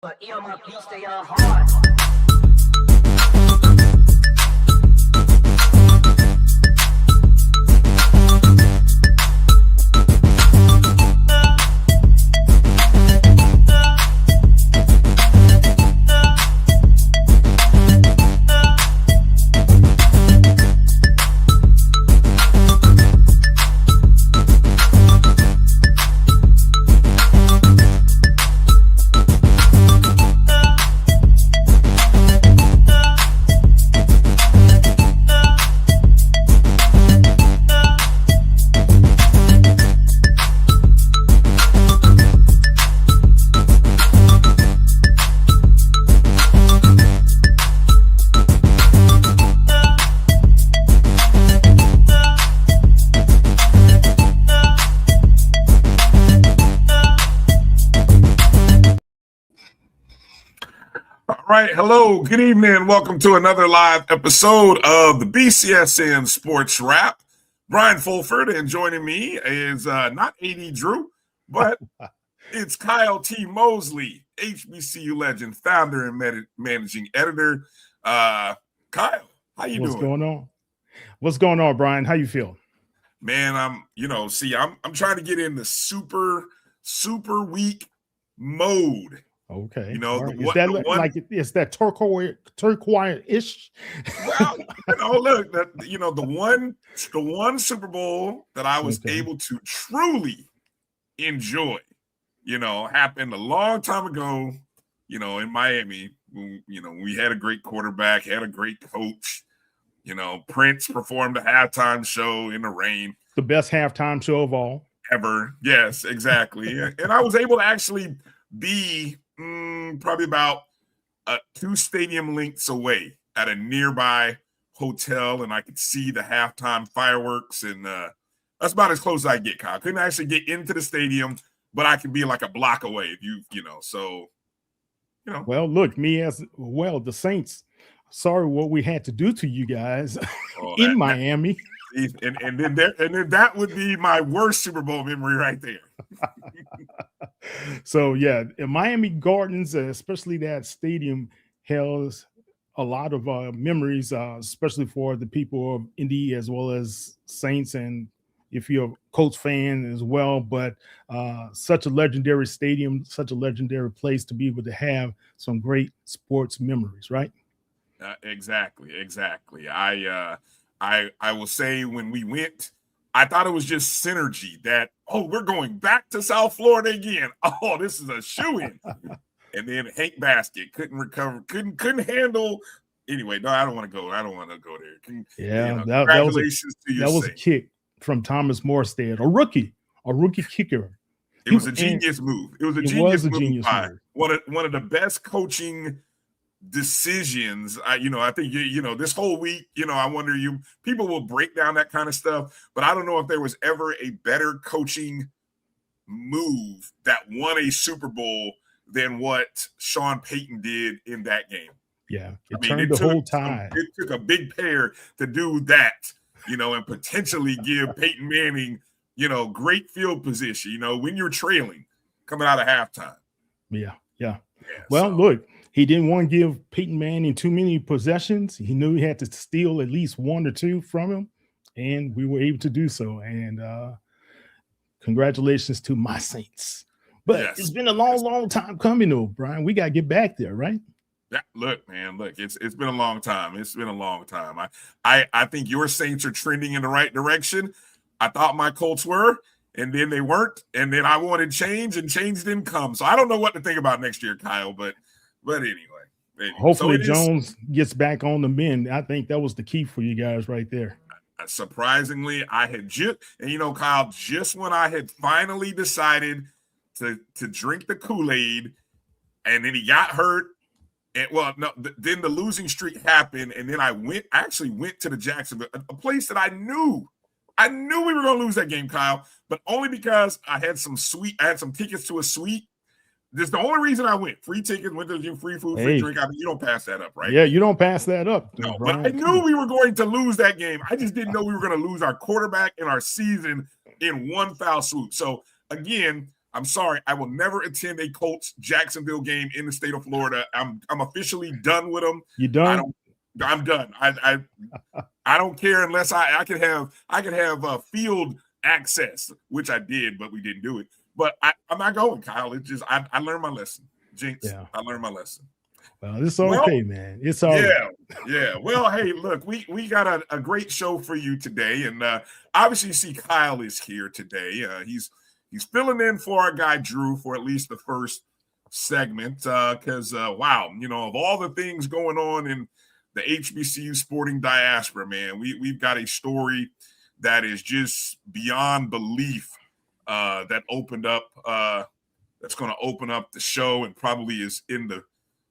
But my beats, they are hard. All right. Hello. Good evening. Welcome to another live episode of the BCSN SportsWrap. Bryan Fulford, and joining me is not AD Drew, but it's Kyle T. Mosley, HBCU legend, founder and managing editor. Kyle, how you doing? What's going on? What's going on, Bryan? How you feel? Man, I'm trying to get in the super weak mode. Okay. You know, right. Is that turquoise-ish? Well, look, the one Super Bowl that I was able to truly enjoy, happened a long time ago, in Miami. We had a great quarterback, had a great coach. Prince performed a halftime show in the rain. The best halftime show of all. Ever. Yes, exactly. And I was able to actually be probably about 2 stadium lengths away at a nearby hotel, and I could see the halftime fireworks, and that's about as close as I get, Kyle. I couldn't actually get into the stadium, but I could be like a block away Well, look, me as well, the Saints, sorry what we had to do to you guys in Miami. And then that would be my worst Super Bowl memory right there. So yeah, in Miami Gardens, especially that stadium, held a lot of memories, especially for the people of Indy as well as Saints, and if you're a Colts fan as well. But such a legendary stadium, such a legendary place to be able to have some great sports memories, right? Exactly. I will say when we went, I thought it was just synergy that, we're going back to South Florida again. Oh, this is a shoo-in. And then Hank Basket couldn't recover, couldn't handle. Anyway, no, I don't want to go. I don't want to go there. Congratulations to you. That was a kick from Thomas Morstead, a rookie kicker. It was a genius move. It was a genius move. One of the best coaching decisions. I think this whole week, I wonder, people will break down that kind of stuff, but I don't know if there was ever a better coaching move that won a Super Bowl than what Sean Payton did in that game. Yeah, it took the whole tide. It took a big pair to do that, and potentially give Peyton Manning, great field position, when you're trailing coming out of halftime. Yeah. Well, look, he didn't want to give Peyton Manning too many possessions. He knew he had to steal at least 1 or 2 from him, and we were able to do so. And congratulations to my Saints. But It's been a long time coming, though, Bryan. We got to get back there, right? Yeah, look, man, it's been a long time. It's been a long time. I think your Saints are trending in the right direction. I thought my Colts were, and then they weren't, and then I wanted change, and change didn't come. So I don't know what to think about next year, Kyle. But anyway. Hopefully Jones gets back on the mend. I think that was the key for you guys right there. Surprisingly, I had Kyle, just when I had finally decided to drink the Kool-Aid, and then he got hurt. And then the losing streak happened, and then I actually went to the Jacksonville, a place that I knew we were going to lose that game, Kyle, but only because I had some tickets to a suite. This is the only reason I went. Free tickets, went to the gym, free food, free drink. I mean, you don't pass that up, right? Yeah, you don't pass that up. No, but I knew we were going to lose that game. I just didn't know we were going to lose our quarterback and our season in one foul swoop. So, again, I'm sorry. I will never attend a Colts Jacksonville game in the state of Florida. I'm officially done with them. You done? I'm done. I don't care unless I could have field access, which I did, but we didn't do it. But I'm not going, Kyle. It's just I learned my lesson. Jinx. Yeah. I learned my lesson. Well, it's okay, man. It's all right. Yeah. Well, hey, look, we got a great show for you today, and obviously you see Kyle is here today. He's filling in for our guy Drew for at least the first segment because wow, of all the things going on in the HBCU sporting diaspora, man, we've got a story that is just beyond belief. That opened up that's going to open up the show and probably is in the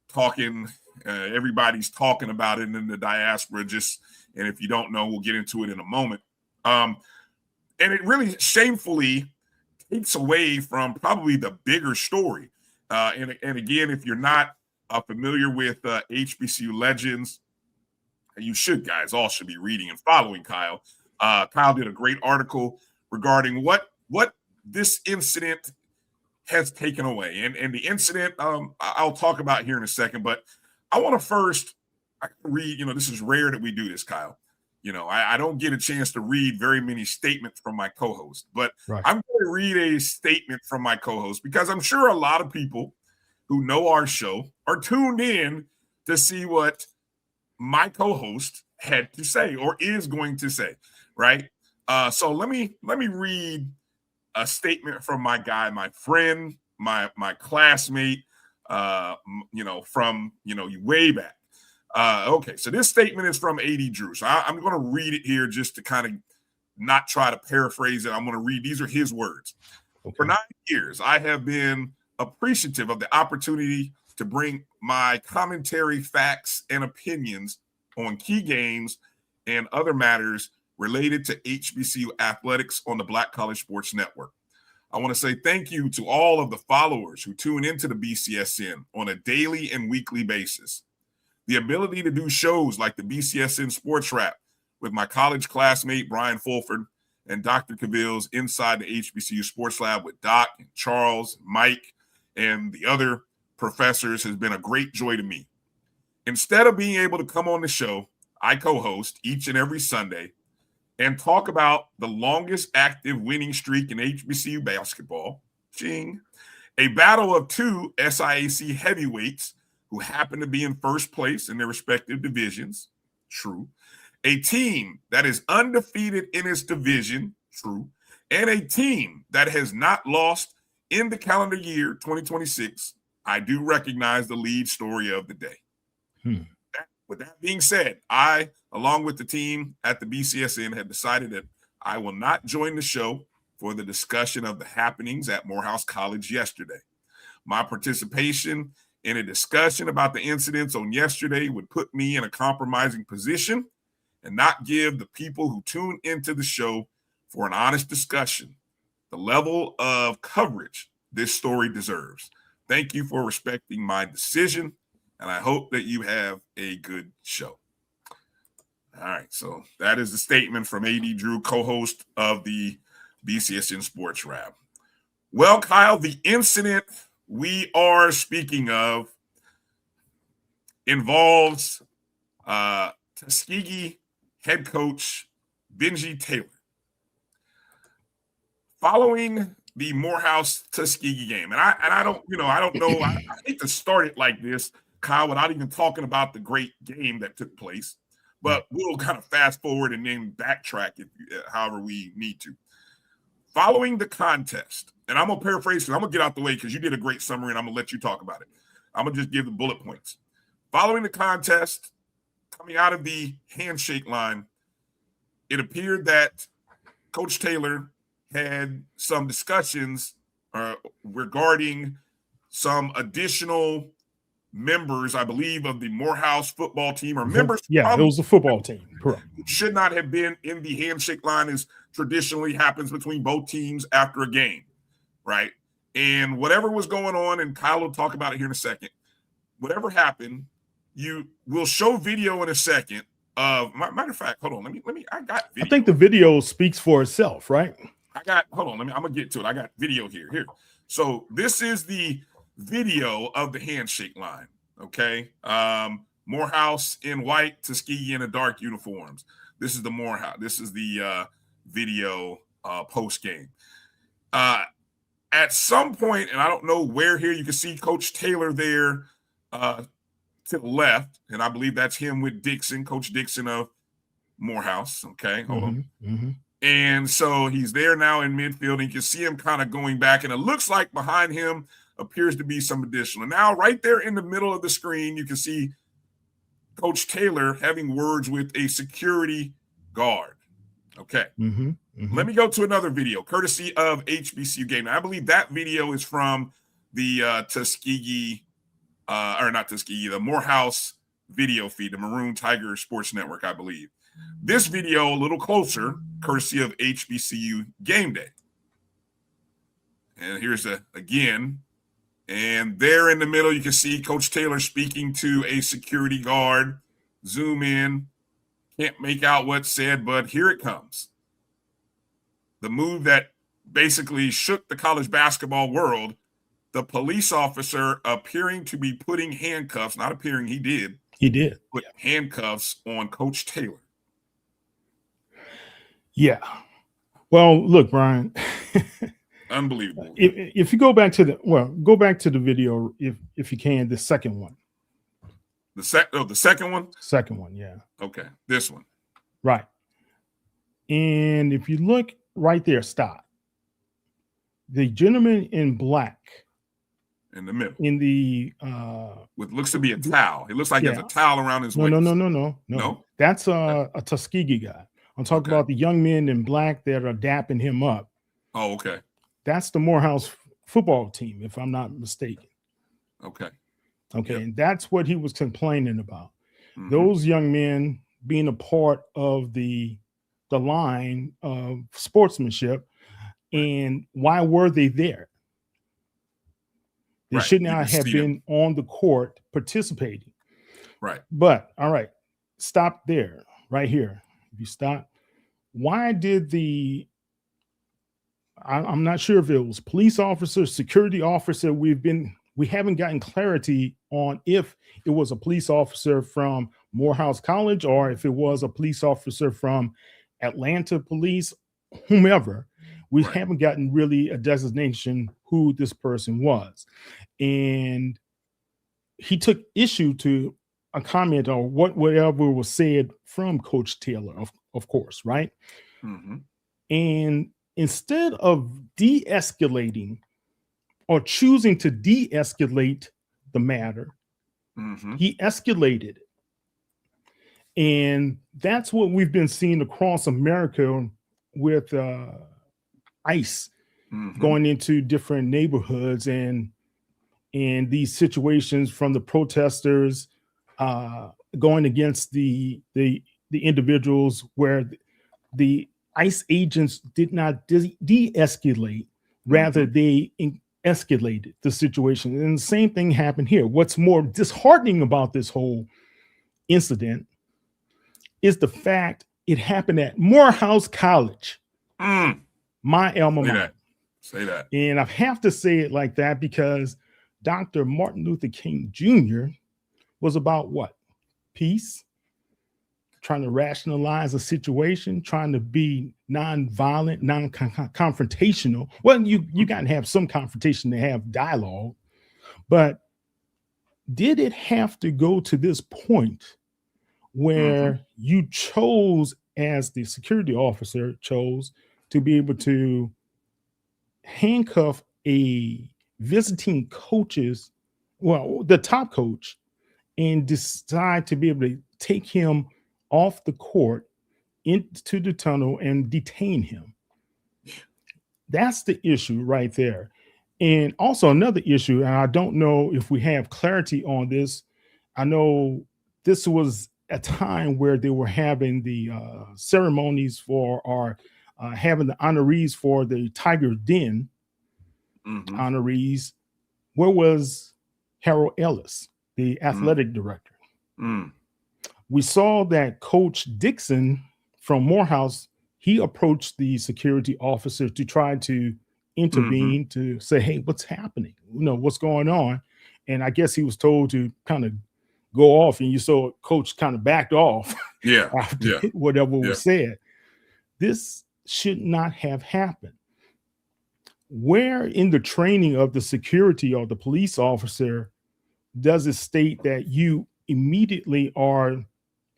talking. Everybody's talking about it in the diaspora. And if you don't know, we'll get into it in a moment. And it really shamefully takes away from probably the bigger story. And again, if you're not familiar with HBCU legends, you should, guys, all should be reading and following Kyle. Kyle did a great article regarding what this incident has taken away. And the incident I'll talk about here in a second, but I want to first read, this is rare that we do this, Kyle. I don't get a chance to read very many statements from my co-host, but right. I'm going to read a statement from my co-host because I'm sure a lot of people who know our show are tuned in to see what my co-host had to say or is going to say, right? So let me read a statement from my guy, my friend, my classmate, from way back. Okay, so this statement is from AD Drew. So I'm going to read it here just to kind of not try to paraphrase it. I'm going to read. These are his words. Okay. For 9 years, I have been appreciative of the opportunity to bring my commentary, facts, and opinions on key games and other matters related to HBCU athletics on the Black College Sports Network. I want to say thank you to all of the followers who tune into the BCSN on a daily and weekly basis. The ability to do shows like the BCSN SportsWrap with my college classmate, Bryan and Dr. Cavill's Inside the HBCU Sports Lab with Doc and Charles, Mike, and the other professors has been a great joy to me. Instead of being able to come on the show, I co-host each and every Sunday and talk about the longest active winning streak in HBCU basketball, a battle of two SIAC heavyweights who happen to be in first place in their respective divisions, true, a team that is undefeated in its division, true, and a team that has not lost in the calendar year 2026, I do recognize the lead story of the day. With that being said, I, along with the team at the BCSN, have decided that I will not join the show for the discussion of the happenings at Morehouse College yesterday. My participation in a discussion about the incidents on yesterday would put me in a compromising position and not give the people who tune into the show for an honest discussion the level of coverage this story deserves. Thank you for respecting my decision, and I hope that you have a good show. All right, so that is the statement from AD Drew, co-host of the BCSN SportsWrap. Well, Kyle, the incident we are speaking of involves Tuskegee head coach Benji Taylor. Following the Morehouse Tuskegee game, and I don't know. I hate to start it like this, Kyle, without even talking about the great game that took place. but we'll kind of fast forward and then backtrack however we need to. Following the contest, and I'm going to paraphrase because I'm going to get out the way because you did a great summary and I'm going to let you talk about it. I'm going to just give the bullet points. Following the contest, coming out of the handshake line, it appeared that Coach Taylor had some discussions regarding some additional members, I believe, of the Morehouse football team or members. Yeah, it was a football team. Correct. Should not have been in the handshake line as traditionally happens between both teams after a game, right? And whatever was going on, and Kyle will talk about it here in a second, whatever happened, you will show video in a second of, matter of fact, hold on, let me, I got video. I think the video speaks for itself, right? Hold on, I'm going to get to it. I got video here. So this is the video of the handshake line, okay? Morehouse in white, Tuskegee in a dark uniforms. This is the Morehouse. This is the video post game. At some point, and I don't know where here, you can see Coach Taylor there to the left, and I believe that's him with Dixon, Coach Dixon of Morehouse. Okay, hold on. And so he's there now in midfield, and you can see him kind of going back, and it looks like behind him appears to be some additional. Now, right there in the middle of the screen, you can see Coach Taylor having words with a security guard. Okay. Let me go to another video, courtesy of HBCU Game. Now, I believe that video is from the Tuskegee, or not Tuskegee, the Morehouse video feed, the Maroon Tiger Sports Network, I believe. This video, a little closer, courtesy of HBCU Game Day. And here's again. And there in the middle, you can see Coach Taylor speaking to a security guard. Zoom in. Can't make out what's said, but here it comes. The move that basically shook the college basketball world, the police officer appearing to be putting handcuffs, not appearing, he did. Put handcuffs on Coach Taylor. Yeah. Well, look, Bryan. Unbelievable. If you go back to the video, if you can, the second one. The second one? Second one, yeah. Okay, this one. Right. And if you look right there, stop. The gentleman in black. In the middle. In the what looks to be a towel. It looks like there's a towel around his waist. No. That's a Tuskegee guy. I'm talking about the young men in black that are dapping him up. Oh, okay. That's the Morehouse football team, if I'm not mistaken. Okay. And that's what he was complaining about. Those young men being a part of the line of sportsmanship, and why were they there? They should not have been on the court participating. Right. But all right, stop there, right here. If you stop, why did I'm not sure if it was police officer, security officer. We haven't gotten clarity on if it was a police officer from Morehouse College or if it was a police officer from Atlanta Police, whomever. We haven't gotten really a designation who this person was. And he took issue to a comment or whatever was said from Coach Taylor, of course, right? And instead of de-escalating or choosing to de-escalate the matter, he escalated it. And that's what we've been seeing across America with ICE going into different neighborhoods and these situations from the protesters going against the individuals where the ICE agents did not de-escalate, rather they escalated the situation. And the same thing happened here. What's more disheartening about this whole incident is the fact it happened at Morehouse College, my alma mater. Say that. And I have to say it like that because Dr. Martin Luther King Jr. was about what? Peace, trying to rationalize a situation, trying to be non-violent, non-confrontational. Well, you got to have some confrontation to have dialogue, but did it have to go to this point where you chose, as the security officer, chose to be able to handcuff a visiting coach's, well, the top coach, and decide to be able to take him off the court into the tunnel and detain him. That's the issue right there. And also another issue, and I don't know if we have clarity on this. I know this was a time where they were having the ceremonies for, or having the honorees for the Tiger Den honorees. Where was Harold Ellis, the athletic director? We saw that Coach Dixon from Morehouse, he approached the security officer to try to intervene, to say, hey, what's happening? What's going on? And I guess he was told to kind of go off, and you saw Coach kind of backed off after whatever was said. This should not have happened. Where in the training of the security or the police officer does it state that you immediately are,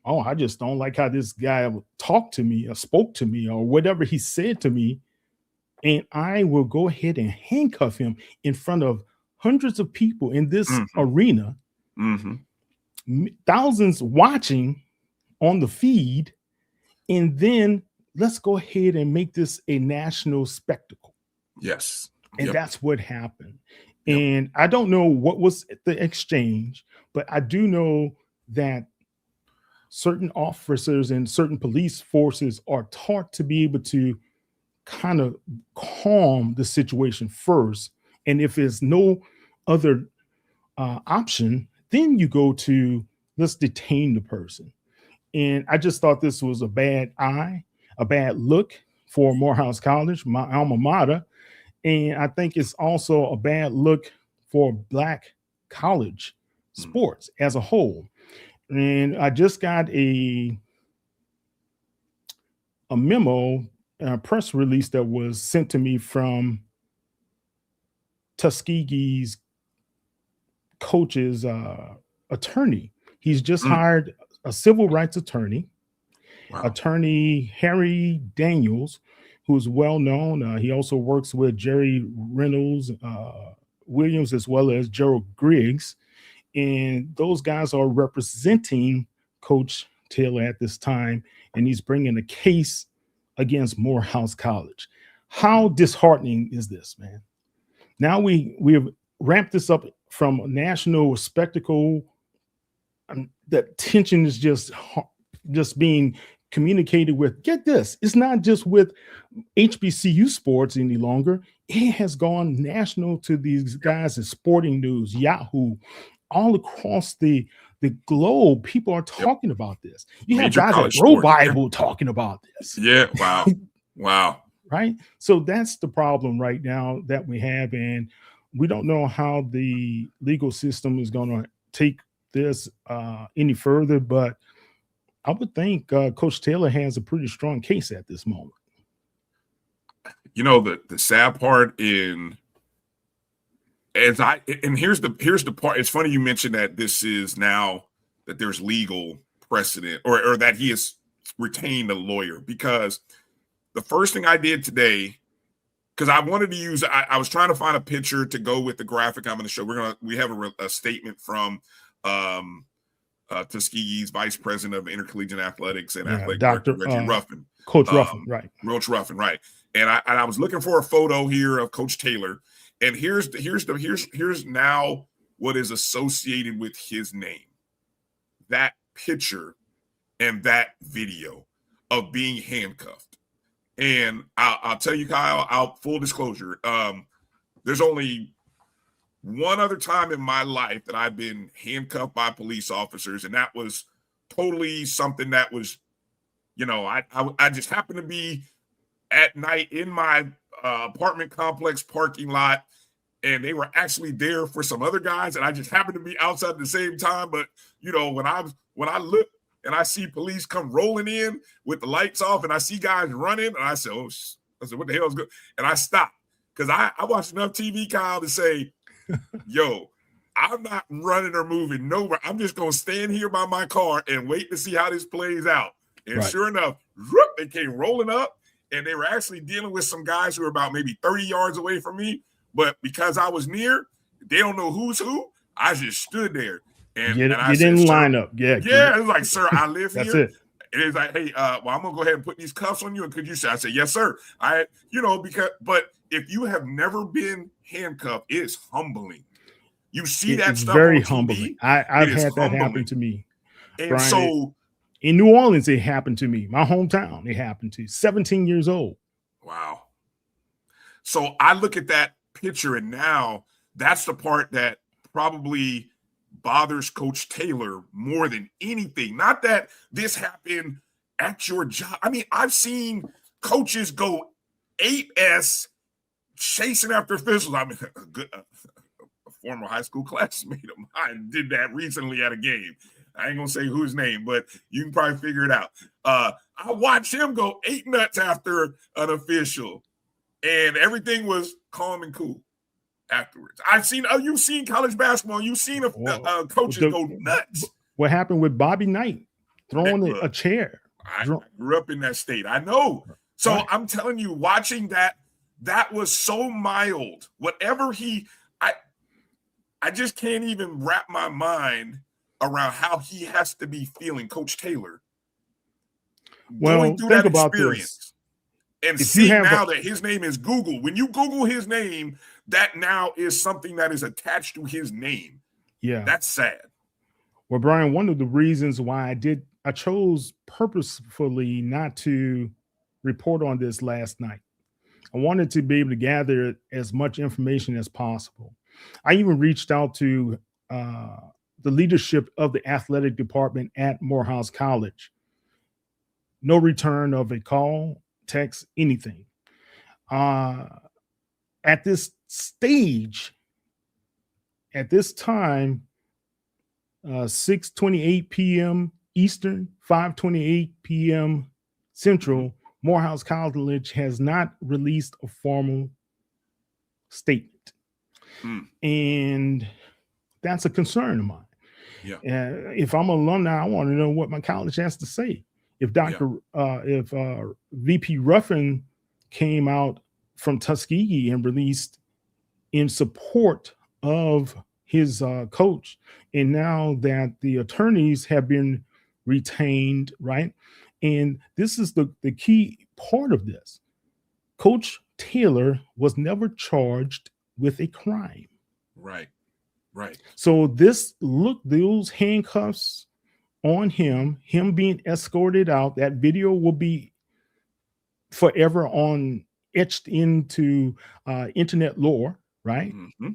oh, I just don't like how this guy talked to me or spoke to me or whatever he said to me, and I will go ahead and handcuff him in front of hundreds of people in this arena, thousands watching on the feed, and then let's go ahead and make this a national spectacle. Yes. And that's what happened. And I don't know what was the exchange, but I do know that certain officers and certain police forces are taught to be able to kind of calm the situation first. And if there's no other option, then you go to, let's detain the person. And I just thought this was a bad look for Morehouse College, my alma mater. And I think it's also a bad look for Black college sports as a whole. And I just got a memo, a press release that was sent to me from Tuskegee's coach's attorney. He's just hired a civil rights attorney, attorney Harry Daniels, who's well known. He also works with Jerry Reynolds Williams, as well as Gerald Griggs. And those guys are representing Coach Taylor at this time, and he's bringing a case against Morehouse College. How disheartening is this, man? Now we have ramped this up from a national spectacle. The tension is just being communicated with. Get this, it's not just with HBCU sports any longer. It has gone national to these guys in Sporting News, Yahoo, all across the globe. People are talking about this. You have guys at Bro Bible talking about this. Yeah, wow. Wow. Right? So that's the problem right now that we have, and we don't know how the legal system is going to take this any further, but I would think Coach Taylor has a pretty strong case at this moment. You know, the sad part and here's the part. It's funny you mentioned that this is now that there's legal precedent or that he has retained a lawyer, because the first thing I did today, because I wanted to use, I was trying to find a picture to go with the graphic I'm going to show. We have a statement from Tuskegee's Vice President of Intercollegiate Athletics and Athletic Director Reggie Ruffin. Coach Ruffin, right. Coach Ruffin, right. And I was looking for a photo here of Coach Taylor. And here's now what is associated with his name. That picture and that video of being handcuffed. And I'll tell you, Kyle, full disclosure, there's only one other time in my life that I've been handcuffed by police officers, and that was totally something that was, I just happened to be at night in my apartment complex parking lot, and they were actually there for some other guys, and I just happened to be outside at the same time. But when I look and I see police come rolling in with the lights off, and I see guys running, and I said, what the hell is good? And I stopped because I watched enough TV, Kyle, to say, yo, I'm not running or moving nowhere. I'm just going to stand here by my car and wait to see how this plays out. And sure enough, they came rolling up, and they were actually dealing with some guys who were about maybe 30 yards away from me. But because I was near, they don't know who's who. I just stood there. And I said, didn't line up. Yeah. It was like, sir, I live That's here. it. And it's like, hey, well, I'm gonna go ahead and put these cuffs on you. And could you say? I said, yes, sir. But if you have never been handcuffed, it's humbling. You see that stuff very on TV, humbling. I've had that happen to me. And Bryan, so in New Orleans, it happened to me. My hometown, it happened to 17 years old. Wow. So I look at that picture, and now that's the part that probably bothers Coach Taylor more than anything. Not that this happened at your job. I mean, I've seen coaches go 8S chasing after officials. I mean, a former high school classmate of mine did that recently at a game. I ain't gonna say whose name, but you can probably figure it out. I watched him go 8 nuts after an official, and everything was calm and cool afterwards. You've seen college basketball. You've seen coaches go nuts. What happened with Bobby Knight throwing a chair? I grew up in that state. I know. So I'm telling you, watching that was so mild. Whatever I just can't even wrap my mind around how he has to be feeling, Coach Taylor. Going through that experience and seeing now that his name is Google. When you Google his name, that now is something that is attached to his name. Yeah. That's sad. Well, Bryan, one of the reasons why I chose purposefully not to report on this last night. I wanted to be able to gather as much information as possible. I even reached out to the leadership of the athletic department at Morehouse College. No return of a call, text, anything. At this stage, at this time, 6:28 p.m. Eastern, 5:28 p.m. Central, Morehouse College has not released a formal statement. And that's a concern of mine. Yeah. If I'm an alumni, I want to know what my college has to say. If VP Ruffin came out from Tuskegee and released in support of his coach, and now that the attorneys have been retained, right? And this is the key part of this. Coach Taylor was never charged with a crime. Right. So those handcuffs on him being escorted out, that video will be forever etched into internet lore, right? Mm-hmm.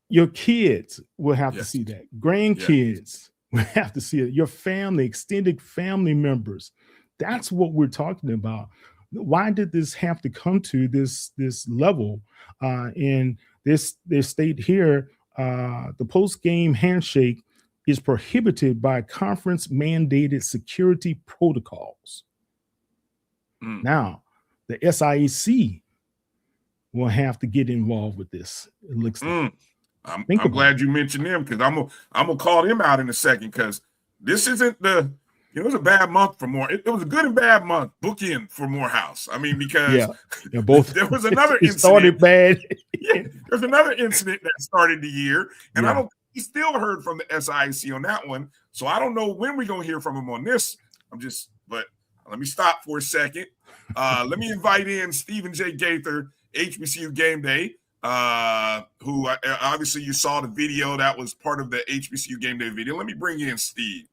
Your kids will have to see that. Grandkids will have to see it. Your family, extended family members. That's what we're talking about. Why did this have to come to this level? And they state here, the post-game handshake is prohibited by conference-mandated security protocols. Now, the SIAC will have to get involved with this. It looks like. I'm glad you mentioned them, because I'm gonna call them out in a second, because this isn't it was a bad month for It was a good and bad month bookend for Morehouse. I mean, because both there was another incident. Started bad. There's another incident that started the year, and I don't think he still heard from the SIAC on that one. So I don't know when we're gonna hear from him on this. But let me stop for a second. Let me invite in Stephen J. Gaither, HBCU Game Day, who obviously you saw the video that was part of the HBCU Game Day video. Let me bring in Steve.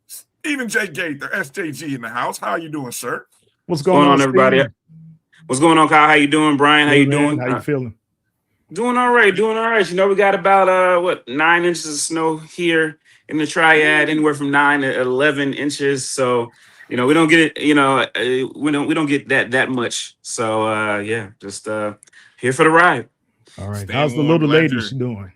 Stephen J. Gaither, SJG in the house. How are you doing, sir? What's going on, everybody? What's going on, Kyle? How you doing, Bryan? How you doing? How you feeling? Doing all right. You know, we got about 9 inches of snow here in the Triad, anywhere from 9 to 11 inches. So, you know, we don't get it. We don't get that much. So, just here for the ride. All right. How's the little lady doing?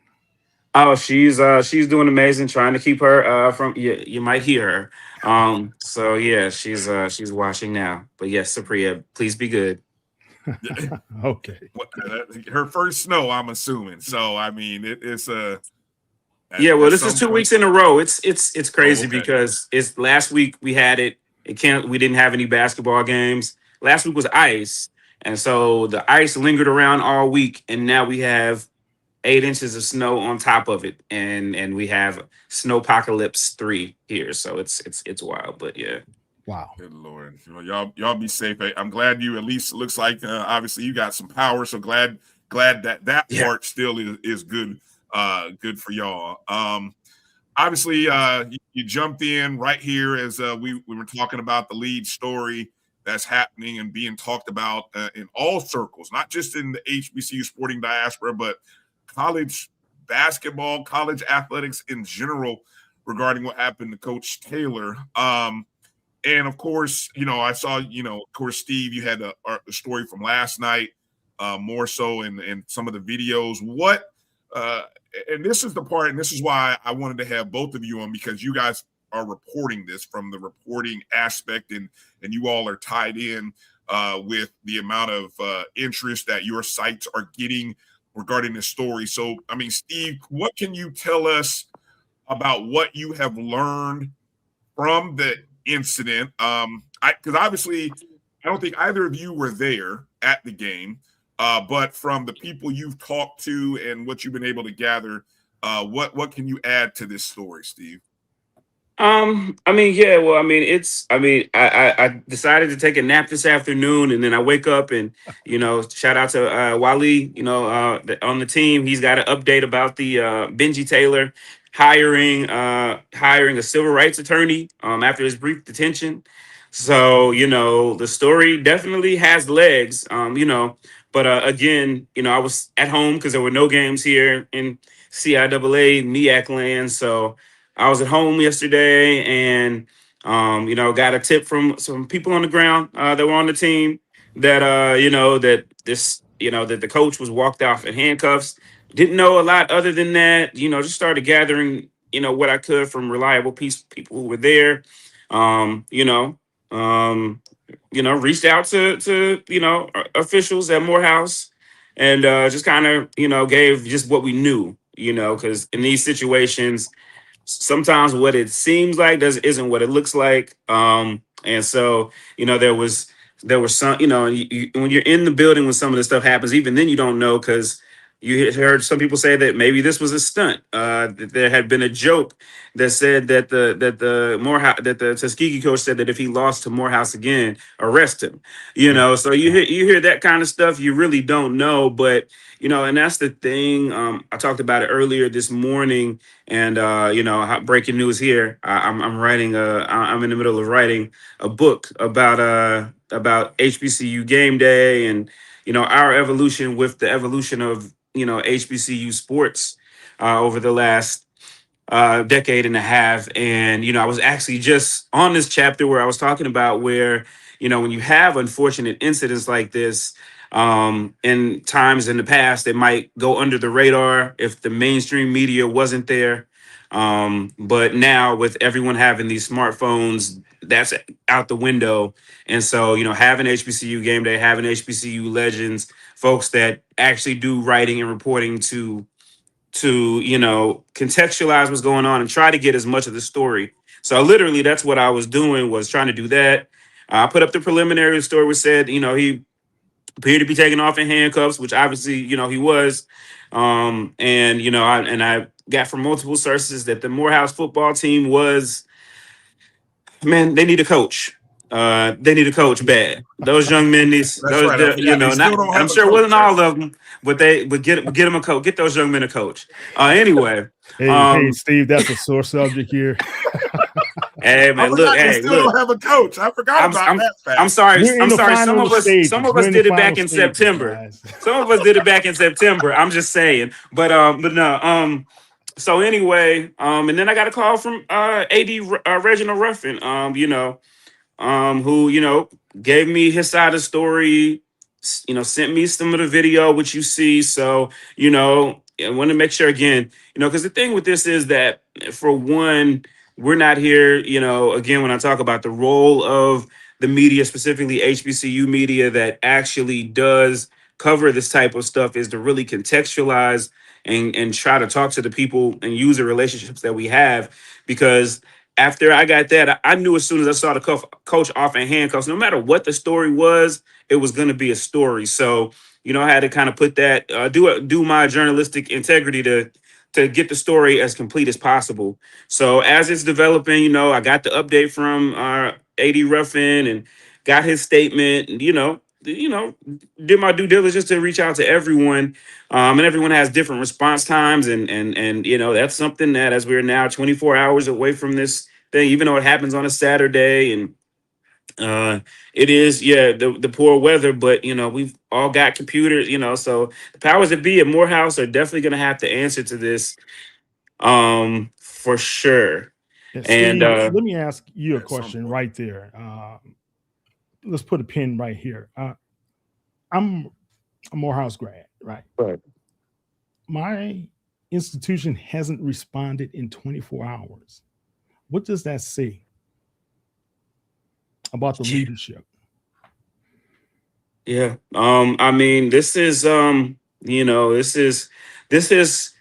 Oh, she's doing amazing. Trying to keep her from you might hear her. So yeah, she's watching now. But yes, Supriya, please be good. Okay. Her first snow, I'm assuming. So I mean, it's a Yeah, well, at this is some 2 weeks point. in a row. It's Oh, crazy okay. because it's last week we had it. We didn't have any basketball games. Last week was ice, and so the ice lingered around all week, and now we have 8 inches of snow on top of it, and we have snowpocalypse 3 here. So it's wild, but yeah. Wow. Good Lord. Y'all be safe. I'm glad you at least looks like obviously you got some power. So glad that Yeah. part still is good good for y'all. Obviously you jumped in right here as we were talking about the lead story that's happening and being talked about in all circles, not just in the HBCU sporting diaspora, but college basketball, college athletics in general regarding what happened to Coach Taylor. And of course, I saw, of course, Steve, you had a story from last night, more so in some of the videos. What, and this is the part, and this is why I wanted to have both of you on, because you guys are reporting this from the reporting aspect, and you all are tied in with the amount of interest that your sites are getting regarding this story. So, I mean, Steve, what can you tell us about what you have learned from the incident? Because obviously I don't think either of you were there at the game, but from the people you've talked to and what you've been able to gather, what can you add to this story, Steve? I mean, yeah, well, I mean, I decided to take a nap this afternoon, and then I wake up and, shout out to Wally, on the team. He's got an update about the Benji Taylor hiring a civil rights attorney after his brief detention. So, the story definitely has legs, but again, I was at home because there were no games here in CIAA MEAC land. So I was at home yesterday and, got a tip from some people on the ground that were on the team that, that the coach was walked off in handcuffs. Didn't know a lot other than that, just started gathering, what I could from reliable people who were there. Um, you know, reached out to officials at Morehouse and just kind of, gave just what we knew, because in these situations, sometimes what it seems like isn't what it looks like. And so, there was some, when you're in the building when some of this stuff happens, even then you don't know, because you heard some people say that maybe this was a stunt. That there had been a joke that said that the Tuskegee coach said that if he lost to Morehouse again, arrest him. So you hear that kind of stuff. You really don't know, but and that's the thing. I talked about it earlier this morning, and breaking news here. I'm writing. I'm in the middle of writing a book about HBCU game day and our evolution with the evolution of HBCU sports over the last decade and a half. And I was actually just on this chapter where I was talking about where when you have unfortunate incidents like this. In times in the past, it might go under the radar if the mainstream media wasn't there. But now with everyone having these smartphones, that's out the window. And so, having HBCU game day, having HBCU legends, folks that actually do writing and reporting to contextualize what's going on and try to get as much of the story. So literally that's what I was doing, was trying to do that. I put up the preliminary story which said, he appeared to be taken off in handcuffs, which obviously, he was. And I got from multiple sources that the Morehouse football team was, man, they need a coach. They need a coach bad. Those young men, That's right. I forgot. They still not. don't I'm have a sure it coach, wasn't all of them, but they would get them a coach. Get those young men a coach. Anyway, Hey, Steve, that's a sore subject here. hey man, look, they still don't have a coach. I forgot about that fact. I'm sorry. We're in I'm the sorry. final stages. Some of We're us in did the it back final in stages, September. guys. Some of us did it back in September. I'm just saying. But no. So anyway, and then I got a call from AD Reginald Ruffin. Who gave me his side of the story. Sent me some of the video which you see. So I want to make sure again, because the thing with this is that, for one, we're not here. Again, when I talk about the role of the media, specifically HBCU media, that actually does cover this type of stuff is to really contextualize and try to talk to the people and use the relationships that we have. Because after I got that, I knew as soon as I saw the coach off in handcuffs, no matter what the story was, it was going to be a story. So, I had to kind of put that, do my journalistic integrity to get the story as complete as possible. So as it's developing, I got the update from AD Ruffin and got his statement, and did my due diligence to reach out to everyone, and everyone has different response times, and that's something that, as we're now 24 hours away from this thing, even though it happens on a Saturday, and it is, the poor weather, but we've all got computers, so the powers that be at Morehouse are definitely going to have to answer to this, for sure. Yeah, And Steve, let me ask you a question right there. Let's put a pin right here. I'm a Morehouse grad, right? Right. My institution hasn't responded in 24 hours. What does that say about the leadership? Yeah. I mean, this is this is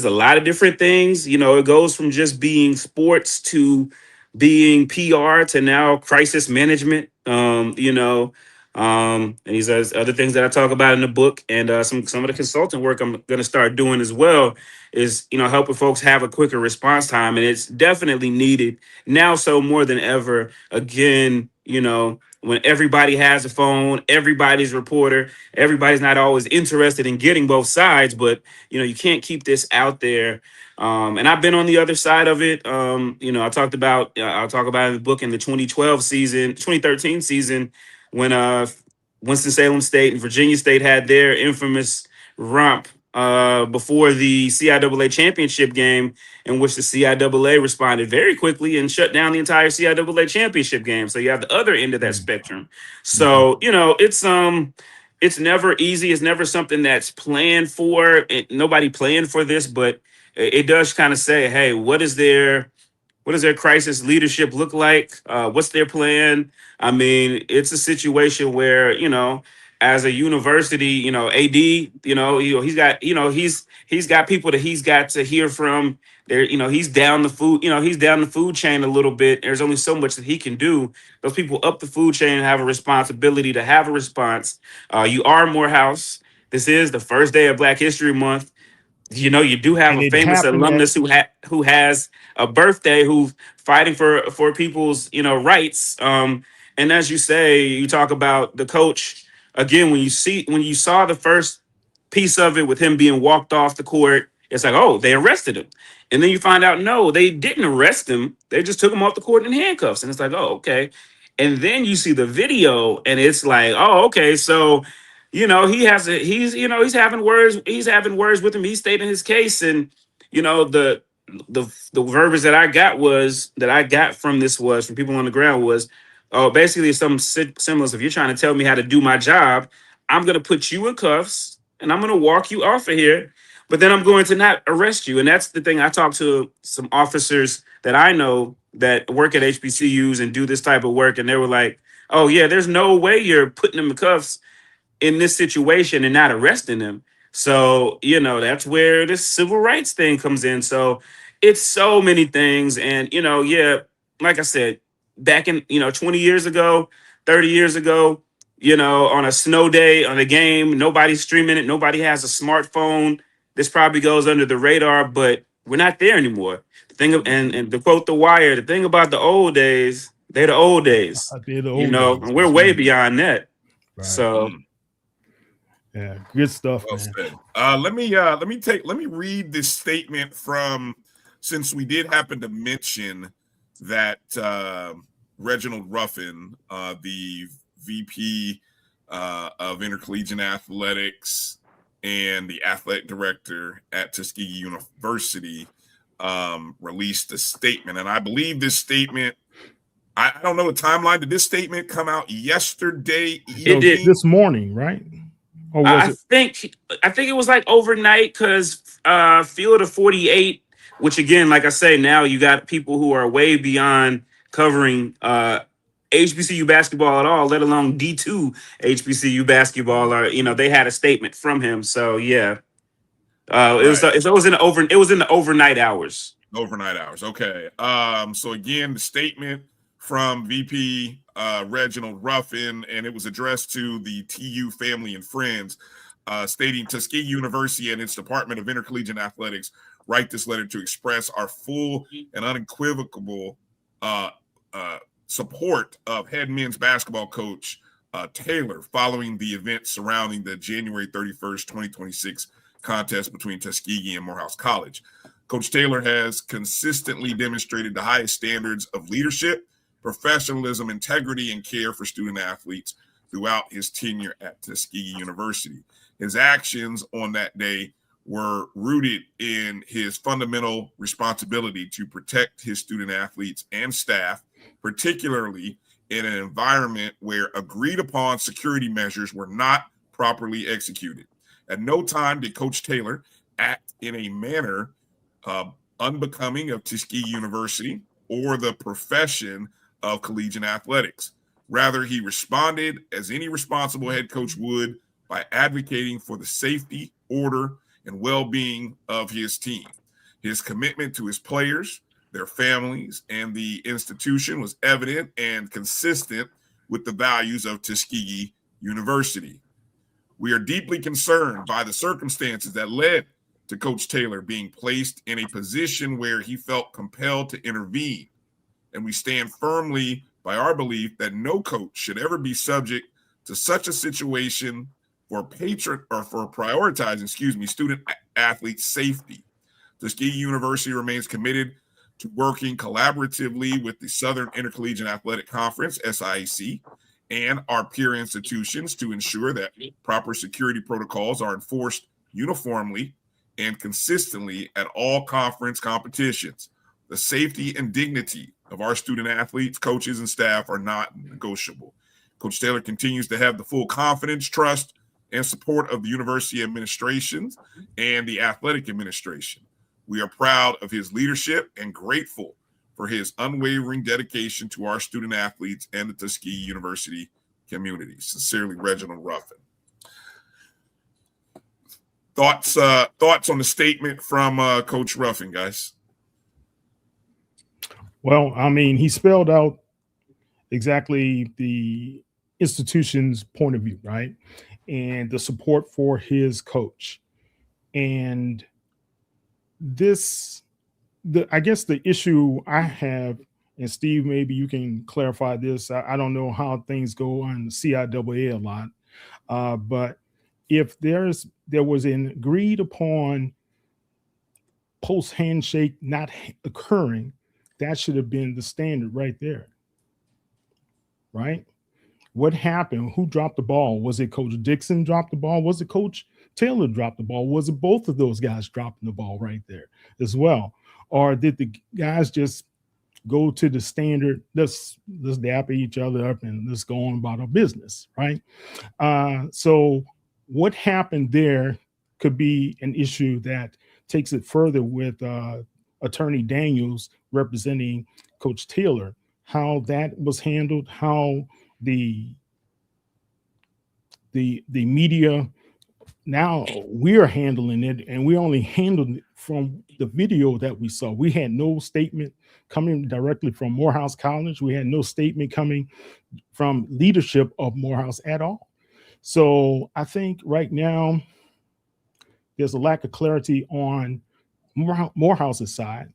a lot of different things. It goes from just being sports to being PR to now crisis management. And he says other things that I talk about in the book, and some of the consulting work I'm going to start doing as well is helping folks have a quicker response time, and it's definitely needed now, so more than ever. Again, when everybody has a phone, everybody's a reporter, everybody's not always interested in getting both sides, but you can't keep this out there. And I've been on the other side of it. I'll talk about in the book in the 2013 season, when Winston-Salem State and Virginia State had their infamous romp before the CIAA championship game, in which the CIAA responded very quickly and shut down the entire CIAA championship game. So you have the other end of that spectrum. So, it's never easy. It's never something that's planned for. Nobody planned for this, but it does kind of say, hey, what does their crisis leadership look like? What's their plan? I mean, it's a situation where, as a university, AD, he's got people that he's got to hear from there. He's down the food chain a little bit. There's only so much that he can do. Those people up the food chain have a responsibility to have a response. You are Morehouse. This is the first day of Black History Month. You do have a famous alumnus who has a birthday, who's fighting for people's rights. And as you say, you talk about the coach again. When you saw the first piece of it with him being walked off the court, it's like, oh, they arrested him, and then you find out no, they didn't arrest him. They just took him off the court in handcuffs, and it's like, oh, okay. And then you see the video, and it's like, oh, okay, so. He's having words with him. He's stating his case, and the verbiage that I got from this was from people on the ground was, oh, basically some similar. If you're trying to tell me how to do my job, I'm going to put you in cuffs and I'm going to walk you off of here, but then I'm going to not arrest you. And that's the thing. I talked to some officers that I know that work at HBCUs and do this type of work, and they were like, oh yeah, there's no way you're putting them in cuffs in this situation and not arresting them. So, that's where this civil rights thing comes in. So it's so many things. And, like I said, back in, 20 years ago, 30 years ago, on a snow day, on a game, nobody's streaming it. Nobody has a smartphone. This probably goes under the radar, but we're not there anymore. The thing and to quote The Wire, the thing about the old days, they're the old days, and we're way beyond that. Right. So. Yeah, good stuff. Well said. Let me read this statement from, since we did happen to mention that Reginald Ruffin, the VP of Intercollegiate Athletics and the athletic director at Tuskegee University, released a statement. And I believe this statement, I don't know the timeline. Did this statement come out yesterday? It did. This morning, right? I think it was like overnight, because Field of 48, which again, like I say, now you got people who are way beyond covering HBCU basketball at all, let alone D2 HBCU basketball. Or they had a statement from him. So yeah, it was in the overnight hours. Overnight hours. Okay. So again, the statement from VP Reginald Ruffin, and it was addressed to the TU family and friends, stating Tuskegee University and its Department of Intercollegiate Athletics write this letter to express our full and unequivocal support of head men's basketball coach Taylor following the event surrounding the January 31st, 2026 contest between Tuskegee and Morehouse College. Coach Taylor has consistently demonstrated the highest standards of leadership, professionalism, integrity, and care for student athletes throughout his tenure at Tuskegee University. His actions on that day were rooted in his fundamental responsibility to protect his student athletes and staff, particularly in an environment where agreed upon security measures were not properly executed. At no time did Coach Taylor act in a manner unbecoming of Tuskegee University or the profession of collegiate athletics. Rather, he responded as any responsible head coach would by advocating for the safety, order, and well-being of his team. His commitment to his players, their families, and the institution was evident and consistent with the values of Tuskegee University. We are deeply concerned by the circumstances that led to Coach Taylor being placed in a position where he felt compelled to intervene. And we stand firmly by our belief that no coach should ever be subject to such a situation for prioritizing, student athlete safety. Tuskegee University remains committed to working collaboratively with the Southern Intercollegiate Athletic Conference, SIAC, and our peer institutions to ensure that proper security protocols are enforced uniformly and consistently at all conference competitions. The safety and dignity of our student athletes, coaches, and staff are not negotiable. Coach Taylor continues to have the full confidence, trust, and support of the university administrations and the athletic administration. We are proud of his leadership and grateful for his unwavering dedication to our student athletes and the Tuskegee University community. Sincerely, Reginald Ruffin. Thoughts on the statement from Coach Ruffin, guys? Well, I mean, he spelled out exactly the institution's point of view, right? And the support for his coach. And I guess the issue I have, and Steve, maybe you can clarify this. I don't know how things go on the CIAA a lot, but if there was an agreed upon post handshake not occurring, that should have been the standard right there, right? What happened? Who dropped the ball? Was it Coach Dixon dropped the ball? Was it Coach Taylor dropped the ball? Was it both of those guys dropping the ball right there as well? Or did the guys just go to the standard, let's dap each other up and let's go on about our business, right? So what happened there could be an issue that takes it further with Attorney Daniels representing Coach Taylor, how that was handled, how the media, now we're handling it, and we only handled it from the video that we saw. We had no statement coming directly from Morehouse College. We had no statement coming from leadership of Morehouse at all. So I think right now there's a lack of clarity on Morehouse's side.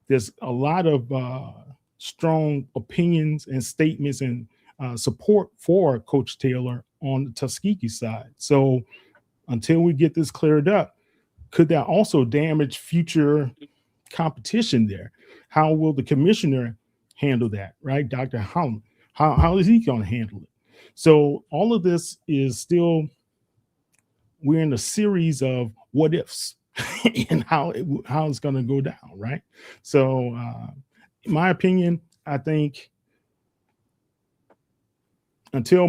There's a lot of strong opinions and statements and support for Coach Taylor on the Tuskegee side. So until we get this cleared up, could that also damage future competition there? How will the commissioner handle that, right? Dr. Holland, how is he going to handle it? So all of this is still, we're in a series of what ifs and how it's going to go down, right? So in my opinion, I think until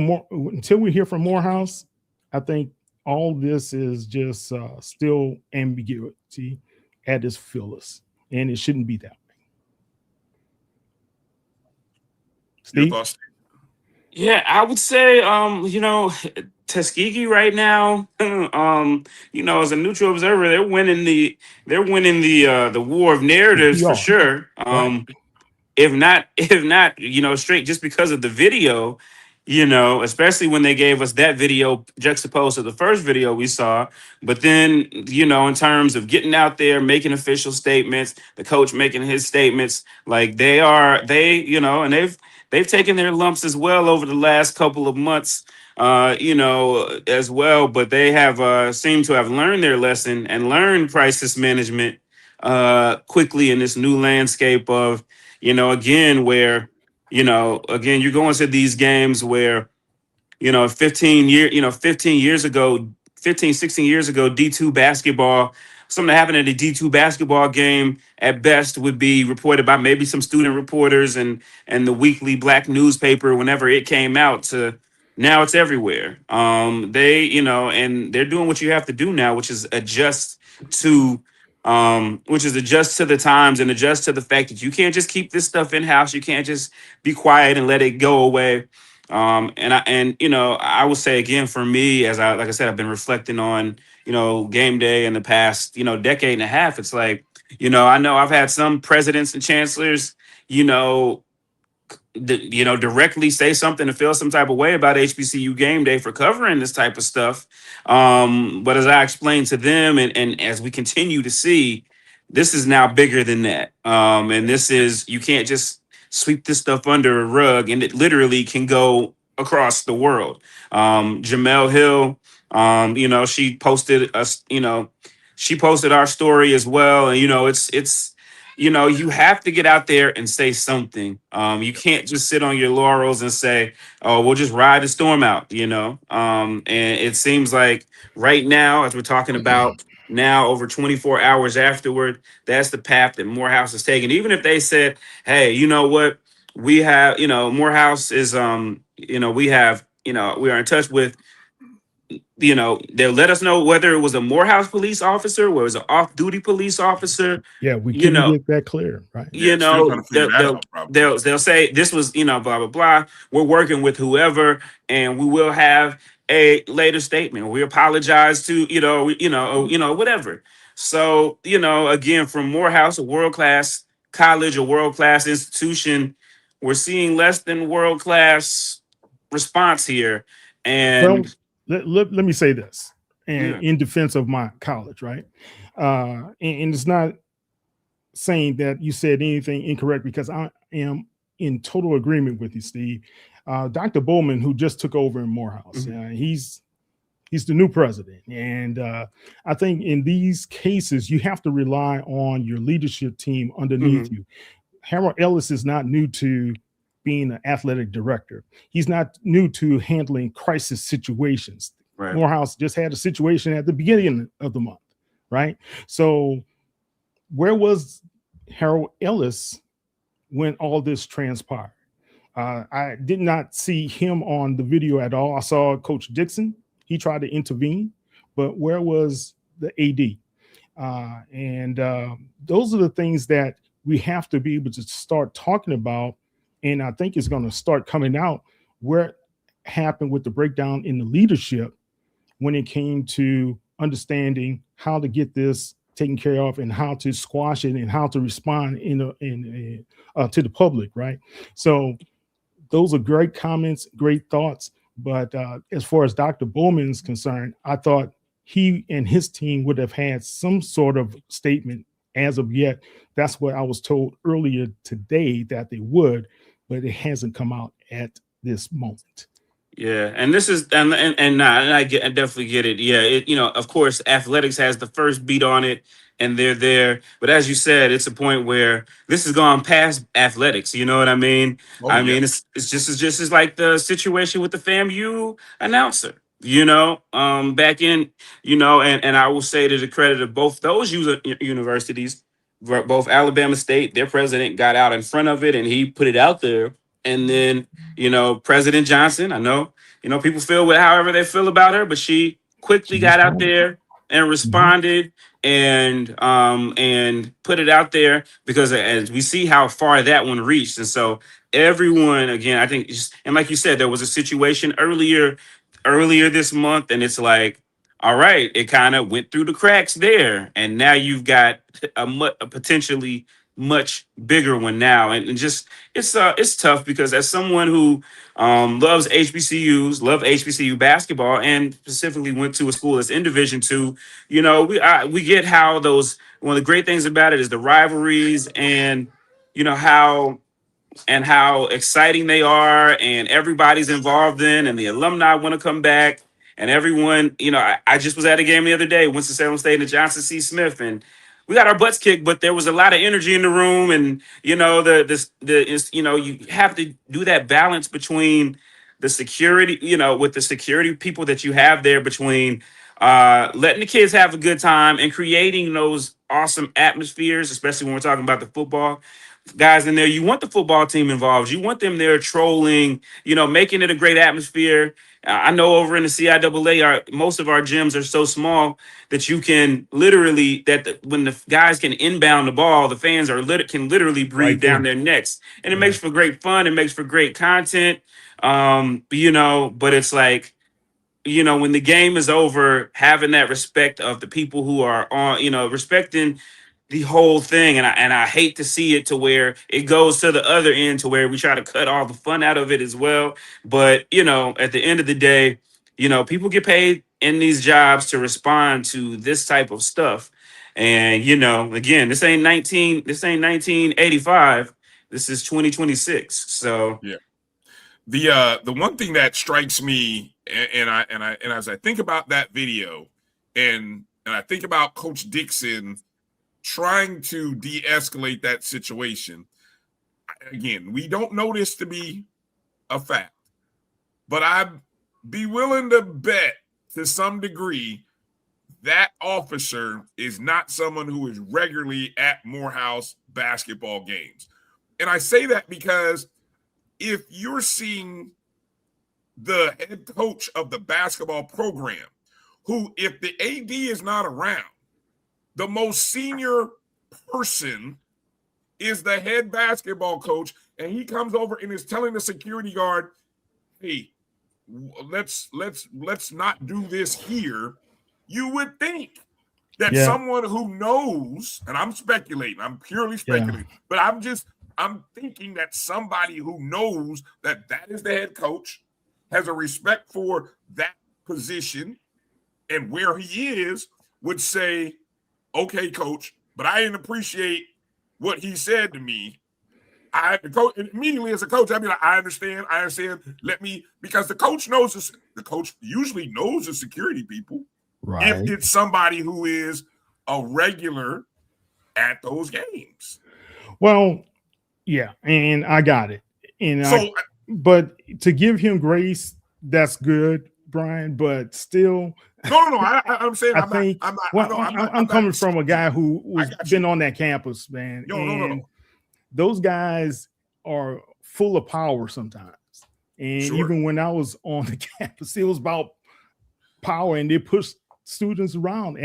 we hear from Morehouse, I think all this is just still ambiguity at its fullest, and it shouldn't be that way. Steve? Your thoughts? Yeah, I would say, Tuskegee right now, as a neutral observer, they're winning the war of narratives for PR, sure. right? If not, straight just because of the video, especially when they gave us that video juxtaposed to the first video we saw. But then, in terms of getting out there, making official statements, the coach making his statements, like and they've taken their lumps as well over the last couple of months, as well. But they have seemed to have learned their lesson and learned crisis management quickly in this new landscape of, again, where, again, you're going to these games where, 15 years ago, 15, 16 years ago, D2 basketball, something that happened at a D2 basketball game at best would be reported by maybe some student reporters and the weekly black newspaper whenever it came out, to now it's everywhere. And they're doing what you have to do now, to adjust to the times and adjust to the fact that you can't just keep this stuff in house. You can't just be quiet and let it go away. I would say again, for me, like I said, I've been reflecting on, game day in the past, decade and a half. It's like, I know I've had some presidents and chancellors, you know, directly say something and feel some type of way about HBCU game day for covering this type of stuff. But as I explained to them, and as we continue to see, this is now bigger than that. And you can't just sweep this stuff under a rug, and it literally can go across the world. Jamel Hill, she posted our story as well. And, you have to get out there and say something. You can't just sit on your laurels and say, "Oh, we'll just ride the storm out," And it seems like right now, as we're talking about now, over 24 hours afterward, that's the path that Morehouse is taking. Even if they said, "Hey, you know what? We have, Morehouse is, we are in touch with." They'll let us know whether it was a Morehouse police officer or it was an off-duty police officer. Yeah, we couldn't get that clear, right? Yeah, still trying to figure that out, probably. They'll say this was, blah, blah, blah. We're working with whoever, and we will have a later statement. We apologize to, whatever. So, again, from Morehouse, a world-class college, a world-class institution, we're seeing less than world-class response here. And let me say this, and in defense of my college, right? And it's not saying that you said anything incorrect, because I am in total agreement with you, Steve. Dr. Bowman, who just took over in Morehouse, he's the new president. And I think in these cases, you have to rely on your leadership team underneath you. Harold Ellis is not new to being an athletic director. He's not new to handling crisis situations. Right. Morehouse just had a situation at the beginning of the month, right? So where was Harold Ellis when all this transpired? I did not see him on the video at all. I saw Coach Dixon. He tried to intervene, but where was the AD? Those are the things that we have to be able to start talking about. And I think it's going to start coming out where happened with the breakdown in the leadership when it came to understanding how to get this taken care of and how to squash it and how to respond to the public, right? So those are great comments, great thoughts. But as far as Dr. Bowman is concerned, I thought he and his team would have had some sort of statement as of yet. That's what I was told earlier today that they would, but it hasn't come out at this moment. Yeah, and this is I definitely get it. Yeah, of course, athletics has the first beat on it, and they're there. But as you said, it's a point where this has gone past athletics. You know what I mean? Mean, it's just as like the situation with the FAMU announcer. Back in, and I will say to the credit of both those universities, both Alabama State, their president got out in front of it and he put it out there. And then, President Johnson, I know, people feel however they feel about her, but she quickly got out there and responded and put it out there, because as we see how far that one reached. And so everyone, again, I think, and like you said, there was a situation earlier this month, and it's like, all right, it kind of went through the cracks there, and now you've got a potentially much bigger one now. And just it's tough, because as someone who loves HBCUs, love HBCU basketball, and specifically went to a school that's in Division II, you know, we get how those, one of the great things about it is the rivalries, and you know how exciting they are, and everybody's involved in, and the alumni want to come back, and everyone, you know, I just was at a game the other day, Winston-Salem State and Johnson C. Smith, and we got our butts kicked, but there was a lot of energy in the room, and you know, you know, you have to do that balance between the security, you know, with the security people that you have there, between letting the kids have a good time and creating those awesome atmospheres, especially when we're talking about the football guys in there. You want the football team involved. You want them there trolling, you know, making it a great atmosphere. I know over in the CIAA, most of our gyms are so small that you can literally, when the guys can inbound the ball, the fans can literally breathe down their necks, and it makes for great fun. It makes for great content. You know, but it's like, you know, when the game is over, having that respect of the people who are on, you know, respecting the whole thing. And I hate to see it to where it goes to the other end, to where we try to cut all the fun out of it as well. But, you know, at the end of the day, you know, people get paid in these jobs to respond to this type of stuff. And, you know, again, this ain't 1985. This is 2026. So yeah. The one thing that strikes me, and as I think about that video, and I think about Coach Dixon trying to de-escalate that situation. Again, we don't know this to be a fact, but I'd be willing to bet to some degree that officer is not someone who is regularly at Morehouse basketball games. And I say that because if you're seeing the head coach of the basketball program, who, if the AD is not around, the most senior person is the head basketball coach, and he comes over and is telling the security guard, hey, let's not do this here, you would think that someone who knows, and I'm speculating, I'm purely speculating, but I'm thinking that somebody who knows that is the head coach, has a respect for that position and where he is, would say, okay, coach, but I didn't appreciate what he said to me. Immediately as a coach, I'd be like, I understand. Because the coach knows the coach usually knows the security people. Right. If it's somebody who is a regular at those games. Well, yeah, and I got it. But to give him grace, that's good, Brian, but still. No. I'm saying I'm coming from a guy who was been on that campus, man. No. Those guys are full of power sometimes. And even when I was on the campus, it was about power, and they pushed students around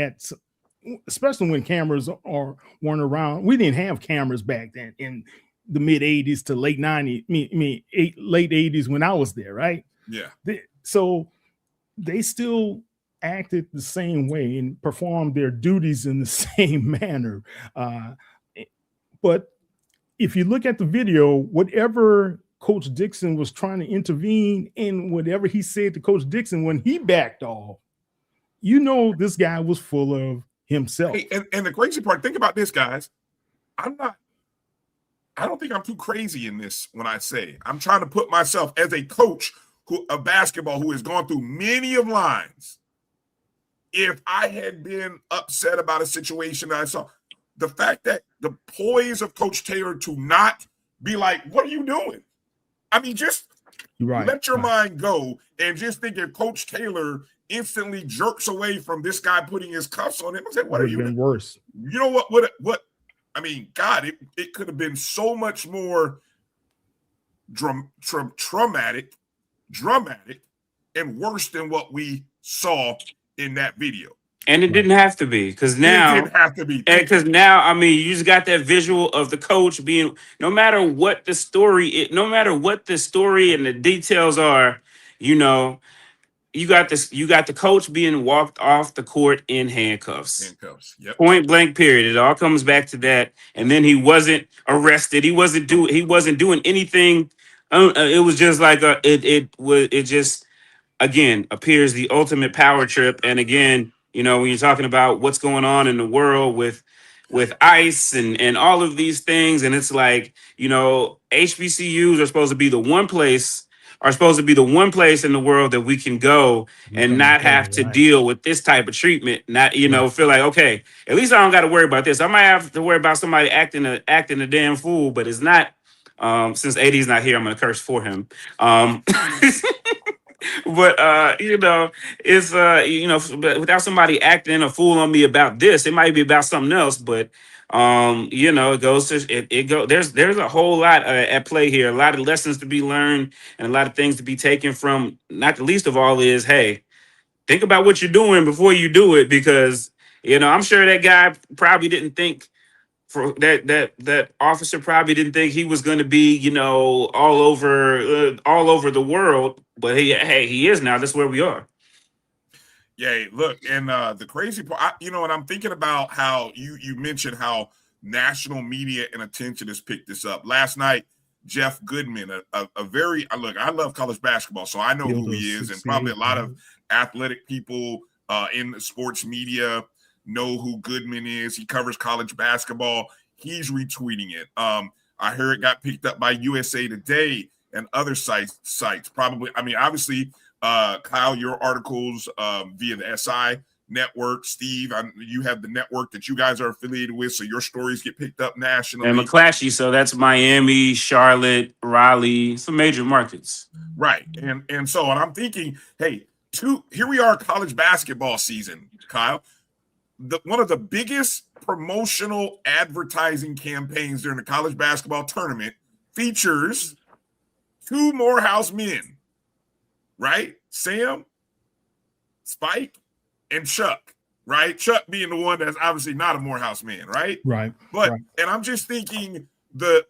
especially when cameras weren't around. We didn't have cameras back then in the mid 80s to late 90s, late 80s when I was there, right? Yeah. So they still acted the same way and performed their duties in the same manner. But if you look at the video, whatever Coach Dixon was trying to intervene in, whatever he said to Coach Dixon when he backed off, you know, this guy was full of himself. Hey, and the crazy part, think about this, guys. I don't think I'm too crazy in this when I say I'm trying to put myself as a coach of basketball who has gone through many of lines. If I had been upset about a situation that I saw, the fact that the poise of Coach Taylor to not be like, what are you doing? I mean, just let your mind go and just think if Coach Taylor instantly jerks away from this guy putting his cuffs on him, I said, what are you doing? Worse. You know what? I mean, God, it could have been so much more dramatic, and worse than what we saw in that video. And it didn't have to be, because It now, didn't have to be. because now, I mean, you just got that visual of the coach being, no matter what the story, no matter what the story and the details are, you know, you got the coach being walked off the court in handcuffs. Handcuffs. Yep. Point blank, period. It all comes back to that. And then he wasn't arrested. He wasn't doing anything. It was just like it just, again, appears the ultimate power trip. And again, you know, when you're talking about what's going on in the world with ICE and all of these things, and it's like, you know, HBCUs are supposed to be the one place in the world that we can go and not have to deal with this type of treatment. Not, you know, feel like, okay, at least I don't got to worry about this. I might have to worry about somebody acting a damn fool, but it's not. Since AD's not here, I'm gonna curse for him. But you know, it's you know, without somebody acting a fool on me about this, it might be about something else. But you know, it goes to it go. There's a whole lot at play here. A lot of lessons to be learned, and a lot of things to be taken from. Not the least of all is, hey, think about what you're doing before you do it, because you know, I'm sure that guy probably didn't think. For that officer probably didn't think he was going to be, you know, all over the world, but he is now. That's where we are. Yeah, look, and the crazy part, you know, and I'm thinking about how you mentioned how national media and attention has picked this up. Last night, Jeff Goodman, a very look, I love college basketball, so I know who he is, and probably a lot of athletic people in the sports media know who Goodman is. He covers college basketball. He's retweeting it. I heard it got picked up by USA Today and other sites. Probably, I mean, obviously, Kyle, your articles via the SI network. Steve, you have the network that you guys are affiliated with, so your stories get picked up nationally. And McClatchy, so that's Miami, Charlotte, Raleigh, some major markets. Right. And so, and I'm thinking, hey, here we are, college basketball season, Kyle. One of the biggest promotional advertising campaigns during the college basketball tournament features two Morehouse men, right? Sam, Spike, and Chuck, right? Chuck being the one that's obviously not a Morehouse man, right? Right. But right. And I'm just thinking the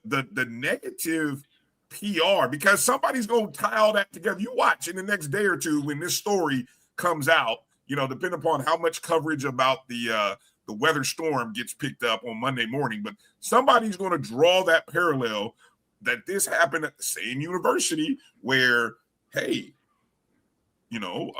negative PR, because somebody's going to tie all that together. You watch in the next day or two when this story comes out, you know, depending upon how much coverage about the weather storm gets picked up on Monday morning, but somebody's going to draw that parallel that this happened at the same university where, hey, Sam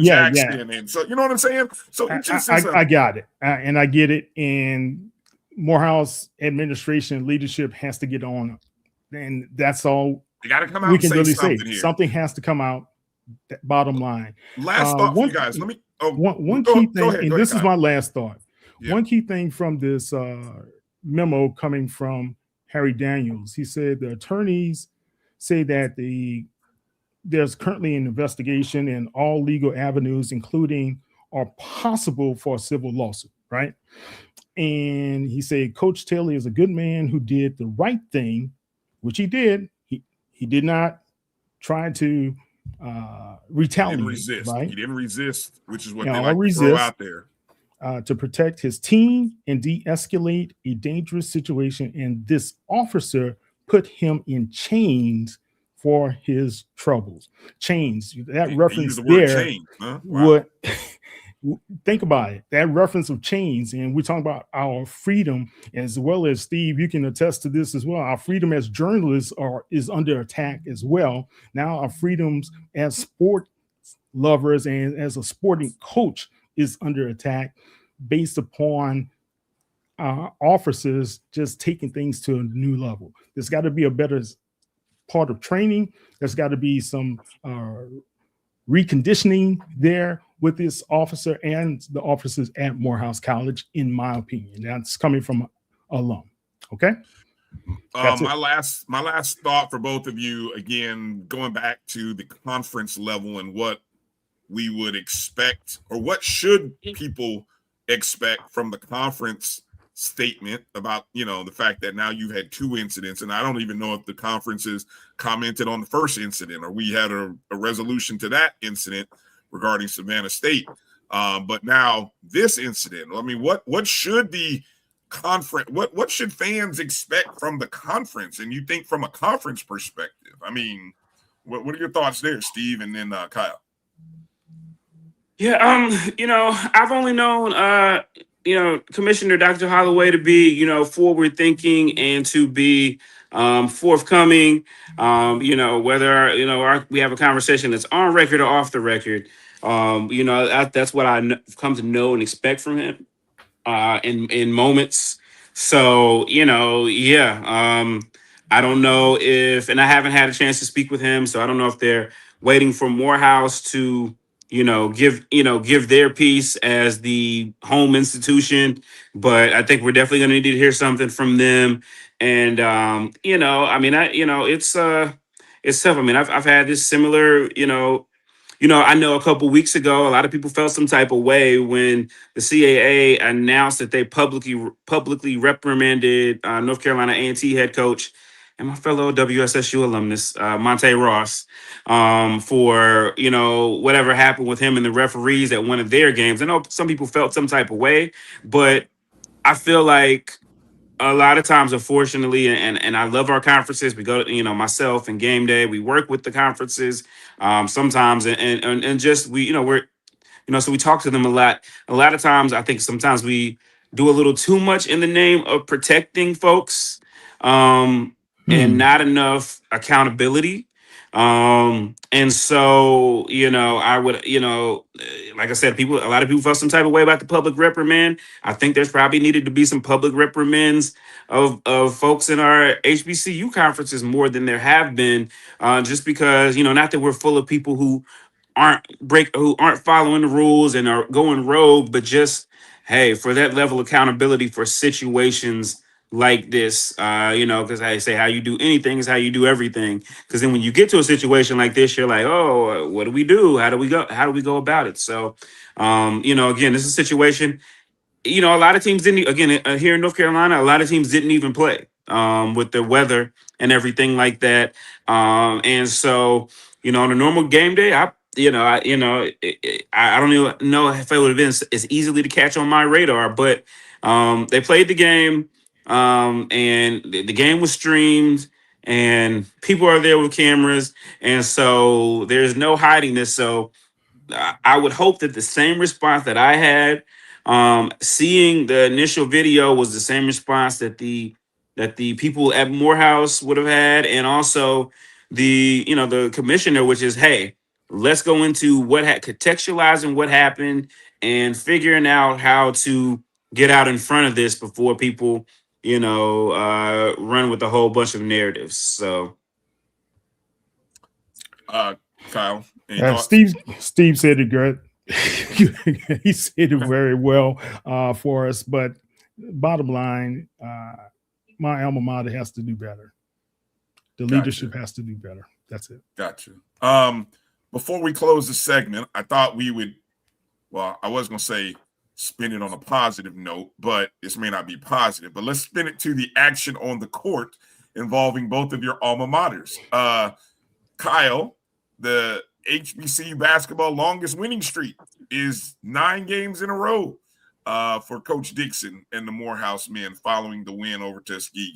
Jackson, and so you know what I'm saying. So it just I got it, and I get it, and Morehouse administration and leadership has to get on it, and that's all. You got to come out. We can really say here. Something has to come out. Bottom line. Last thought for you guys. Let me. One key thing, go ahead, and this is my last thought. Yeah. One key thing from this memo coming from Harry Daniels, he said the attorneys say that there's currently an investigation and all legal avenues, including are possible for a civil lawsuit, right? And he said Coach Taylor is a good man who did the right thing, which he did. He did not try to retaliate. Right? He didn't resist, which is what they like to throw out there. To protect his team and de-escalate a dangerous situation. And this officer put him in chains for his troubles. Chains. That reference the there. Chain, huh? Wow. Think about it. That reference of chains, and we're talking about our freedom, as well as Steve, you can attest to this as well. Our freedom as journalists is under attack as well. Now our freedoms as sport lovers and as a sporting coach is under attack based upon officers just taking things to a new level. There's got to be a better part of training. There's got to be some reconditioning there with this officer and the officers at Morehouse College, in my opinion. That's coming from alum. Okay. My last thought for both of you, again, going back to the conference level and what we would expect, or what should people expect from the conference statement about, the fact that now you've had two incidents, and I don't even know if the conferences commented on the first incident or we had a resolution to that incident. regarding Savannah State. But now this incident, I mean, what should the conference, what should fans expect from the conference? And you think from a conference perspective, I mean, what are your thoughts there, Steve, and then Kyle? Yeah, I've only known Commissioner Dr. Holloway to be, forward thinking and to be forthcoming. Whether we have a conversation that's on record or off the record. That's what I've come to know and expect from him in moments. So, I don't know if, and I haven't had a chance to speak with him, so I don't know if they're waiting for Morehouse to, give their piece as the home institution. But I think we're definitely going to need to hear something from them. And, it's tough. I mean, I've had this similar, I know a couple weeks ago, a lot of people felt some type of way when the CAA announced that they publicly reprimanded North Carolina A&T head coach and my fellow WSSU alumnus, Monte Ross, for, whatever happened with him and the referees at one of their games. I know some people felt some type of way, but I feel like a lot of times, unfortunately, and I love our conferences. We go to, myself and game day, we work with the conferences sometimes and just so we talk to them a lot. A lot of times, I think sometimes we do a little too much in the name of protecting folks and not enough accountability. And so, I would, like I said, a lot of people felt some type of way about the public reprimand. I think there's probably needed to be some public reprimands of folks in our HBCU conferences more than there have been, just because, not that we're full of people who aren't following the rules and are going rogue, but just, hey, for that level of accountability for situations like this, because I say how you do anything is how you do everything. Because then when you get to a situation like this, you're like, oh, what do we do? How do we go about it? So, again, this is a situation. A lot of teams didn't. Again, here in North Carolina, a lot of teams didn't even play with the weather and everything like that. And so, on a normal game day, I don't even know if it would have been as easily to catch on my radar. But they played the game. And the game was streamed and people are there with cameras. And so there's no hiding this. So I would hope that the same response that I had, seeing the initial video was the same response that the people at Morehouse would have had. And also the commissioner, which is, hey, let's go into contextualizing what happened and figuring out how to get out in front of this before people run with a whole bunch of narratives. So, Kyle, Steve said it great. He said it very well for us. But bottom line, my alma mater has to do better. The leadership has to do better. That's it. Gotcha. Before we close the segment, I thought we would. Well, I was going to say spin it on a positive note, but this may not be positive. But let's spin it to the action on the court involving both of your alma maters. Kyle, the HBCU basketball longest winning streak is 9 games in a row for Coach Dixon and the Morehouse men following the win over Tuskegee.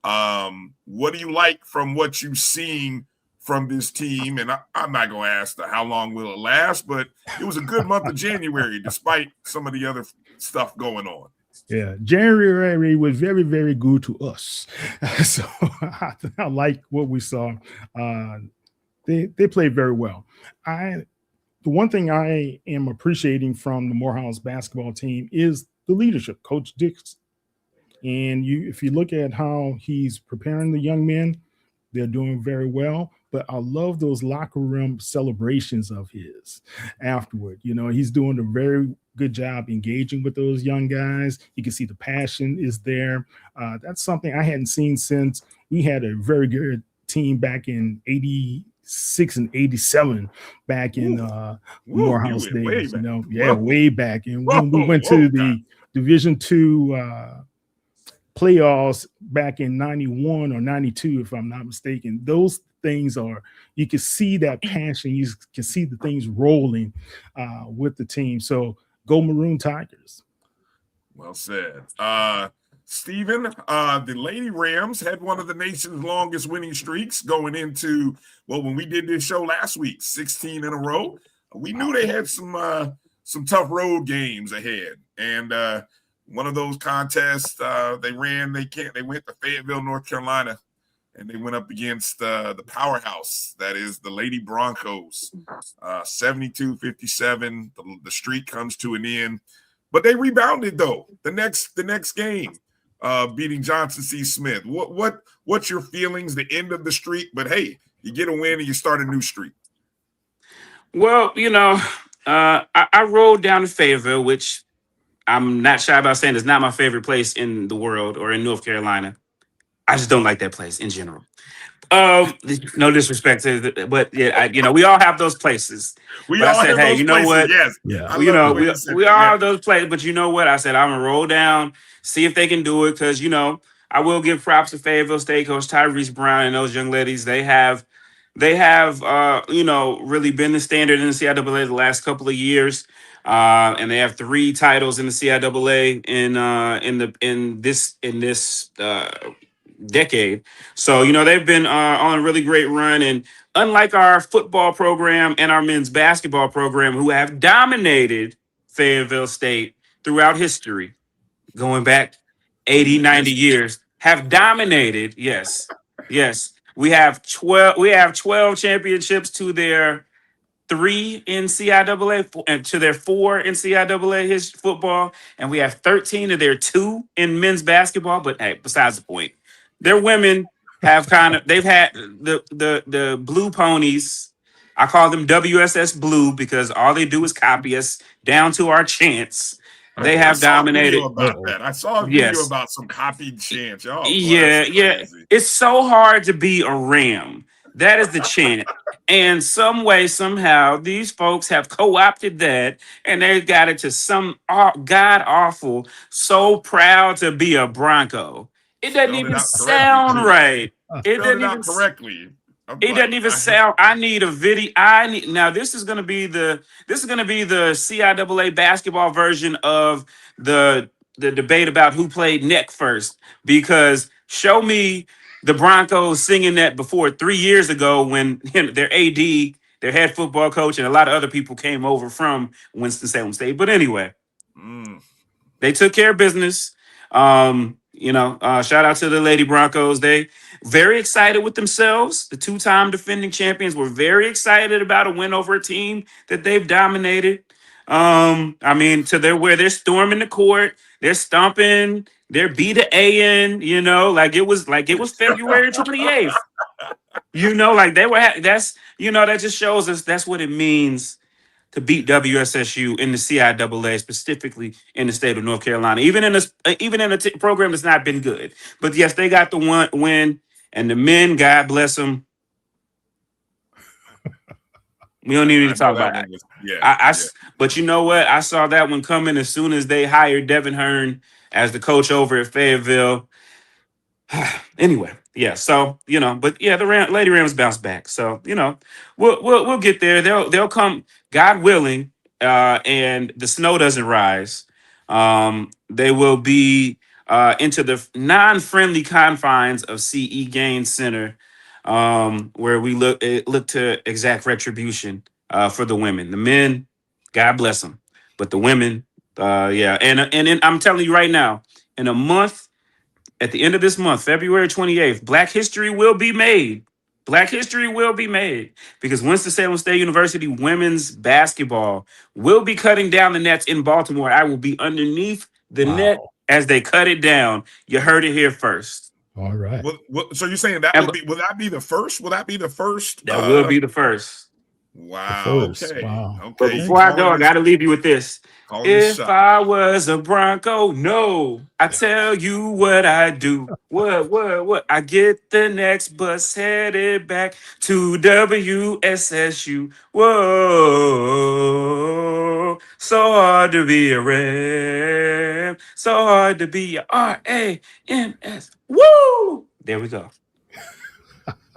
What do you like from what you've seen from this team? And I'm not going to ask how long will it last, but it was a good month of January despite some of the other stuff going on. Yeah, January was very, very good to us. So I like what we saw. They played very well. The one thing I am appreciating from the Morehouse basketball team is the leadership, Coach Dixon. And if you look at how he's preparing the young men, they're doing very well. But I love those locker room celebrations of his afterward. He's doing a very good job engaging with those young guys. You can see the passion is there. That's something I hadn't seen since we had a very good team back in 86 and 87 back in Morehouse days. Way back. And when we went to the Division II playoffs back in 91 or 92, if I'm not mistaken, things are, you can see that passion, you can see the things rolling with the team. So go Maroon Tigers. Well said. Stephen, the Lady Rams had one of the nation's longest winning streaks going into, well, when we did this show last week, 16 in a row. We knew they had some tough road games ahead. And one of those contests they went to Fayetteville, North Carolina, and they went up against the powerhouse that is the Lady Broncos. 72-57. The streak comes to an end. But they rebounded though. The next game, beating Johnson C. Smith. What's your feelings? The end of the streak, but hey, you get a win and you start a new streak. Well, I rode down to Fayetteville, which I'm not shy about saying is not my favorite place in the world or in North Carolina. I just don't like that place in general. No disrespect to it, but yeah, we all have those places. We but all I said, have hey, those you know places, what? yes. Yeah. We all have those places, but you know what? I said I'm gonna roll down, see if they can do it, because I will give props to Fayetteville State coach Tyrese Bryan and those young ladies. They have really been the standard in the CIAA the last couple of years. And they have 3 titles in the CIAA in this decade. So, they've been on a really great run. And unlike our football program and our men's basketball program, who have dominated Fayetteville State throughout history, going back 80, 90 years, have dominated. Yes. We have 12 championships to their 3 in CIAA and to their 4 in CIAA his football, and we have 13 of their 2 in men's basketball. But hey, besides the point, their women have they've had the Blue Ponies. I call them WSS Blue because all they do is copy us down to our chants. They have dominated. I saw a video about some copied chants. Y'all, yeah. It's so hard to be a Ram. That is the chant. And some way, somehow, these folks have co-opted that, and they got it to some god awful, so proud to be a Bronco. It doesn't even sound right. It doesn't even correctly. It doesn't even sound. I need a video. Now this is gonna be the CIAA basketball version of the debate about who played neck first, because show me the Broncos singing that before 3 years ago when their AD, their head football coach, and a lot of other people came over from Winston-Salem State. But anyway, they took care of business. Shout out to the Lady Broncos. They very excited with themselves. The 2-time defending champions were very excited about a win over a team that they've dominated. Where they're storming the court, they're stomping, they're B-to-A-N, like it was February 28th. That just shows us that's what it means to beat WSSU in the CIAA, specifically in the state of North Carolina, even in a program that's not been good. But yes, they got the one win, and the men, God bless them. We don't even need to talk about that. But you know what? I saw that one coming as soon as they hired Devin Hearn as the coach over at Fayetteville. Anyway, yeah. So the Lady Rams bounced back. So we'll get there. They'll come, God willing, and the snow doesn't rise. They will be into the non-friendly confines of CE Gaines Center, where we look to exact retribution for the women. The men, God bless them, but the women, And I'm telling you right now, in a month. At the end of this month, February 28th, Black history will be made. Black history will be made because Winston-Salem State University women's basketball will be cutting down the nets in Baltimore. I will be underneath the net as they cut it down. You heard it here first. All right. So you're saying will that be the first? Will that be the first? That will be the first. Wow. Okay. Wow. Okay. But before I go, I got to leave you with this. If I was a Bronco, no, I tell you what I do. What? I get the next bus headed back to WSSU. Whoa, so hard to be a Ram, so hard to be a RAMS. Woo! There we go.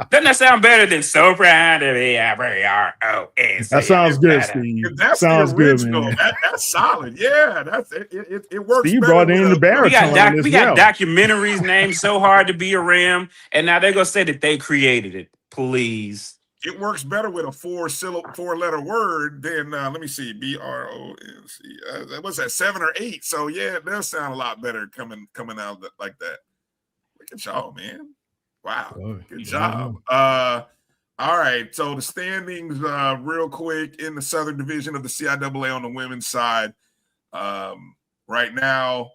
Doesn't that sound better than so proud to be a ROS? That sounds good, Steve. If that's Sounds the original, good, man. that's solid. Yeah, that's it works. Steve better brought with in the a- baritone as We got well. documentaries named So Hard to Be a Ram, and now they're gonna say that they created it. Please. It works better with a four-letter word than let me see, BRONC. What's that, 7 or 8? So yeah, it does sound a lot better coming out like that. Look at y'all, man. Wow, good job. All right, so the standings real quick in the Southern Division of the CIAA on the women's side. Right now,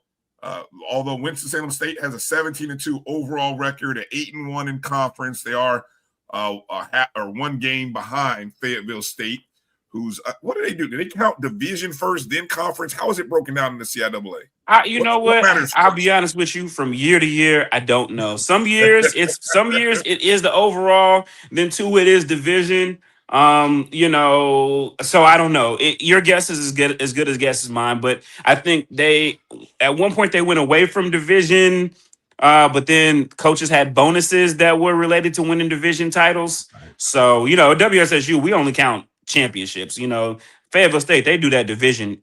although Winston-Salem State has a 17-2 overall record, at 8-1 in conference, they are one game behind Fayetteville State, who's what do they do? Do they count division first, then conference? How is it broken down in the CIAA? You know what? I'll be honest with you. From year to year, I don't know. Some years it is the overall. Then 2 it is division. You know, so I don't know. Your guess is as good as guess as mine. But I think they at one point they went away from division. But then coaches had bonuses that were related to winning division titles. So, you know, WSSU, we only count championships. You know, Fayetteville State, they do that division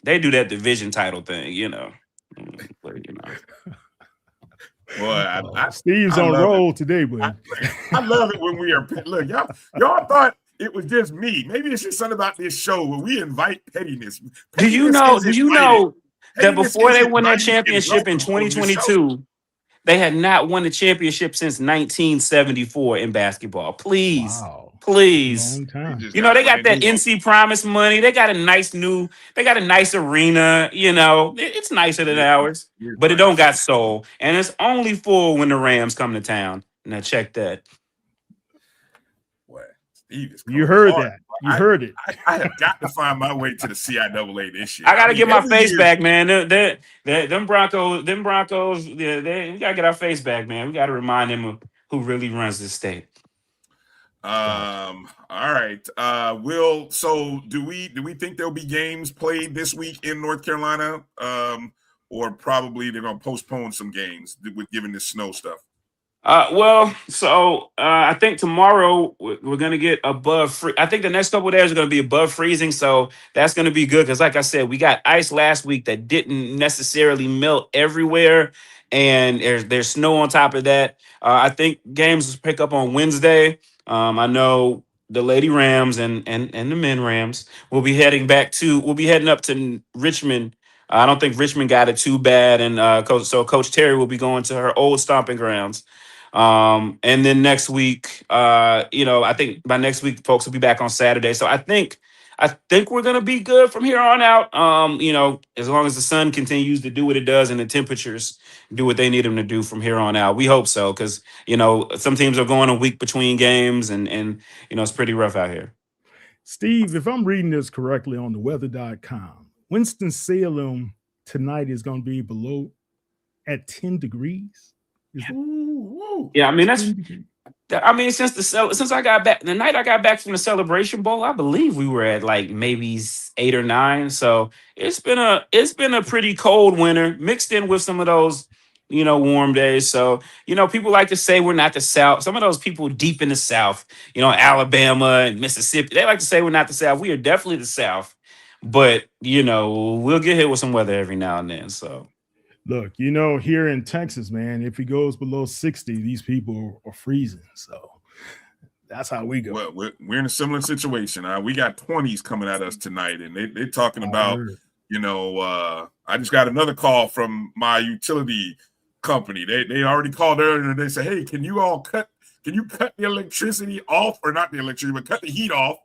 title thing, you know. But, you know. Boy, Steve's on roll today, boy. I love it when we are look, y'all thought it was just me. Maybe it's just something about this show where we invite pettiness. Do you know that before they won that championship in 2022? They had not won a championship since 1974 in basketball. Please. Long time. You know, they got that NC Promise money. They got a nice arena. You know, it's nicer than ours, but it don't got soul. And it's only full when the Rams come to town. Now check that. You heard that. You heard it. I have got to find my way to the CIAA this year. I got to get my face back, man. Them Broncos, we got to get our face back, man. We got to remind them of who really runs this state. All right. So do we think there'll be games played this week in North Carolina? Or probably they're going to postpone some games with given this snow stuff? I think tomorrow we're going to get above I think the next couple of days are going to be above freezing. So that's going to be good. Cause like I said, we got ice last week that didn't necessarily melt everywhere. And there's snow on top of that. I think games will pick up on Wednesday. I know the Lady Rams and the men Rams will be heading up to Richmond. I don't think Richmond got it too bad. And Coach Terry will be going to her old stomping grounds. And then next week, I think by next week, folks will be back on Saturday. So I think we're going to be good from here on out. As long as the sun continues to do what it does and the temperatures do what they need them to do from here on out. We hope so. Cause some teams are going a week between games and it's pretty rough out here. Steve, if I'm reading this correctly on the weather.com, Winston-Salem tonight is going to be below at 10 degrees. Yeah, I mean since I got back the night I got back from the Celebration Bowl, I believe we were at like maybe 8 or 9. So it's been a pretty cold winter mixed in with some of those warm days. So people like to say we're not the South. Some of those people deep in the South, Alabama and Mississippi, they like to say we're not the South. We are definitely the South, but we'll get hit with some weather every now and then. So. Look, here in Texas, man, if it goes below 60, these people are freezing. So that's how we go. Well, we're in a similar situation. We got 20s coming at us tonight, and they're talking about, I just got another call from my utility company. They already called earlier, and they said, hey, can you cut the electricity off, or not the electricity, but cut the heat off?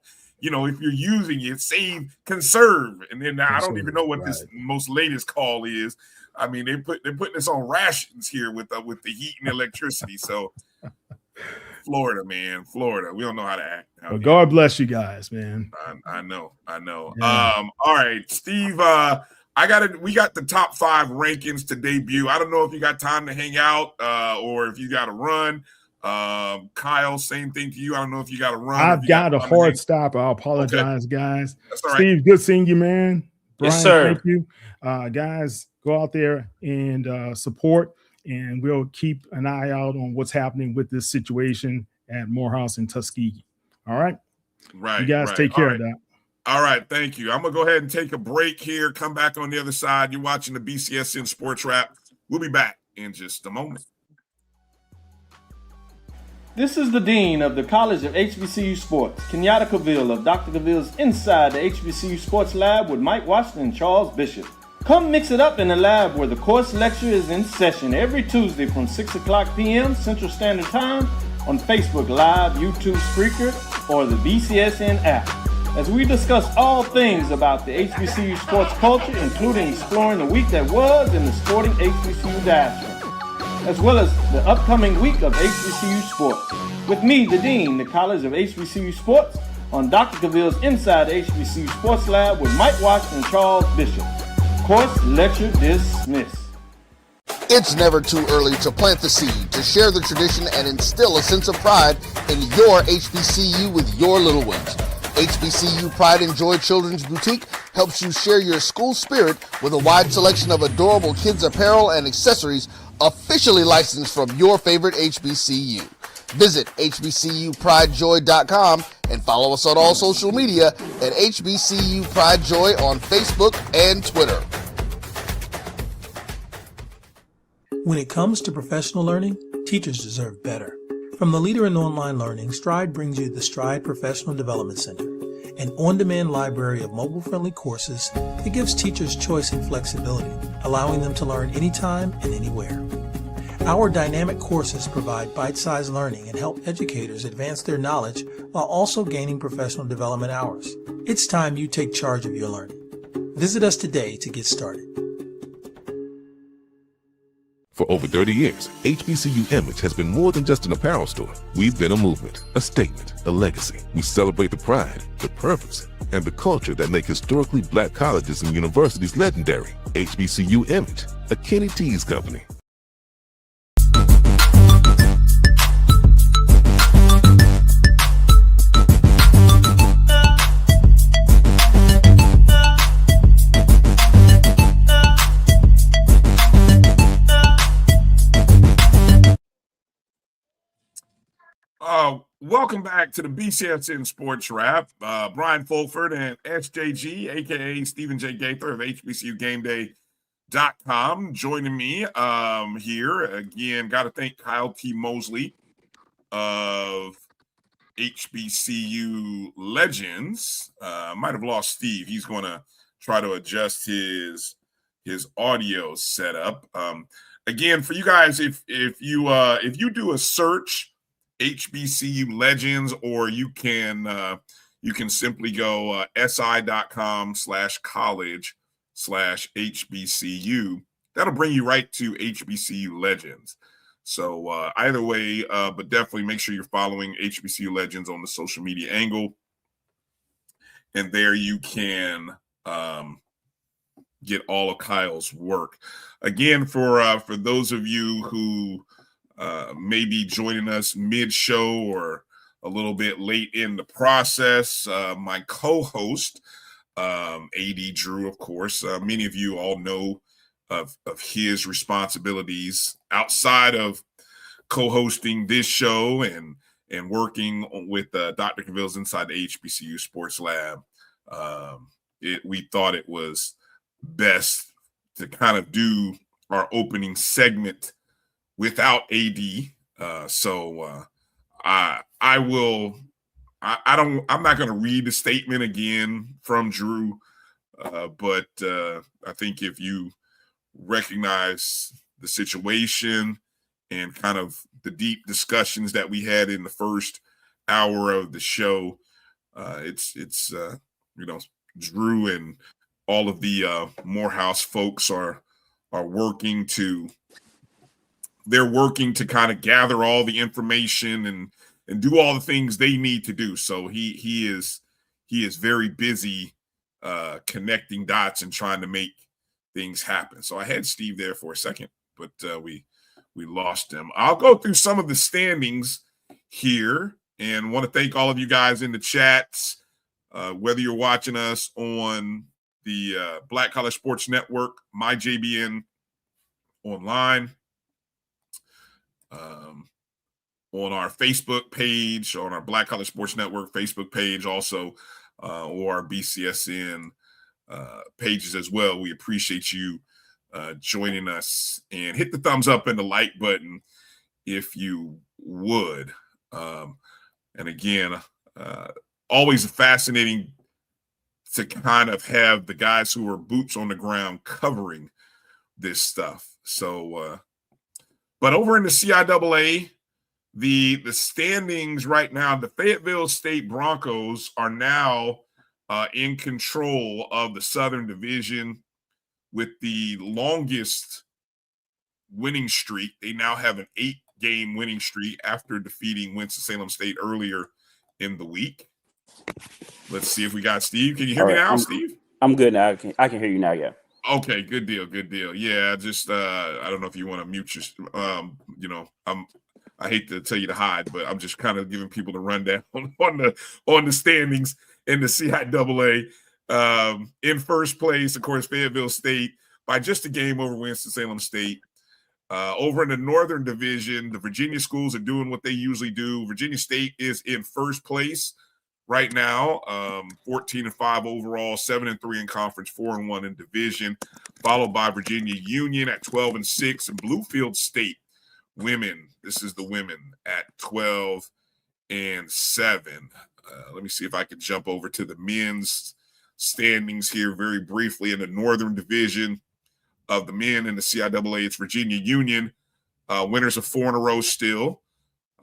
If you're using it, conserve. And then I don't even know what this most latest call is. I mean, they're putting us on rations here with the heat and electricity. So, Florida, we don't know how to act. Well, God bless you guys, man. I know. Yeah. All right, Steve. We got the top 5 rankings to debut. I don't know if you got time to hang out or if you got to run. Kyle, same thing to you. I don't know if you got to run. I've got a hard stop. I apologize, guys. That's all right. Steve, good seeing you, man. Bryan, yes, sir. Thank you. Guys, go out there and support, and we'll keep an eye out on what's happening with this situation at Morehouse and Tuskegee. All right. Right. You guys take care of that. All right. Thank you. I'm going to go ahead and take a break here. Come back on the other side. You're watching the BCSN Sports Wrap. We'll be back in just a moment. This is the Dean of the College of HBCU Sports, Kenyatta Cavill of Dr. Cavill's Inside the HBCU Sports Lab with Mike Washington and Charles Bishop. Come mix it up in the lab where the course lecture is in session every Tuesday from 6 o'clock p.m. Central Standard Time on Facebook Live, YouTube Spreaker, or the BCSN app, as we discuss all things about the HBCU sports culture, including exploring the week that was in the sporting HBCU diaspora, as well as the upcoming week of HBCU Sports. With me, the Dean, the College of HBCU Sports, on Dr. Cavill's Inside the HBCU Sports Lab with Mike Washington and Charles Bishop. Course lecture dismissed. It's never too early to plant the seed, to share the tradition, and instill a sense of pride in your HBCU with your little ones. HBCU Pride and Joy Children's Boutique helps you share your school spirit with a wide selection of adorable kids' apparel and accessories officially licensed from your favorite HBCU. Visit hbcupridejoy.com and follow us on all social media at HBCU Pride Joy on Facebook and Twitter. When it comes to professional learning, teachers deserve better. From the leader in online learning, Stride brings you the Stride Professional Development Center, an on-demand library of mobile-friendly courses that gives teachers choice and flexibility, allowing them to learn anytime and anywhere. Our dynamic courses provide bite-sized learning and help educators advance their knowledge while also gaining professional development hours. It's time you take charge of your learning. Visit us today to get started. For over 30 years, HBCU Image has been more than just an apparel store. We've been a movement, a statement, a legacy. We celebrate the pride, the purpose, and the culture that make historically black colleges and universities legendary. HBCU Image, a Kenny T's company. Welcome back to the BCSN Sports Wrap. Bryan Fulford and SJG, a.k.a. Stephen J. Gaither of HBCUGameDay.com joining me here. Again, got to thank Kyle T. Mosley of HBCU Legends. Might have lost Steve. He's going to try to adjust his audio setup. Again, for you guys, if you do a search HBCU Legends, or you can simply go si.com/college/HBCU. That'll bring you right to HBCU Legends. So either way, but definitely make sure you're following HBCU Legends on the social media angle, and there you can get all of Kyle's work. Again, for those of you who maybe joining us mid-show or a little bit late in the process, my co-host, AD Drew, of course, many of you all know of his responsibilities outside of co-hosting this show and working with Dr. Cavill's Inside the HBCU Sports Lab. We thought it was best to kind of do our opening segment without AD. I'm not going to read the statement again from Drew, but I think if you recognize the situation and kind of the deep discussions that we had in the first hour of the show, it's Drew and all of the Morehouse folks are working to kind of gather all the information and do all the things they need to do. So he is very busy connecting dots and trying to make things happen. So I had Steve there for a second, but we lost him. I'll go through some of the standings here and want to thank all of you guys in the chats, whether you're watching us on the Black College Sports Network, MyJBN Online, on our Facebook page, on our Black College Sports Network Facebook page also, or our BCSN pages as well. We appreciate you joining us, and hit the thumbs up and the like button if you would. And again, always fascinating to kind of have the guys who are boots on the ground covering this stuff. So, but over in the CIAA, the standings right now, the Fayetteville State Broncos are now in control of the Southern Division with the longest winning streak. They now have an 8-game winning streak after defeating Winston-Salem State earlier in the week. Let's see if we got Steve. Can you hear me now, Steve? I'm good now. I can hear you now, yeah. Okay, good deal, good deal. Yeah, just I don't know if you want to mute your I hate to tell you to hide, but I'm just kind of giving people the rundown on the standings in the CIAA. In first place, of course, Fayetteville State by just a game over Winston-Salem State. Over in the Northern Division, the Virginia schools are doing what they usually do. Virginia State is in first place right now, 14-5 overall, 7-3 in conference, 4-1 in division, followed by Virginia Union at 12-6, and Bluefield State women. This is the women at 12-7. Let me see if I can jump over to the men's standings here very briefly. In the Northern Division of the men in the CIAA, it's Virginia Union, winners of 4 in a row still.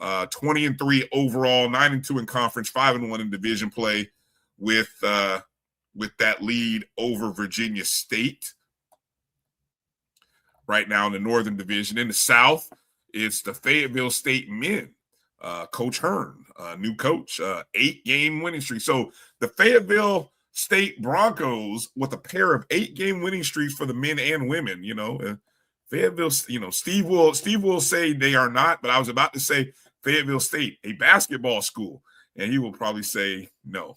20-3 overall, 9-2 in conference, 5-1 in division play, with that lead over Virginia State. Right now in the Northern Division. In the South, it's the Fayetteville State men. Coach Hearn, new coach, 8-game winning streak. So the Fayetteville State Broncos with a pair of 8-game winning streaks for the men and women. Fayetteville, Steve will say they are not, but I was about to say Fayetteville State, a basketball school, and he will probably say no.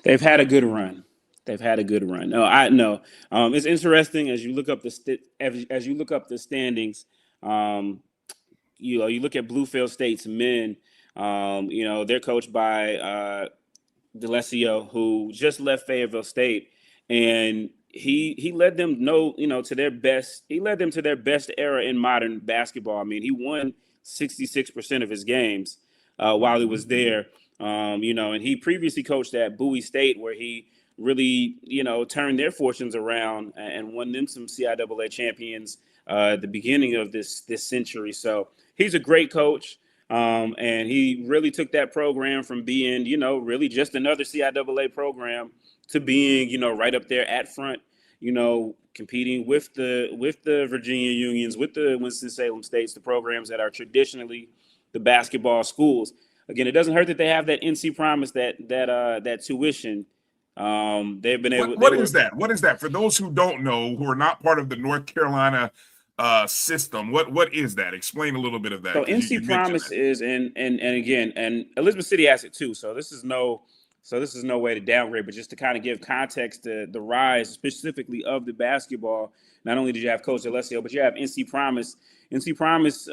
They've had a good run. No, I know. It's interesting as you look up the standings. You look at Bluefield State's men. They're coached by DeLessio, who just left Fayetteville State, and he led them to their best. He led them to their best era in modern basketball. I mean, he won 66% of his games while he was there. And he previously coached at Bowie State, where he really, turned their fortunes around and won them some CIAA champions at the beginning of this century. So he's a great coach. And he really took that program from being, really just another CIAA program to being, right up there at front, competing with the Virginia Unions, with the Winston-Salem States, the programs that are traditionally the basketball schools. Again, it doesn't hurt that they have that NC Promise, that tuition. They've been able. What is that? What is that? For those who don't know, who are not part of the North Carolina system, what is that? Explain a little bit of that. So NC Promise is, and Elizabeth City has it too. So this is no way to downgrade, but just to kind of give context to the rise specifically of the basketball. Not only did you have Coach DeLessio, but you have NC Promise. NC Promise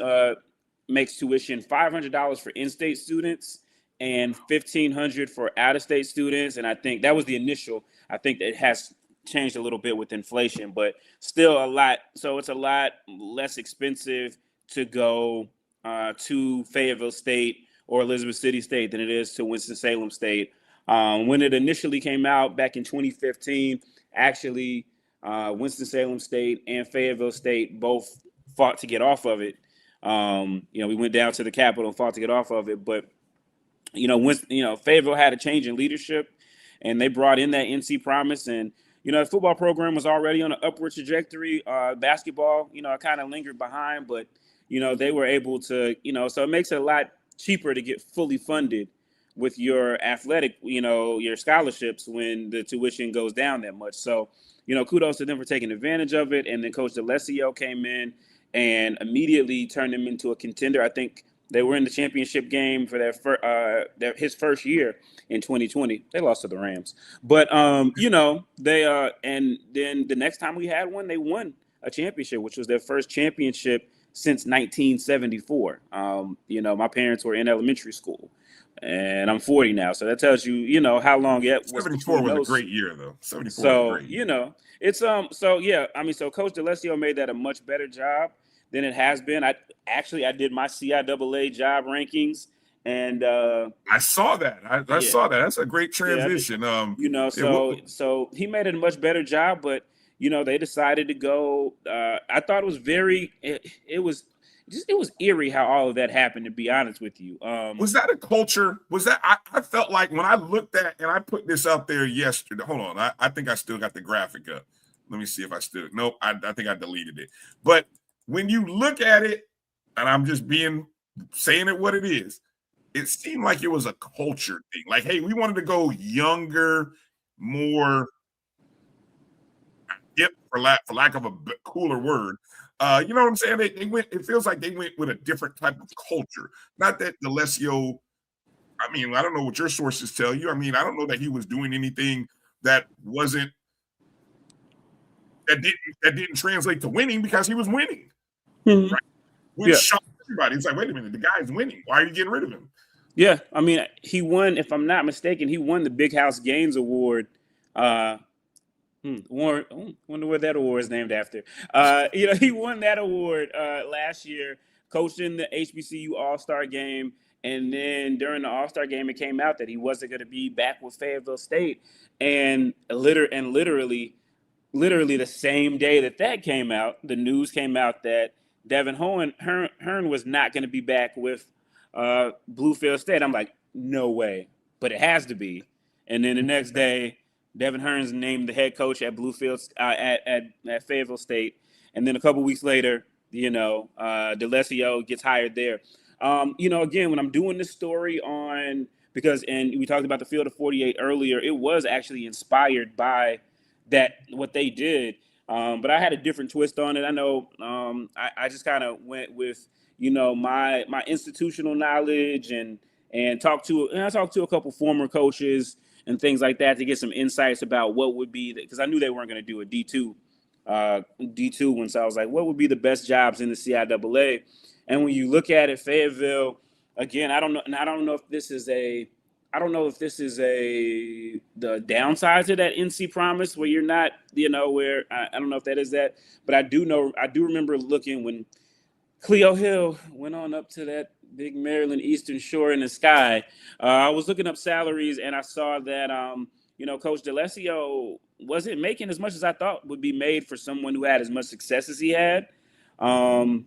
makes tuition $500 for in-state students and $1,500 for out-of-state students. And I think that was the initial. I think that it has changed a little bit with inflation, but still a lot. So it's a lot less expensive to go to Fayetteville State or Elizabeth City State than it is to Winston-Salem State. When it initially came out back in 2015, actually Winston-Salem State and Fayetteville State both fought to get off of it. We went down to the Capitol and fought to get off of it, but Fayetteville had a change in leadership, and they brought in that NC Promise, and the football program was already on an upward trajectory. Basketball, kind of lingered behind, but they were able to, so it makes it a lot cheaper to get fully funded with your athletic, your scholarships when the tuition goes down that much. So, kudos to them for taking advantage of it. And then Coach DeLessio came in and immediately turned them into a contender. I think they were in the championship game for his first year in 2020. They lost to the Rams. But, they and then the next time we had one, they won a championship, which was their first championship since 1974. My parents were in elementary school, and I'm 40 now, so that tells you, how long it was. 74 was a great year, though. 74 was a great year. It's so Coach DeLessio made that a much better job than it has been. I did my CIAA job rankings, and I saw that. I saw that. That's a great transition. So he made it a much better job, but they decided to go. I thought it was it was eerie how all of that happened, to be honest with you. Was that a culture? Was that I felt like when I looked at, and I put this out there yesterday. Hold on. I think I still got the graphic up. Let me see if I still. Nope, I think I deleted it. But when you look at it, and I'm just saying it what it is, it seemed like it was a culture thing. Like, hey, we wanted to go younger, more hip, for lack of a cooler word. You know what I'm saying? They went. It feels like they went with a different type of culture. Not that DeLessio. I mean, I don't know what your sources tell you. I mean, I don't know that he was doing anything that didn't translate to winning, because he was winning. Mm-hmm. Right? Which shocked everybody. It's like, wait a minute, the guy's winning. Why are you getting rid of him? Yeah, I mean, he won. If I'm not mistaken, he won the Big House Games Award. Wonder what that award is named after. He won that award last year, coaching the HBCU All-Star Game, and then during the All-Star Game, it came out that he wasn't going to be back with Fayetteville State, and literally the same day that came out, the news came out that Devin Hearn was not going to be back with Bluefield State. I'm like, no way, but it has to be. And then the next day, Devin Hearn's named the head coach at Bluefield at Fayetteville State, and then a couple weeks later, DeLessio gets hired there. Again, when I'm doing this story and we talked about the Field of 48 earlier, it was actually inspired by what they did, but I had a different twist on it. I know I just kind of went with my institutional knowledge and talked to a couple former coaches and things like that to get some insights about what would be, because I knew they weren't going to do a D2 one. So I was like, what would be the best jobs in the CIAA? And when you look at it, Fayetteville, again, I don't know if this is the downside to that NC Promise where you're not, where I don't know if that is that, but I do remember looking when Cleo Hill went on up to that big Maryland Eastern Shore in the sky. I was looking up salaries, and I saw that, Coach DeLessio wasn't making as much as I thought would be made for someone who had as much success as he had. Then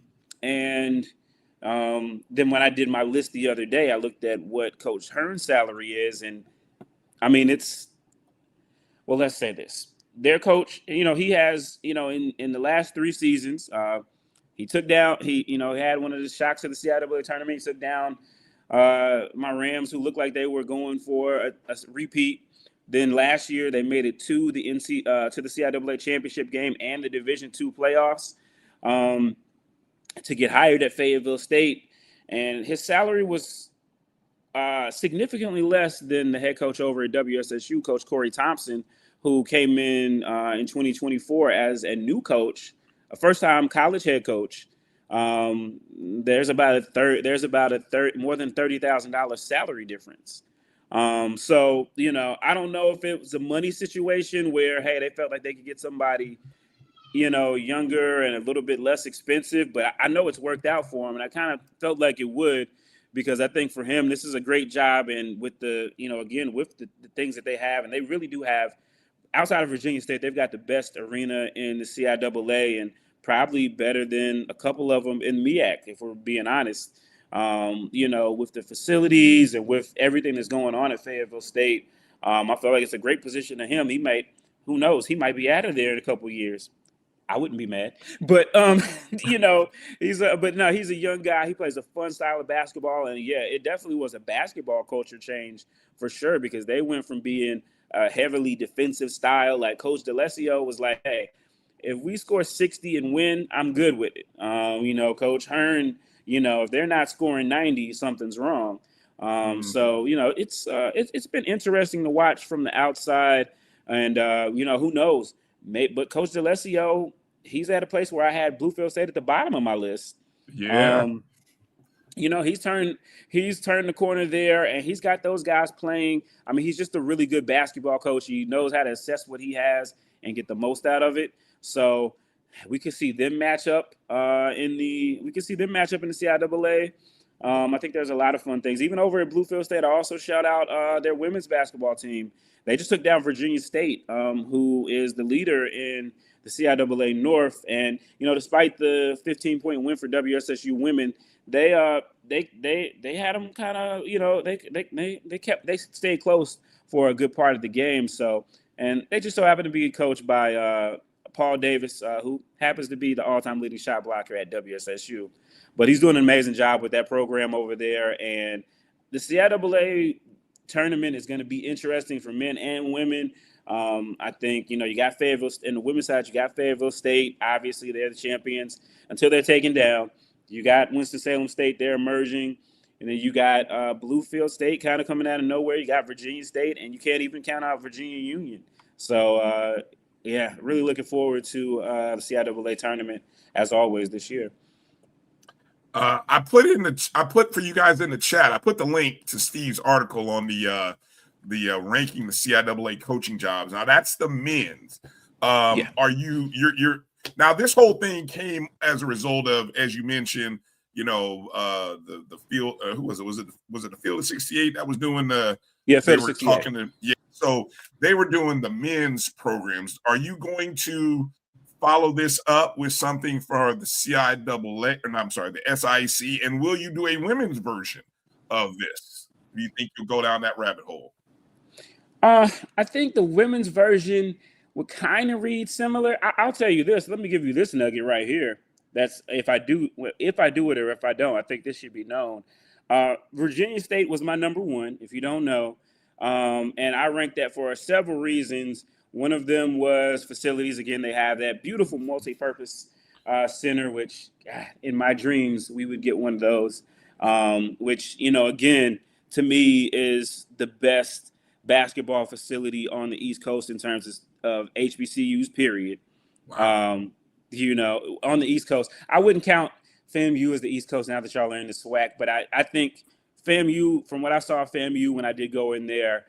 when I did my list the other day, I looked at what Coach Hearn's salary is, and I mean, let's say this. Their coach, he has, in the last 3 seasons, he took down, he had one of the shocks of the CIAA tournament. He took down my Rams, who looked like they were going for a repeat. Then last year they made it to the CIAA championship game and the Division II playoffs to get hired at Fayetteville State. And his salary was significantly less than the head coach over at WSSU, Coach Corey Thompson, who came in 2024 as a new coach, a first-time college head coach. There's about a third, more than $30,000 salary difference. So, I don't know if it was a money situation where, hey, they felt like they could get somebody, younger and a little bit less expensive, but I know it's worked out for him. And I kind of felt like it would, because I think for him, this is a great job. And with the things that they have, and they really do have, outside of Virginia State, they've got the best arena in the CIAA and probably better than a couple of them in MEAC, if we're being honest. With the facilities and with everything that's going on at Fayetteville State, I feel like it's a great position to him. Who knows, he might be out of there in a couple of years. I wouldn't be mad, but he's a young guy. He plays a fun style of basketball, and yeah, it definitely was a basketball culture change for sure, because they went from being a heavily defensive style, like Coach DeLessio was like, hey, if we score 60 and win, I'm good with it. Coach Hearn, if they're not scoring 90, something's wrong. So it's been interesting to watch from the outside, and who knows? But Coach DeLessio, he's at a place where I had Bluefield State at the bottom of my list. Yeah. He's turned the corner there, and he's got those guys playing. I mean, he's just a really good basketball coach. He knows how to assess what he has and get the most out of it. So we could see them match up in the CIAA. I think there's a lot of fun things. Even over at Bluefield State, I also shout out their women's basketball team. They just took down Virginia State, who is the leader in the CIAA North. And, despite the 15-point win for WSSU women, they had them kind of, they stayed close for a good part of the game. So, and they just so happen to be coached by Paul Davis, who happens to be the all-time leading shot blocker at WSSU. But he's doing an amazing job with that program over there. And the CIAA tournament is going to be interesting for men and women. I think, you got Fayetteville in the women's side, you got Fayetteville State. Obviously, they're the champions until they're taken down. You got Winston-Salem State, they're emerging. And then you got Bluefield State kind of coming out of nowhere. You got Virginia State, and you can't even count out Virginia Union. So, really looking forward to the CIAA tournament, as always, this year. I put for you guys in the chat. I put the link to Steve's article on the ranking the CIAA coaching jobs. Now that's the men's. Are you're now this whole thing came as a result of, as you mentioned, the field. Who was it? Was it the Field of 68 that was doing the? Yeah, they were talking to. Yeah, so they were doing the men's programs. Are you going to follow this up with something for the the SIC, and will you do a women's version of this? Do you think you'll go down that rabbit hole? I think the women's version would kind of read similar. I'll tell you this. Let me give you this nugget right here. That's if I do it or if I don't. I think this should be known. Virginia State was my number one, if you don't know, and I ranked that for several reasons. One of them was facilities. Again, they have that beautiful multi-purpose center, which in my dreams, we would get one of those, which, again, to me is the best basketball facility on the East Coast in terms of HBCUs, period. Wow. On the East Coast. I wouldn't count FAMU as the East Coast now that y'all are in the SWAC, but I think FAMU, from what I saw of FAMU when I did go in there,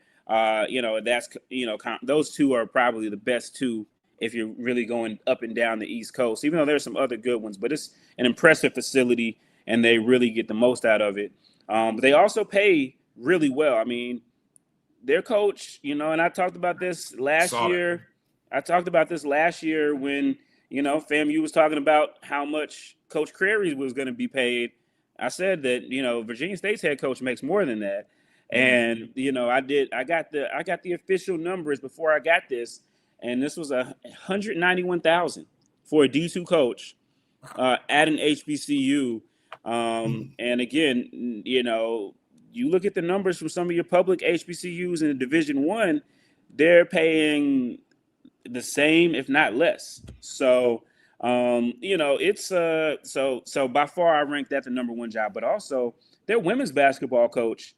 those two are probably the best two if you're really going up and down the East Coast, even though there's some other good ones, but it's an impressive facility and they really get the most out of it. But they also pay really well. I mean, their coach, and I talked about this last year. I talked about this last year when, FAMU was talking about how much Coach Crary was going to be paid. I said that, Virginia State's head coach makes more than that. And, I got the official numbers before I got this, and this was $191,000 for a D2 coach at an HBCU. And again, you look at the numbers from some of your public HBCUs in Division I, they're paying the same, if not less. So, it's so by far I rank that the number one job, but also their women's basketball coach.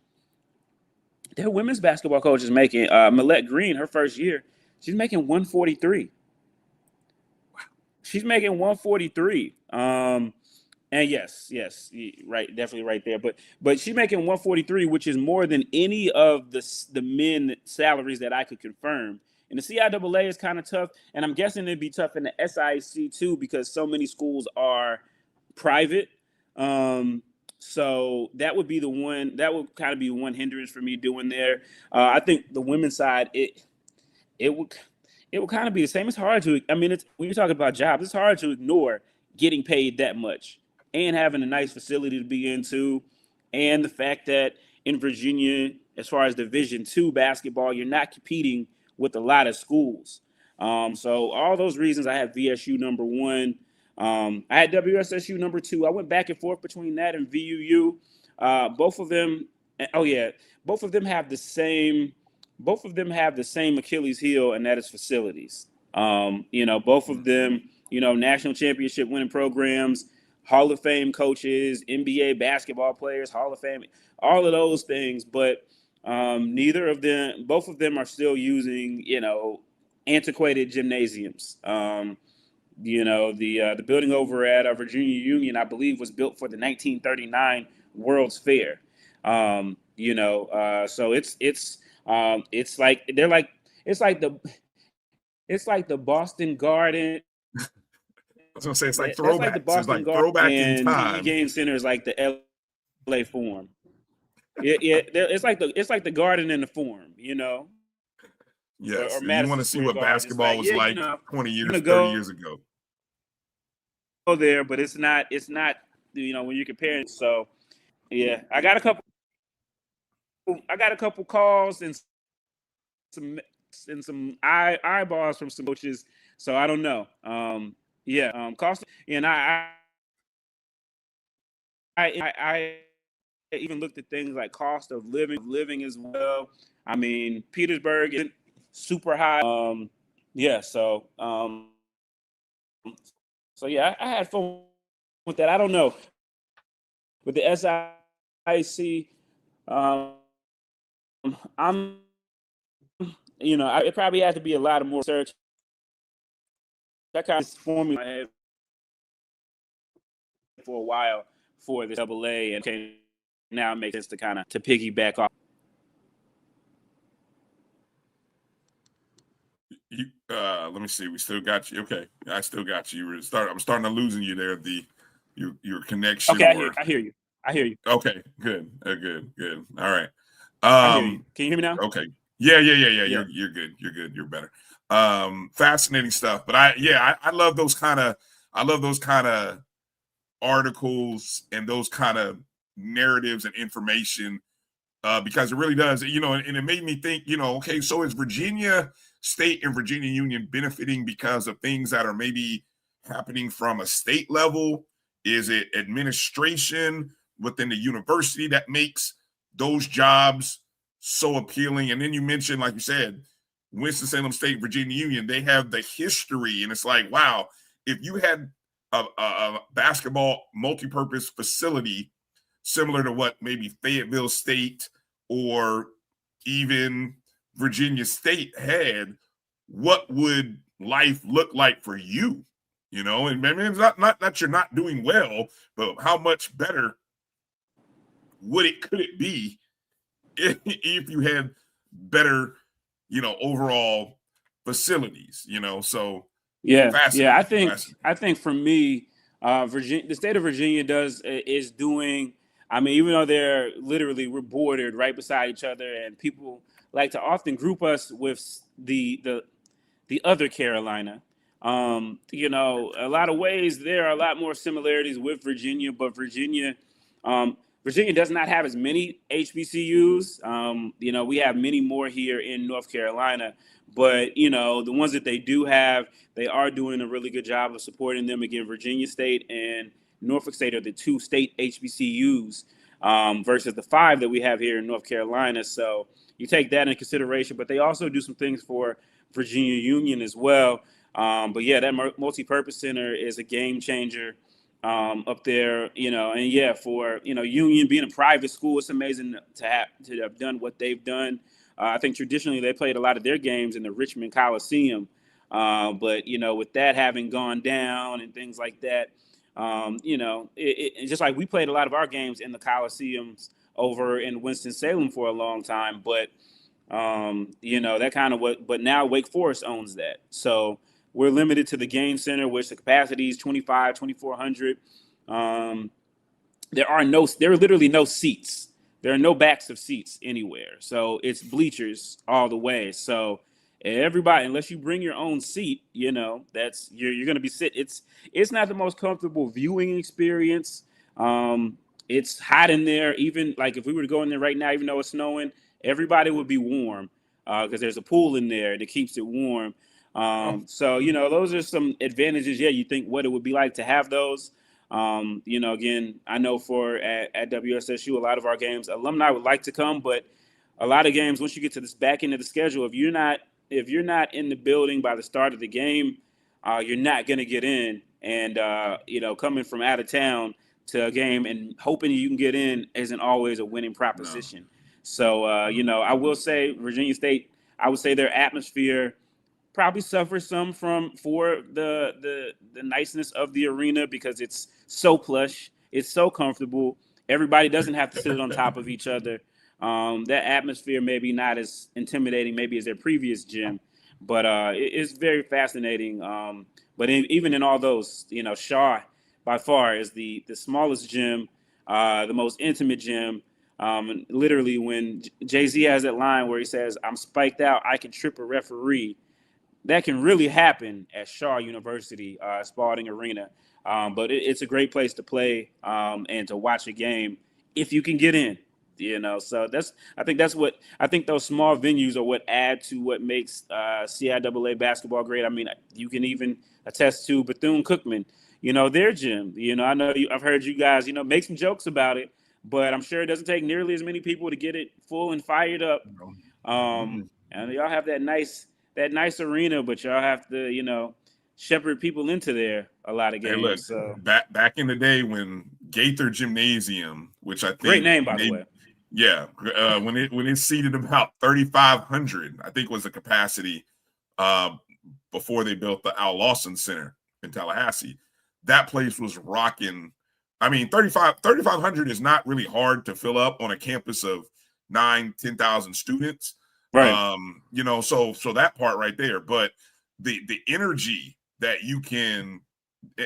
Their women's basketball coach is making Millette Green, her first year, she's making $143. Wow. She's making $143. And yes, right, definitely right there. But she's making $143, which is more than any of the men salaries that I could confirm. And the CIAA is kind of tough, and I'm guessing it'd be tough in the SIC too because so many schools are private. So that would be the one that would kind of be one hindrance for me doing there. I think the women's side, it would kind of be the same. It's hard to, when you're talking about jobs, it's hard to ignore getting paid that much and having a nice facility to be into, and the fact that in Virginia, as far as Division II basketball, you're not competing with a lot of schools. So all those reasons, I have VSU number one. I had WSSU number two. I went back and forth between that and VUU. Both of them have the same. Both of them have the same Achilles heel, and that is facilities. Both of them, national championship winning programs, Hall of Fame coaches, NBA basketball players, Hall of Fame, all of those things. But both of them are still using, antiquated gymnasiums. The building over at Virginia Union, I believe, was built for the 1939 World's Fair. So it's like it's like the Boston Garden. I was gonna say it's like That's like the throwbacks. It's Boston like Garden, throwback in and the time. game center is like the LA Forum. It's like the Garden and the Forum, Yes, or you want Madison to see Square what Garden. basketball was like 20 years, 30 years ago. Go there, but it's not when you're comparing. So yeah, I got a couple calls and some eyeballs from some coaches. So I don't know. Cost, and I even looked at things like cost of living as well. I mean, Petersburg isn't super high. I had fun with that. I don't know. With the SIC, it probably had to be a lot of more research. That kind of formula I had for a while for this AA, and now it makes sense to kind of to piggyback off. Let me see. We still got you. Okay, I still got you. I'm starting to losing you there. Your connection. Okay, I hear you. Okay, good. Good. All right. I hear you. Can you hear me now? Okay. Yeah. You're good. You're better. Fascinating stuff. But I love those kind of articles and those kind of narratives and information because it really does, and it made me think, okay, so is Virginia State and Virginia Union benefiting because of things that are maybe happening from a state level? Is it administration within the university that makes those jobs so appealing? And then you mentioned, like you said, Winston-Salem State, Virginia Union, they have the history. And it's like, wow, if you had a basketball multi-purpose facility similar to what maybe Fayetteville State or even Virginia State had, what would life look like for you? And maybe it's not that you're not doing well, but how much better could it be if you had better, overall facilities, So I think for me, the state of Virginia is doing. I mean, even though we're bordered right beside each other, and people like to often group us with the other Carolina. A lot of ways there are a lot more similarities with Virginia, but Virginia does not have as many HBCUs. We have many more here in North Carolina, but the ones that they do have, they are doing a really good job of supporting them. Again, Virginia State and Norfolk State are the two state HBCUs versus the 5 that we have here in North Carolina. So you take that into consideration, but they also do some things for Virginia Union as well. That multi-purpose center is a game changer up there, for Union being a private school, it's amazing to have done what they've done. I think traditionally they played a lot of their games in the Richmond Coliseum, but with that having gone down and things like that, it's just like we played a lot of our games in the Coliseums over in Winston-Salem for a long time, but that kind of but now Wake Forest owns that. So we're limited to the game center, which the capacity is 2,400. There are literally no seats. There are no backs of seats anywhere. So it's bleachers all the way. So everybody, unless you bring your own seat, that's you're going to be it's not the most comfortable viewing experience. It's hot in there. Even like if we were to go in there right now, even though it's snowing, everybody would be warm because there's a pool in there that keeps it warm. So those are some advantages. Yeah, you think what it would be like to have those. Again, I know at WSSU, a lot of our games, alumni would like to come, but a lot of games, once you get to this back end of the schedule, if you're not in the building by the start of the game, you're not going to get in. And coming from out of town to a game and hoping you can get in isn't always a winning proposition. No. So I will say Virginia State, I would say their atmosphere probably suffer some for the niceness of the arena because it's so plush, it's so comfortable. Everybody doesn't have to sit on top of each other. That atmosphere maybe not as intimidating maybe as their previous gym, but it's very fascinating. But even in all those, Shaw by far is the smallest gym, the most intimate gym. And literally, when Jay-Z has that line where he says, "I'm spiked out, I can trip a referee," that can really happen at Shaw University, Spalding Arena. But it's a great place to play and to watch a game if you can get in. So I think those small venues are what add to what makes CIAA basketball great. I mean, you can even attest to Bethune-Cookman, their gym. I know I've heard you guys, make some jokes about it, but I'm sure it doesn't take nearly as many people to get it full and fired up. And y'all have that nice arena, but y'all have to, shepherd people into there a lot of games. Hey, look, so back in the day when Gaither Gymnasium, which I think great name by the way. Yeah, when it seated about 3,500, I think was the capacity before they built the Al Lawson Center in Tallahassee. That place was rocking. I mean, 3,500 is not really hard to fill up on a campus of 10,000 students. Right. So that part right there. But the energy that you can,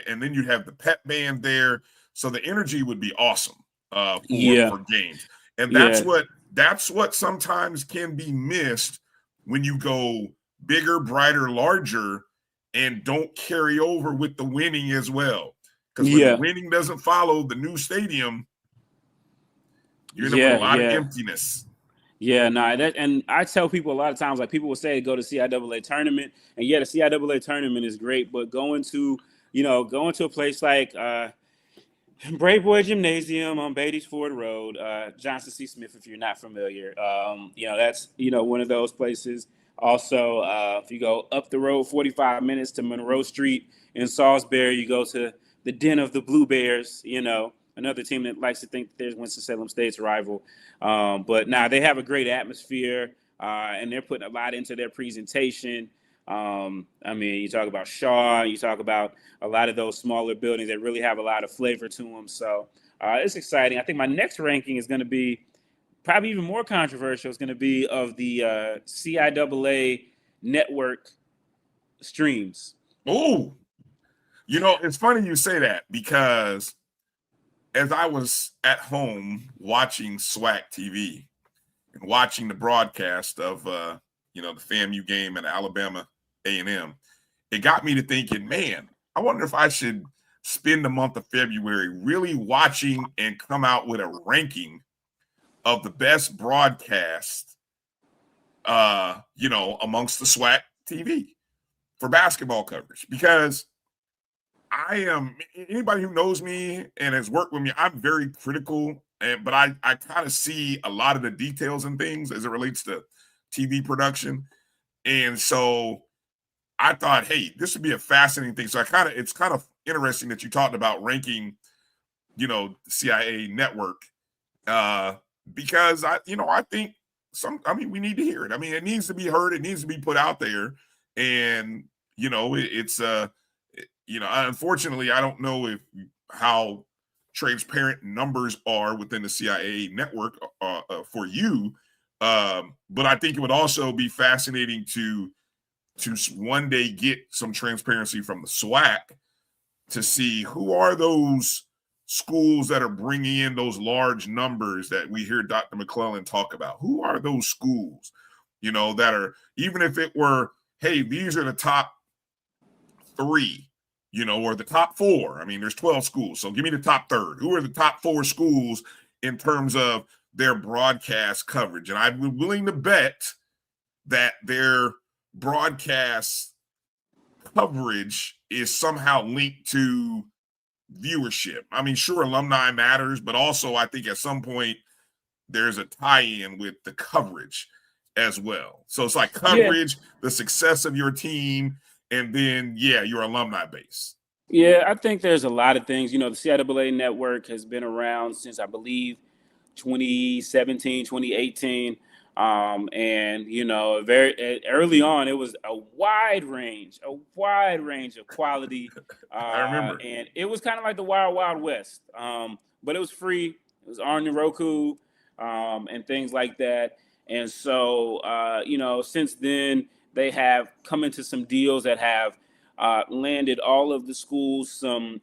and then you have the pep band there. So the energy would be awesome for games. And that's what sometimes can be missed when you go bigger, brighter, larger, and don't carry over with the winning as well. Because when the winning doesn't follow the new stadium, you're in a lot of emptiness. Yeah, no, and I tell people a lot of times, like people will say go to CIAA tournament, and the CIAA tournament is great, but going to a place like Brave Boy Gymnasium on Beatty's Ford Road, Johnson C. Smith, if you're not familiar, that's one of those places. Also, if you go up the road 45 minutes to Monroe Street in Salisbury, you go to the Den of the Blue Bears, another team that likes to think there's Winston-Salem State's rival. But they have a great atmosphere, and they're putting a lot into their presentation. You talk about Shaw, you talk about a lot of those smaller buildings that really have a lot of flavor to them. So it's exciting. I think my next ranking is going to be probably even more controversial. It's going to be of the CIAA network streams. Oh, it's funny you say that because as I was at home watching SWAC TV and watching the broadcast of the FAMU game and Alabama A&M, it got me to thinking, man, I wonder if I should spend the month of February really watching and come out with a ranking of the best broadcast, amongst the SWAC TV for basketball coverage, because anybody who knows me and has worked with me, I'm very critical, but I kind of see a lot of the details and things as it relates to TV production. And so I thought, hey, this would be a fascinating thing. So it's kind of interesting that you talked about ranking, the CIA network, because I think we need to hear it. I mean, it needs to be heard. It needs to be put out there. And, unfortunately, I don't know how transparent numbers are within the CIA network for you. But I think it would also be fascinating to one day get some transparency from the SWAC to see who are those schools that are bringing in those large numbers that we hear Dr. McClellan talk about. Who are those schools, that are, even if it were, hey, these are the top 3, or the top 4. I mean, there's 12 schools, so give me the top third. Who are the top 4 schools in terms of their broadcast coverage? And I'm willing to bet that their broadcast coverage is somehow linked to viewership. I mean, sure, alumni matters, but also I think at some point there's a tie-in with the coverage as well. So it's like coverage, the success of your team, and then, your alumni base. Yeah, I think there's a lot of things. The CIAA network has been around since, I believe, 2017, 2018. And very early on, it was a wide range of quality. I remember. And it was kind of like the Wild Wild West. But it was free. It was on your Roku, and things like that. And so, since then, they have come into some deals that have landed all of the schools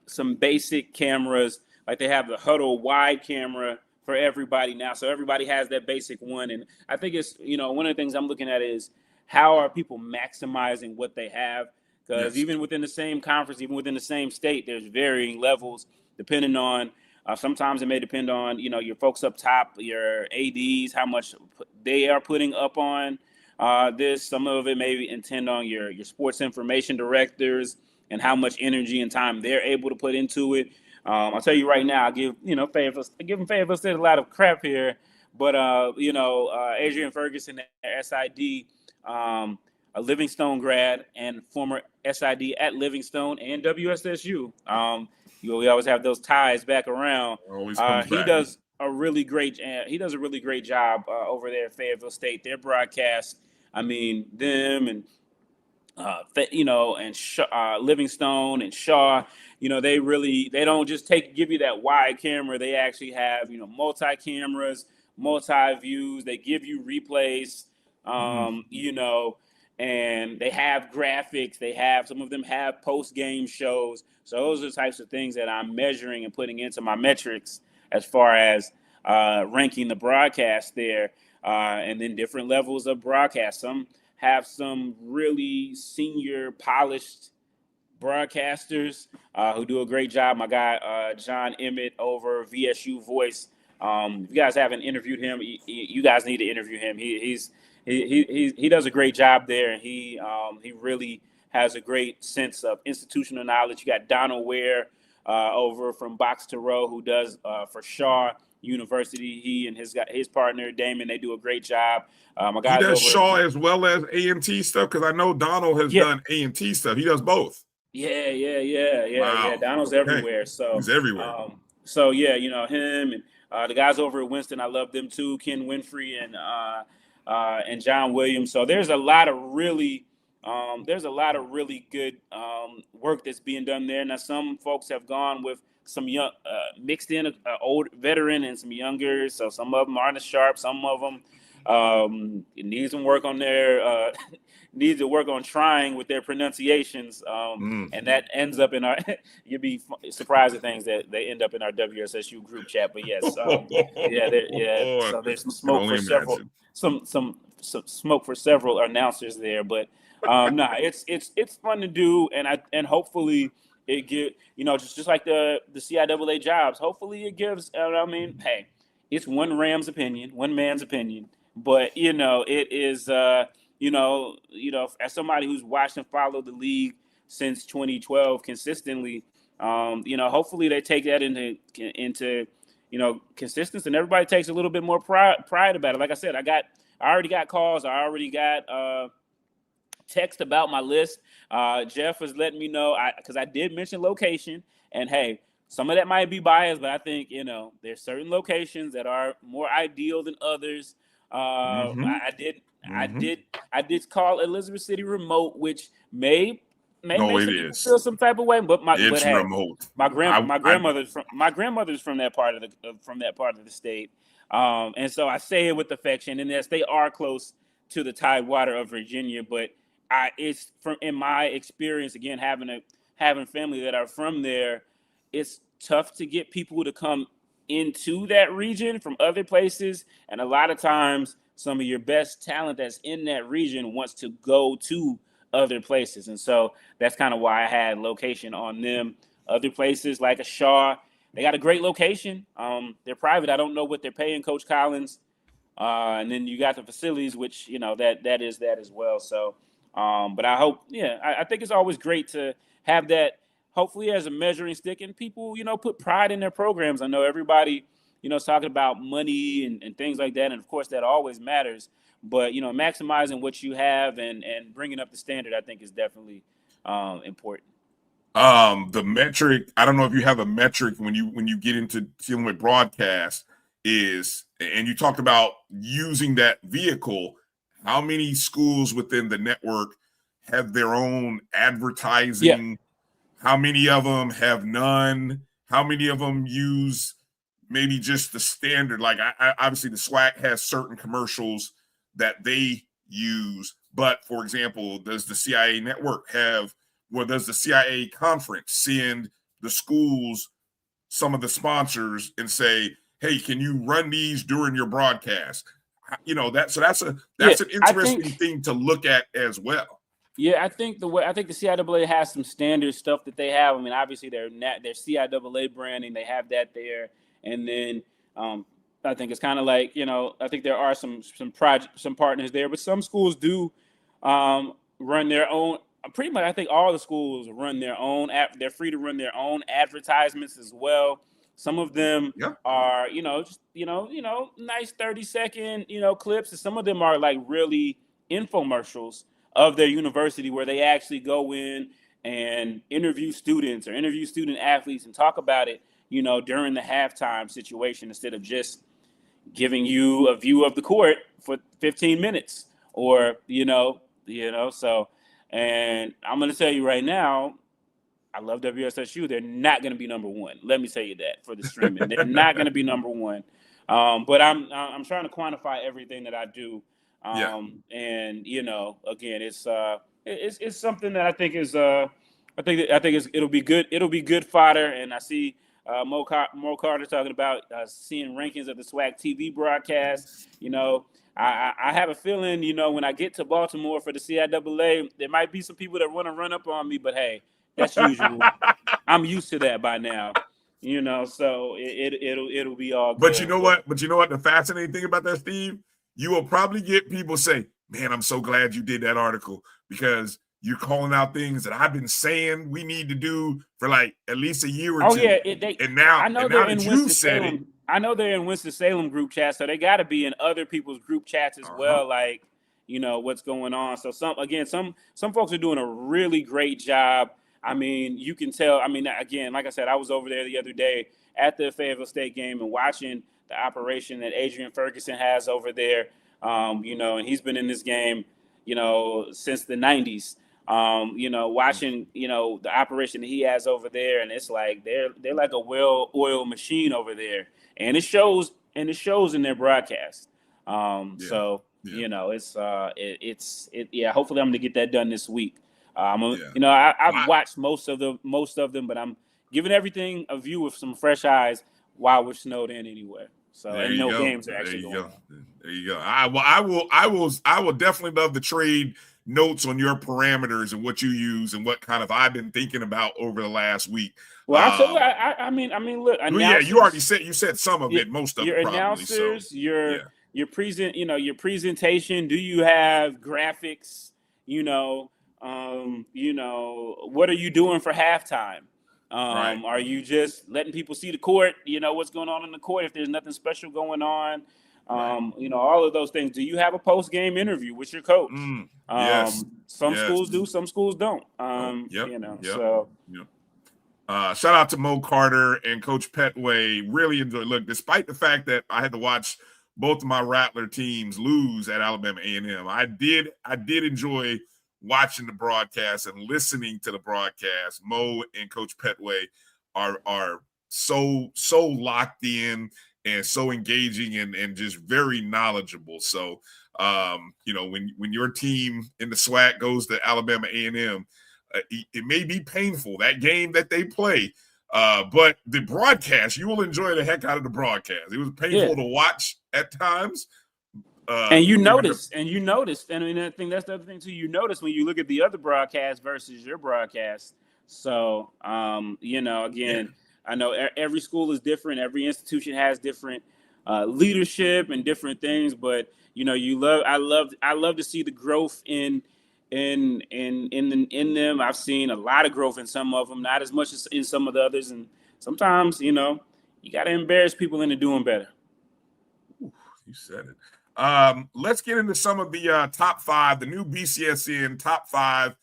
some basic cameras. Like they have the Huddle wide camera for everybody now. So everybody has that basic one. And I think it's, one of the things I'm looking at is how are people maximizing what they have? Because even within the same conference, even within the same state, there's varying levels depending on, sometimes it may depend on, your folks up top, your ADs, how much they are putting up on this. Some of it may intend on your sports information directors and how much energy and time they're able to put into it. I'll tell you right now, I give Fayetteville State a lot of crap here, but Adrian Ferguson at SID, a Livingstone grad and former SID at Livingstone and WSSU. We always have those ties back around. He does a really great job over there at Fayetteville State. Their broadcast, them and Livingstone and Shaw, they don't just give you that wide camera. They actually have, multi cameras, multi views. They give you replays, and they have graphics. Some of them have post game shows. So those are the types of things that I'm measuring and putting into my metrics as far as ranking the broadcast there, and then different levels of broadcast. Some have some really senior polished broadcasters who do a great job. My guy, John Emmett over VSU Voice. If you guys haven't interviewed him, you guys need to interview him. He does a great job there. And he really has a great sense of institutional knowledge. You got Donald Ware over from Box to Row, who does for Shaw University. He and his partner Damon, they do a great job. My guy does Shaw as well as A&T stuff, because I know Donald has done A&T stuff. He does both. Yeah. Wow. Donald's everywhere. So he's everywhere. Him and the guys over at Winston, I love them too. Ken Winfrey and John Williams. So there's a lot of really good work that's being done there. Now some folks have gone with some young, mixed in an old veteran and some younger. So some of them aren't as sharp. Some of them need some work on their needs to work on trying with their pronunciations, and that ends up in our. You'd be surprised at things that they end up in our WSSU group chat. But yes, So there's some smoke for several. Some smoke for several announcers there, but it's fun to do, and hopefully it just like the CIAA jobs. Hopefully it gives. Hey, it's one man's opinion, but it is. As somebody who's watched and followed the league since 2012 consistently, hopefully they take that into consistency, and everybody takes a little bit more pride about it. Like I said, I already got calls. I already got text about my list. Jeff was letting me know because I did mention location, and hey, some of that might be biased, but I think there's certain locations that are more ideal than others. I did call Elizabeth City remote, which may make me feel some type of way, but remote. My grandmother's from that part of the state, and so I say it with affection. And yes, they are close to the Tidewater of Virginia, but it's in my experience, again, having family that are from there, it's tough to get people to come into that region from other places, and a lot of times some of your best talent that's in that region wants to go to other places. And so that's kind of why I had location on them. Other places like a Shaw, they got a great location. They're private. I don't know what they're paying Coach Collins. And then you got the facilities, which, that is that as well. So, but I hope, I think it's always great to have that, hopefully as a measuring stick, and people, put pride in their programs. I know everybody, is talking about money and things like that. And of course that always matters, but, maximizing what you have and bringing up the standard, I think is definitely important. The metric, I don't know if you have a metric when you get into dealing with broadcast, is, and you talked about using that vehicle, how many schools within the network have their own advertising? Yeah. How many of them have none? How many of them use maybe just the standard? Like, I obviously the SWAC has certain commercials that they use, but for example, does the CIA network have, or does the CIA conference send the schools some of the sponsors and say, hey, can you run these during your broadcast? You know, that's an interesting thing to look at as well. Yeah, I think the CIAA has some standard stuff that they have. I mean, obviously their CIAA branding, they have that there, and then I think it's kind of like, you know, I think there are some partners there, but some schools do run their own. Pretty much, I think all the schools run their own app. They're free to run their own advertisements as well. Some of them are, you know, just nice 30-second, clips, and some of them are like really infomercials of their university where they actually go in and interview students or interview student athletes and talk about it, during the halftime situation instead of just giving you a view of the court for 15 minutes or, so, and I'm going to tell you right now, I love WSSU. They're not going to be number one. Let me tell you that for the streaming. They're not going to be number one. But I'm trying to quantify everything that I do. And again, it's something that I think is it'll be good. It'll be good fodder. And I see Mo Carter talking about seeing rankings of the SWAC TV broadcast. I have a feeling, when I get to Baltimore for the CIAA, there might be some people that want to run up on me, but hey, that's usual. I'm used to that by now, so it'll be all good. But you know what? The fascinating thing about that, Steve, you will probably get people say, man, I'm so glad you did that article because you're calling out things that I've been saying we need to do for like at least a year or two. Yeah. And now that you said it. I know they're in Winston-Salem group chats, so they got to be in other people's group chats as well, like, what's going on. So some folks are doing a really great job. I mean, you can tell. I mean, again, like I said, I was over there the other day at the Fayetteville State game and watching the operation that Adrian Ferguson has over there, and he's been in this game, since the 90s, watching, the operation that he has over there. And it's like they're like a well-oiled machine over there. And it shows in their broadcast. So, hopefully I'm going to get that done this week. I've watched most of them, but I'm giving everything a view with some fresh eyes while we're snowed in anyway. So and no games are actually going on. There you go. I will definitely love the trade notes on your parameters and what you use and what kind of I've been thinking about over the last week. Well, I'll tell you, I mean, look. You already said some of it, most of your it probably. Announcers, your presentation. Do you have graphics? What are you doing for halftime? Right. Are you just letting people see the court? What's going on in the court if there's nothing special going on? All of those things. Do you have a post-game interview with your coach? Yes. Some schools do, some schools don't. Shout out to Mo Carter and Coach Petway. Really enjoyed. Look, despite the fact that I had to watch both of my Rattler teams lose at Alabama A&M, I did enjoy watching the broadcast and listening to the broadcast. Mo and Coach Petway are so locked in and so engaging and just very knowledgeable. So, when your team in the SWAC goes to Alabama A&M, it may be painful, that game that they play, but the broadcast, you will enjoy the heck out of the broadcast. It was painful to watch at times. And you noticed, and I mean, I think that's the other thing too. You notice when you look at the other broadcast versus your broadcast. So, again, I know every school is different. Every institution has different leadership and different things. But I love to see the growth in them. I've seen a lot of growth in some of them, not as much as in some of the others. And sometimes, you got to embarrass people into doing better. Ooh, you said it. Let's get into some of the top five, the new BCSN top five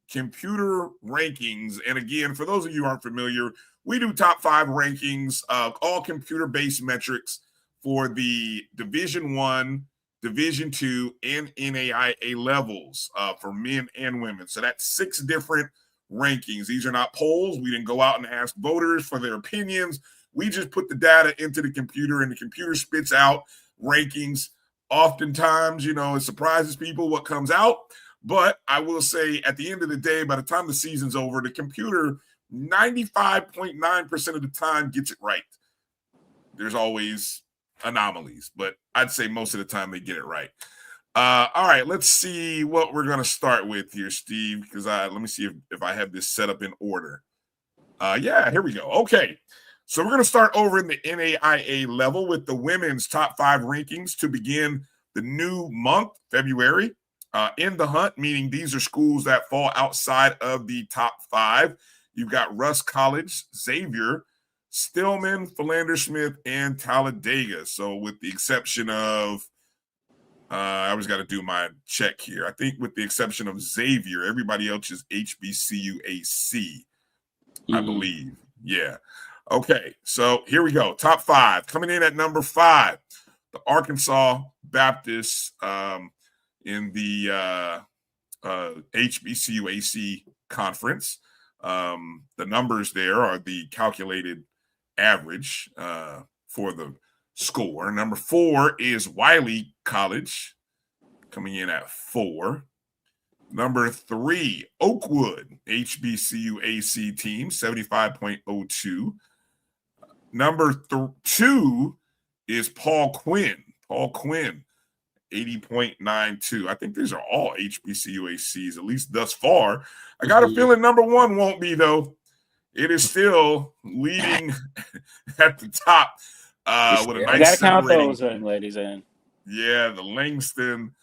computer rankings. And again, for those of you who aren't familiar, we do top five rankings, all computer-based metrics for the Division I, Division II, and NAIA levels for men and women. So that's 6 different rankings. These are not polls. We didn't go out and ask voters for their opinions. We just put the data into the computer, and the computer spits out rankings. Oftentimes, it surprises people what comes out. But I will say at the end of the day, by the time the season's over, the computer 95.9% of the time gets it right. There's always anomalies, but I'd say most of the time they get it right. All right, let's see what we're going to start with here, Steve, because let me see if I have this set up in order. Yeah, here we go. Okay, so we're going to start over in the NAIA level with the women's top 5 rankings to begin the new month, February. In the hunt, meaning these are schools that fall outside of the top 5. You've got Russ College, Xavier, Stillman, Philander Smith, and Talladega. So with the exception of, I always got to do my check here. I think with the exception of Xavier, everybody else is HBCU AC, I believe. Yeah. Okay, so here we go. Top 5. Coming in at number 5, the Arkansas Baptist in the HBCU AC conference. The numbers there are the calculated average for the score. Number 4 is Wiley College, coming in at 4. Number 3, Oakwood HBCU AC team, 75.02. Number 2 is Paul Quinn. 80.92. I think these are all HBCU ACs, at least thus far. I got a feeling number 1 won't be, though. It is still leading at the top with a nice gotta count rating. those ladies in. Yeah, the Langston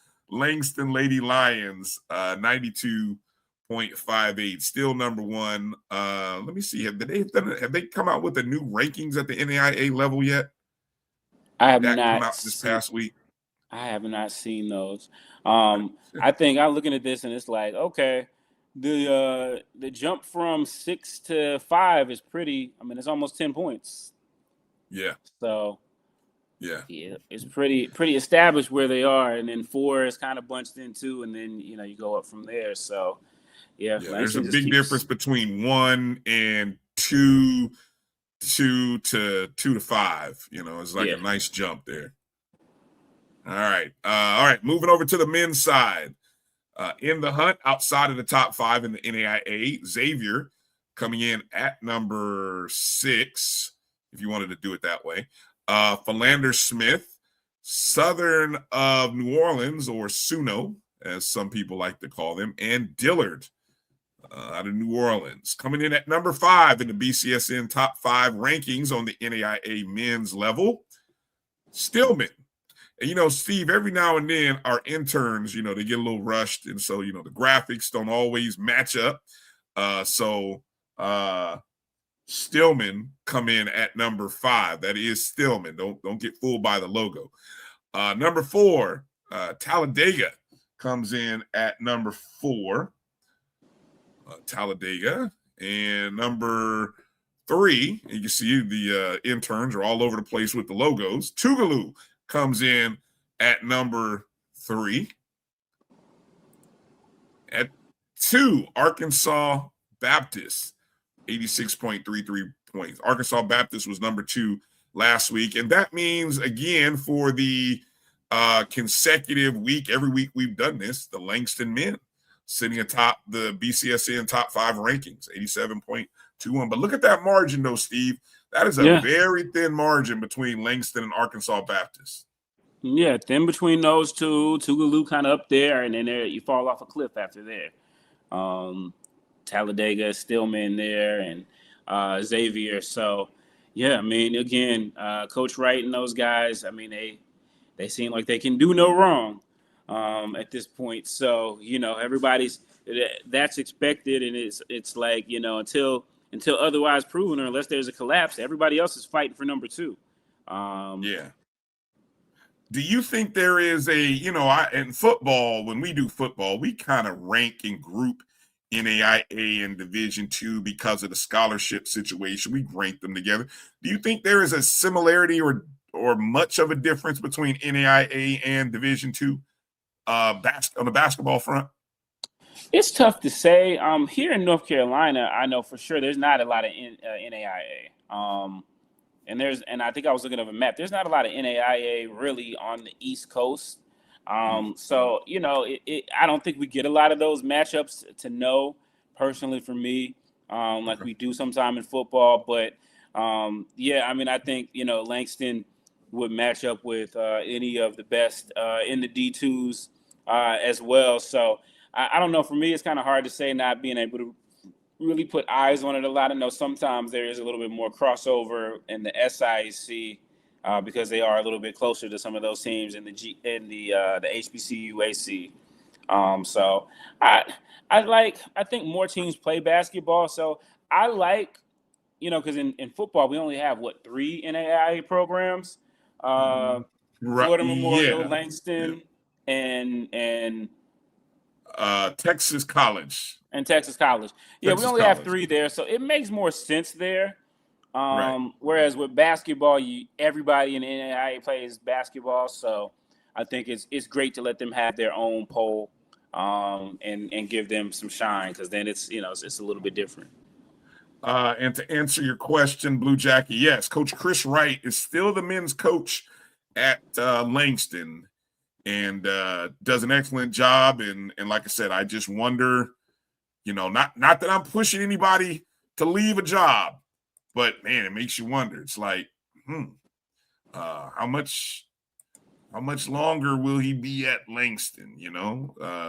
Lady Lions, 92.58, still number 1. Let me see. Have they come out with the new rankings at the NAIA level yet? I have that not come out this past week. I have not seen those. I think I'm looking at this and it's like, okay, the jump from 6 to 5 is pretty. I mean, it's almost 10 points. Yeah. So yeah, it's pretty established where they are, and then 4 is kind of bunched in 2, and then you go up from there. So there's a big difference between 1 and 2 to 2 to 5. It's like a nice jump there. All right. Moving over to the men's side. In the hunt, outside of the top 5 in the NAIA, Xavier coming in at number 6, if you wanted to do it that way. Philander Smith, Southern of New Orleans, or SUNO, as some people like to call them, and Dillard out of New Orleans. Coming in at number 5 in the BCSN top 5 rankings on the NAIA men's level, Stillman. And, Steve, every now and then our interns, they get a little rushed. And so, the graphics don't always match up. Stillman come in at number 5. That is Stillman. Don't get fooled by the logo. Number 4, Talladega comes in at number 4. Talladega. And number 3, you can see the interns are all over the place with the logos. Tougaloo comes in at number 3. At 2, Arkansas Baptist, 86.33 points. Arkansas Baptist was number 2 last week. And that means, again, for the consecutive week, every week we've done this, the Langston men sitting atop the BCSN top 5 rankings, 87.21. But look at that margin, though, Steve. That is a very thin margin between Langston and Arkansas Baptist. Yeah, thin between those two. Tougaloo kind of up there, and then you fall off a cliff after there. Talladega, Stillman there, and Xavier. So, I mean, again, Coach Wright and those guys, I mean, they seem like they can do no wrong at this point. So, everybody's that's expected, and it's like, until otherwise proven, or unless there's a collapse, everybody else is fighting for number 2. Do you think there is in football, when we do football, we kind of rank and group NAIA and Division II because of the scholarship situation. We rank them together. Do you think there is a similarity or or much of a difference between NAIA and Division II on the basketball front? It's tough to say. Here in North Carolina, I know for sure there's not a lot of NAIA. And I think I was looking at a map. There's not a lot of NAIA really on the East Coast. So I don't think we get a lot of those matchups to know personally for me, like we do sometime in football. But I think Langston would match up with any of the best in the D2s as well. So I don't know. For me, it's kind of hard to say, not being able to really put eyes on it a lot. I know sometimes there is a little bit more crossover in the SIC because they are a little bit closer to some of those teams in the HBCU AC. So I think more teams play basketball. So I like, because in football we only have 3 NAIA programs: Florida Memorial, Langston, and Texas College. And Texas College. Yeah, we only have 3 there, so it makes more sense there. Whereas with basketball, everybody in the NAIA plays basketball, so I think it's great to let them have their own poll and give them some shine, because then it's a little bit different. And to answer your question, Blue Jackie, yes, Coach Chris Wright is still the men's coach at Langston, and does an excellent job. And like I said, I just wonder, not that I'm pushing anybody to leave a job, but man, it makes you wonder. It's like, how much longer will he be at Langston?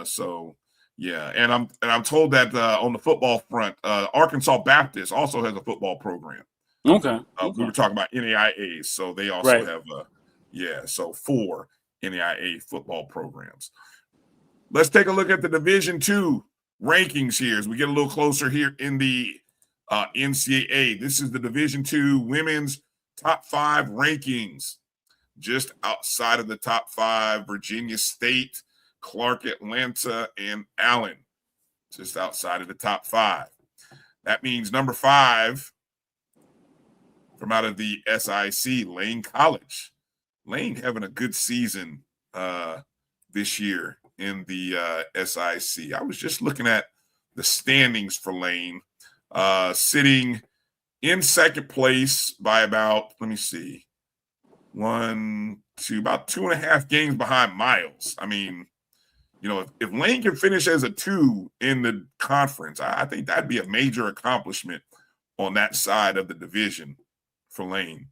So yeah, and I'm told that on the football front, Arkansas Baptist also has a football program. Okay. We were talking about NAIAs, so they also have so 4 NAIA football programs. Let's take a look at the Division II rankings here as we get a little closer here in the NCAA. This is the Division II women's top 5 rankings. Just outside of the top 5, Virginia State, Clark Atlanta, and Allen. Just outside of the top 5. That means number 5 from out of the SIC, Lane College. Lane having a good season this year in the SIC. I was just looking at the standings for Lane, sitting in second place by about, about 2.5 games behind Miles. I mean, if Lane can finish as a 2 in the conference, I think that'd be a major accomplishment on that side of the division for Lane.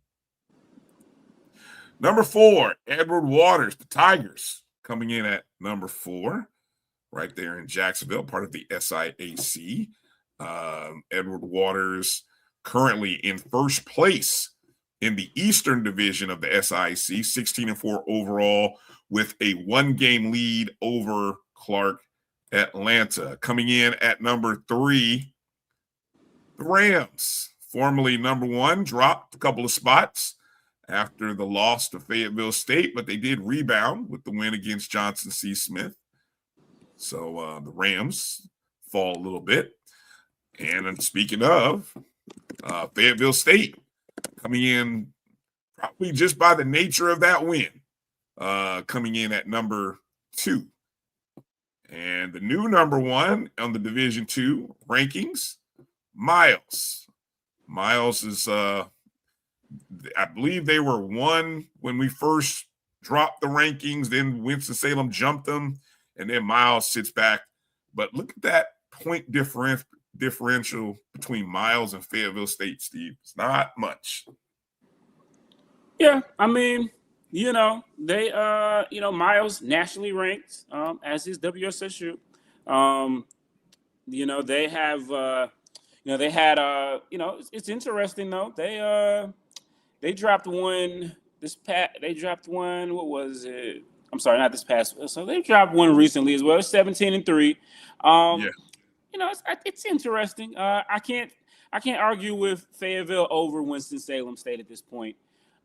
Number 4, Edward Waters, the Tigers, coming in at number 4, right there in Jacksonville, part of the SIAC. Edward Waters currently in first place in the Eastern Division of the SIC, 16-4 overall, with a 1-game lead over Clark Atlanta. Coming in at number 3, the Rams, formerly number 1, dropped a couple of spots after the loss to Fayetteville State, but they did rebound with the win against Johnson C. Smith. So the Rams fall a little bit. And speaking of, Fayetteville State coming in probably just by the nature of that win, coming in at number 2. And the new number 1 on the Division II rankings, Miles. Miles is, I believe they were 1 when we first dropped the rankings, then Winston-Salem jumped them, and then Miles sits back. But look at that point differential between Miles and Fayetteville State, Steve. It's not much. Yeah, I mean, they, Miles nationally ranked, as is WSSU. They have, they had, it's interesting though. They dropped one what was it? I'm sorry, not this past. So they dropped one recently as well. It's 17-3. It's interesting. I can't argue with Fayetteville over Winston-Salem State at this point.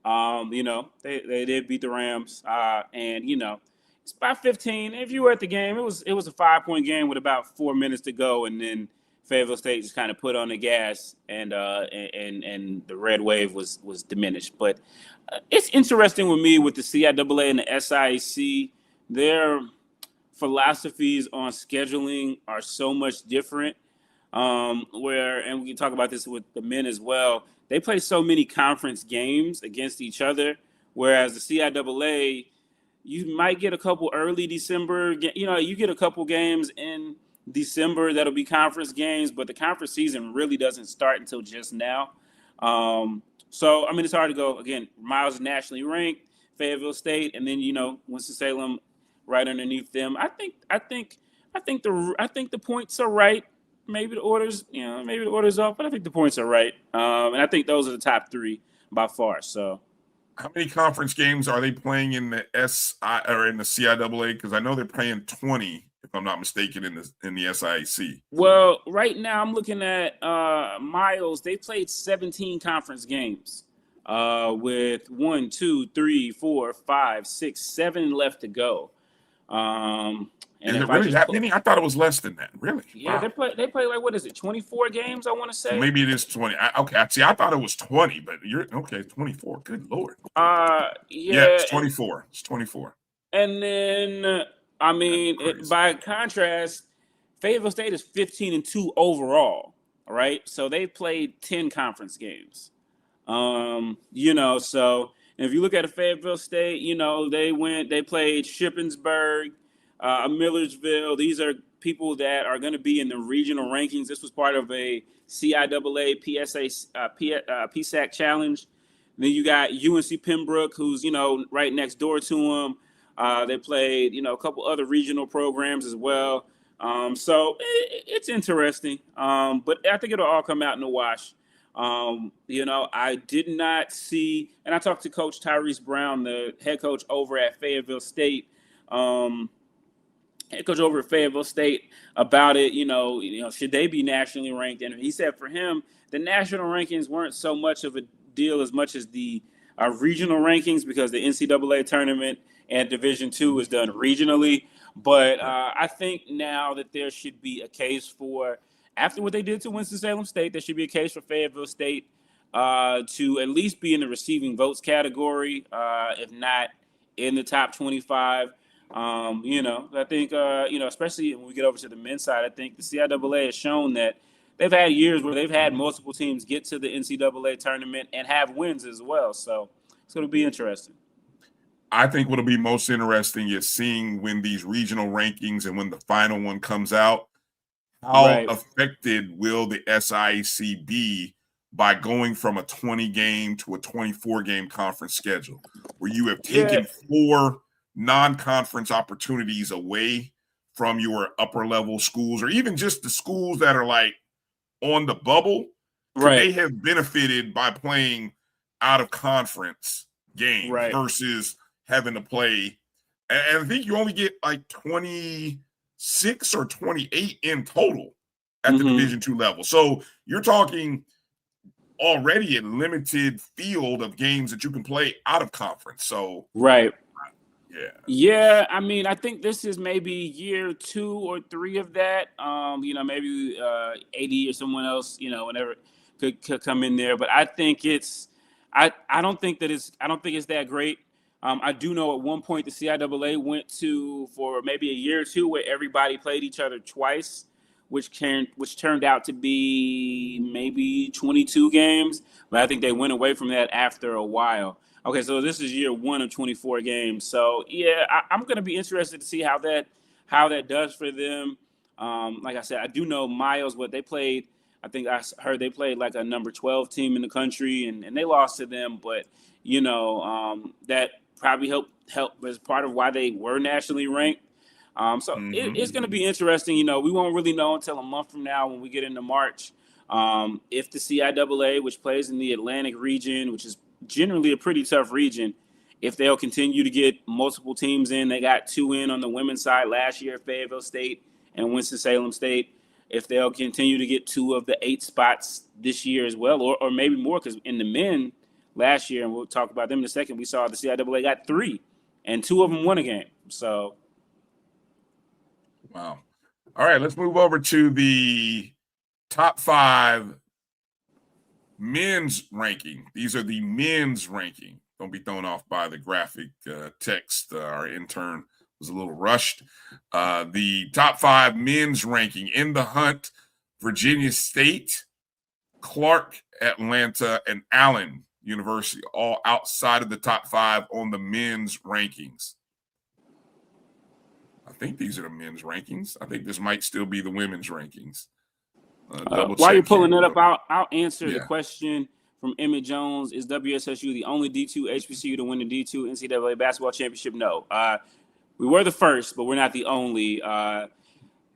They did beat the Rams, and it's by 15. If you were at the game, it was a 5-point game with about 4 minutes to go, and then Fayetteville State just kind of put on the gas, and the red wave was diminished. But it's interesting with me with the CIAA and the SIAC. Their philosophies on scheduling are so much different. And we can talk about this with the men as well. They play so many conference games against each other, whereas the CIAA, you might get a couple early December. You get a couple games in December that'll be conference games, but the conference season really doesn't start until just now. So I mean, it's hard to go. Again, Miles nationally ranked, Fayetteville State, and then Winston-Salem right underneath them. I think the points are right. Maybe the order's off, but I think the points are right. And I think those are the top three by far. So, how many conference games are they playing in the in the CIAA? Because I know they're playing 20, if I'm not mistaken, in the SIAC. Well, right now I'm looking at Miles. They played 17 conference games with 1, 2, 3, 4, 5, 6, 7 left to go. And is it really that many? I thought it was less than that. Really? Yeah, wow. They play like, what is it, 24 games, I want to say? So maybe it is 20. Okay, I thought it was 20, but you're okay, 24. Good Lord. Yeah, it's 24. It's 24. And then, I mean, by contrast, Fayetteville State is 15-2 overall, all right? So they played 10 conference games. So if you look at Fayetteville State, they played Shippensburg, Millersville. These are people that are going to be in the regional rankings. This was part of a CIAA PSAC challenge. And then you got UNC Pembroke, who's, right next door to them. They played, a couple other regional programs as well. So it's interesting. But I think it'll all come out in the wash. I did not see, and I talked to Coach Tyrese Brown, the head coach over at Fayetteville State, about it. Should they be nationally ranked? And he said for him, the national rankings weren't so much of a deal as much as the regional rankings, because the NCAA tournament and Division II is done regionally. But I think now that there should be a case for, after what they did to Winston-Salem State, there should be a case for Fayetteville State to at least be in the receiving votes category, if not in the top 25. I think, especially when we get over to the men's side, I think the CIAA has shown that they've had years where they've had multiple teams get to the NCAA tournament and have wins as well. So it's going to be interesting. I think what'll be most interesting is seeing when these regional rankings and when the final one comes out, how affected will the SIAC be by going from a 20-game to a 24-game conference schedule, where you have taken 4 non-conference opportunities away from your upper-level schools, or even just the schools that are like on the bubble. They have benefited by playing out-of-conference games versus having to play. And I think you only get like 26 or 28 in total at the Division II level. So you're talking already a limited field of games that you can play out of conference. So yeah. I mean, I think this is maybe year 2 or 3 of that. Maybe AD or someone else, whenever could come in there. But I think I don't think it's that great. I do know at one point the CIAA went to, for maybe a year or 2, where everybody played each other twice, which turned out to be maybe 22 games. But I think they went away from that after a while. Okay, so this is year 1 of 24 games. So yeah, I'm going to be interested to see how that does for them. Like I said, I do know Miles, what they played. I think I heard they played like a number 12 team in the country, and they lost to them. But that probably helped as part of why they were nationally ranked. It's going to be interesting. We won't really know until a month from now when we get into March, if the CIAA, which plays in the Atlantic region, which is generally a pretty tough region, if they'll continue to get multiple teams in. They got 2 in on the women's side last year, Fayetteville State and Winston-Salem State. If they'll continue to get 2 of the 8 spots this year as well, or maybe more, because in the men last year, and we'll talk about them in a second, we saw the CIAA got 3, and 2 of them won a game. So, wow. All right, let's move over to the top 5 men's ranking. These are the men's ranking. Don't be thrown off by the graphic text. Our intern was a little rushed. The top 5 men's ranking in the hunt: Virginia State, Clark, Atlanta, and Allen University, all outside of the top 5 on the men's rankings. I think these are the men's rankings. I think this might still be the women's rankings. While you're pulling it up, I'll answer the Yeah. question from Emmett Jones. Is WSSU the only D2 HBCU to win the D2 NCAA basketball championship? No. We were the first, but we're not the only.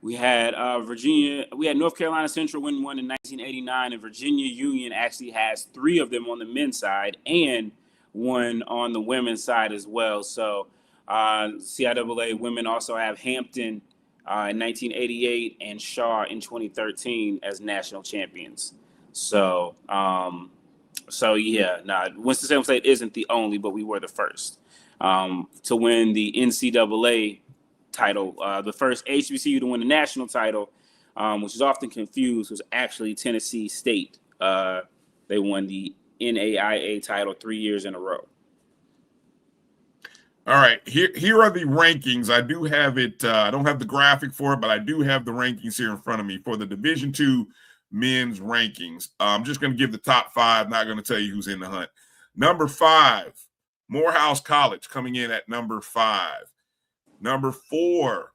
We had Virginia. We had North Carolina Central win one in 1989, and Virginia Union actually has 3 of them on the men's side and 1 on the women's side as well. So CIAA women also have Hampton in 1988 and Shaw in 2013 as national champions. So, Winston-Salem State isn't the only, but we were the first to win the NCAA title. The first HBCU to win the national title, which is often confused, was actually Tennessee State. They won the NAIA title 3 years in a row. All right, here are the rankings. I do have it. I don't have the graphic for it, but I do have the rankings here in front of me for the Division II men's rankings. I'm just going to give the top 5, not going to tell you who's in the hunt. Number 5, Morehouse College coming in at number 5. Number 4,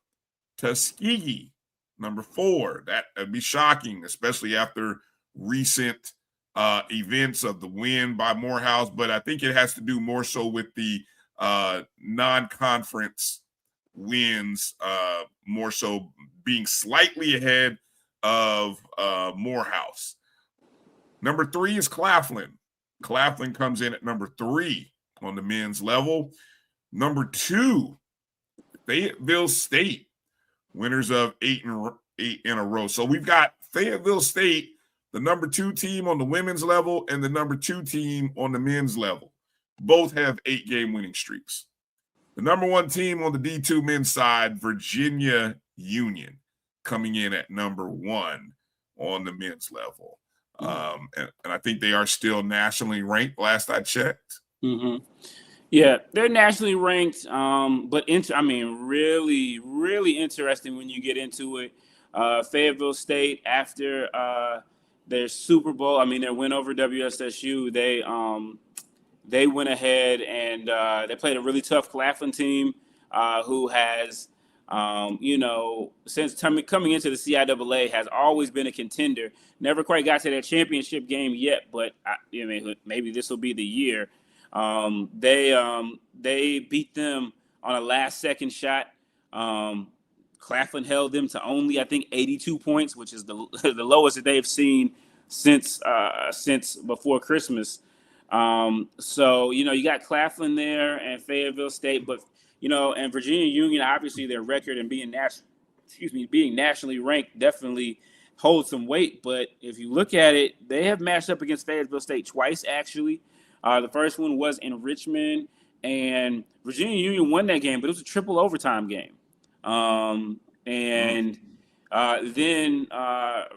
Tuskegee. Number 4. That'd be shocking, especially after recent events of the win by Morehouse. But I think it has to do more so with the non-conference wins, more so being slightly ahead of Morehouse. Number 3 is Claflin. Claflin comes in at number 3 on the men's level. Number 2, Fayetteville State, winners of 8 in a row. So we've got Fayetteville State, the number 2 team on the women's level, and the number 2 team on the men's level. Both have 8-game winning streaks. The number 1 team on the D2 men's side, Virginia Union, coming in at number 1 on the men's level. And I think they are still nationally ranked, last I checked. Mm-hmm. Yeah, they're nationally ranked, but really, really interesting when you get into it. Fayetteville State, after their Super Bowl, their win over WSSU, they went ahead and they played a really tough Claflin team who has, since coming into the CIAA, has always been a contender. Never quite got to their championship game yet, but maybe this will be the year. They beat them on a last-second shot. Claflin held them to only, I think, 82 points, which is the lowest that they've seen since before Christmas. So you got Claflin there and Fayetteville State, but and Virginia Union, obviously their record and being nationally ranked definitely holds some weight. But if you look at it, they have matched up against Fayetteville State twice, actually. The first one was in Richmond, and Virginia Union won that game, but it was a triple overtime game. Then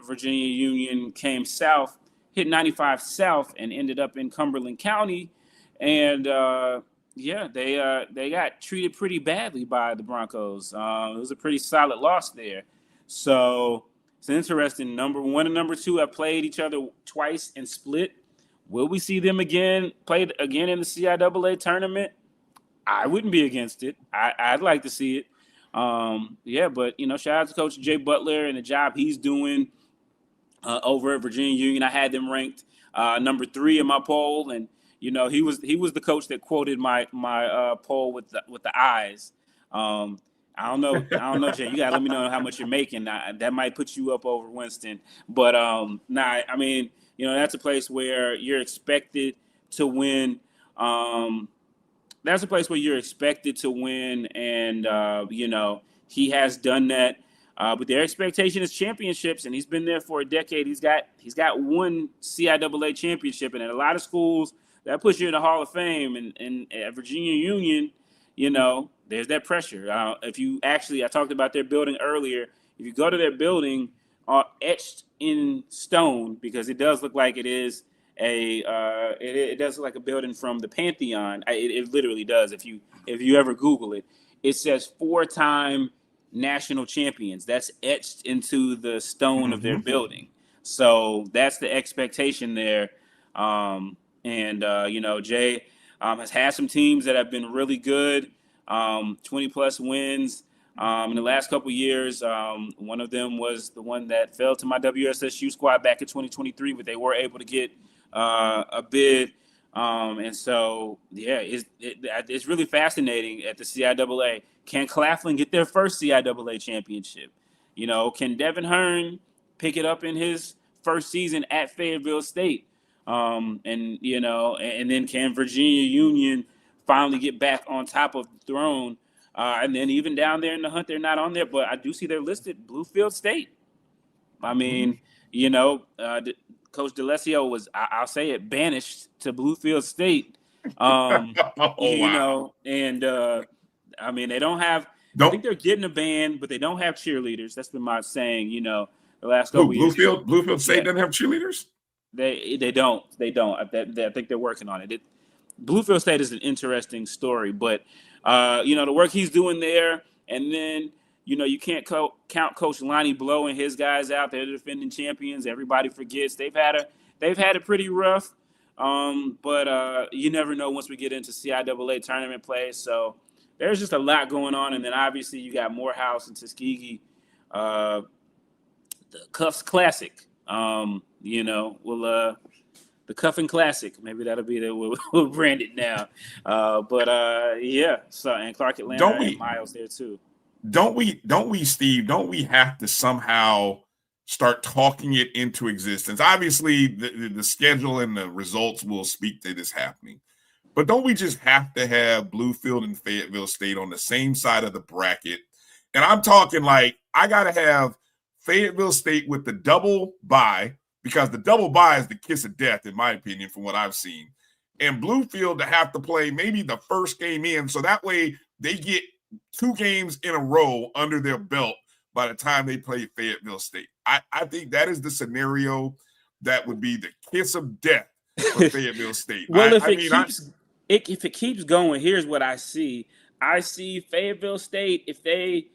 Virginia Union came south, hit 95 South, and ended up in Cumberland County. And they got treated pretty badly by the Broncos. It was a pretty solid loss there. So it's interesting. Number 1 and number 2 have played each other twice and split. Will we see them played again in the CIAA tournament? I wouldn't be against it. I'd like to see it. But shout out to Coach Jay Butler and the job he's doing over at Virginia Union. I had them ranked number 3 in my poll, and he was the coach that quoted my poll with the eyes. I don't know, Jay. You gotta let me know how much you're making. That might put you up over Winston, but that's a place where you're expected to win. That's a place where you're expected to win, and he has done that. But their expectation is championships, and he's been there for a decade. He's got 1 CIAA championship, and at a lot of schools that puts you in the Hall of Fame. And at Virginia Union, there's that pressure. I talked about their building earlier. If you go to their building, etched in stone, because it does look like it is it does look like a building from the Pantheon. It literally does. If you ever Google it, it says 4-time national champions. That's etched into the stone of their building. So that's the expectation there. Jay has had some teams that have been really good, 20 plus wins in the last couple of years. One of them was the one that fell to my WSSU squad back in 2023, but they were able to get a bid. It's really fascinating at the CIAA. Can Claflin get their first CIAA championship? Can Devin Hearn pick it up in his first season at Fayetteville State? And then can Virginia Union finally get back on top of the throne? And then even down there in the hunt, they're not on there, but I do see they're listed Bluefield State. I mean, Coach DeLessio was, I'll say it, banished to Bluefield State. They don't have, I think they're getting a band, but they don't have cheerleaders. That's been my saying, the last couple years. Bluefield State doesn't have cheerleaders? They don't. I think they're working on it. Bluefield State is an interesting story, but the work he's doing there, and then you can't count Coach Lonnie Blow and his guys out. They're the defending champions. Everybody forgets they've had it pretty rough, but you never know once we get into CIAA tournament play. So there's just a lot going on, and then obviously you got Morehouse and Tuskegee, the Cuffs Classic. The Cuffing Classic. Maybe that'll be we'll brand it now. So and Clark Atlanta and Miles there too. Don't we, Steve? Don't we have to somehow start talking it into existence? Obviously, the schedule and the results will speak to this happening. But don't we just have to have Bluefield and Fayetteville State on the same side of the bracket? And I'm talking like I got to have Fayetteville State with the double bye, because the double bye is the kiss of death, in my opinion, from what I've seen. And Bluefield to have to play maybe the first game in, so that way they get 2 games in a row under their belt by the time they play Fayetteville State. I think that is the scenario that would be the kiss of death for Fayetteville State. Well, if it keeps going, here's what I see. I see Fayetteville State, if they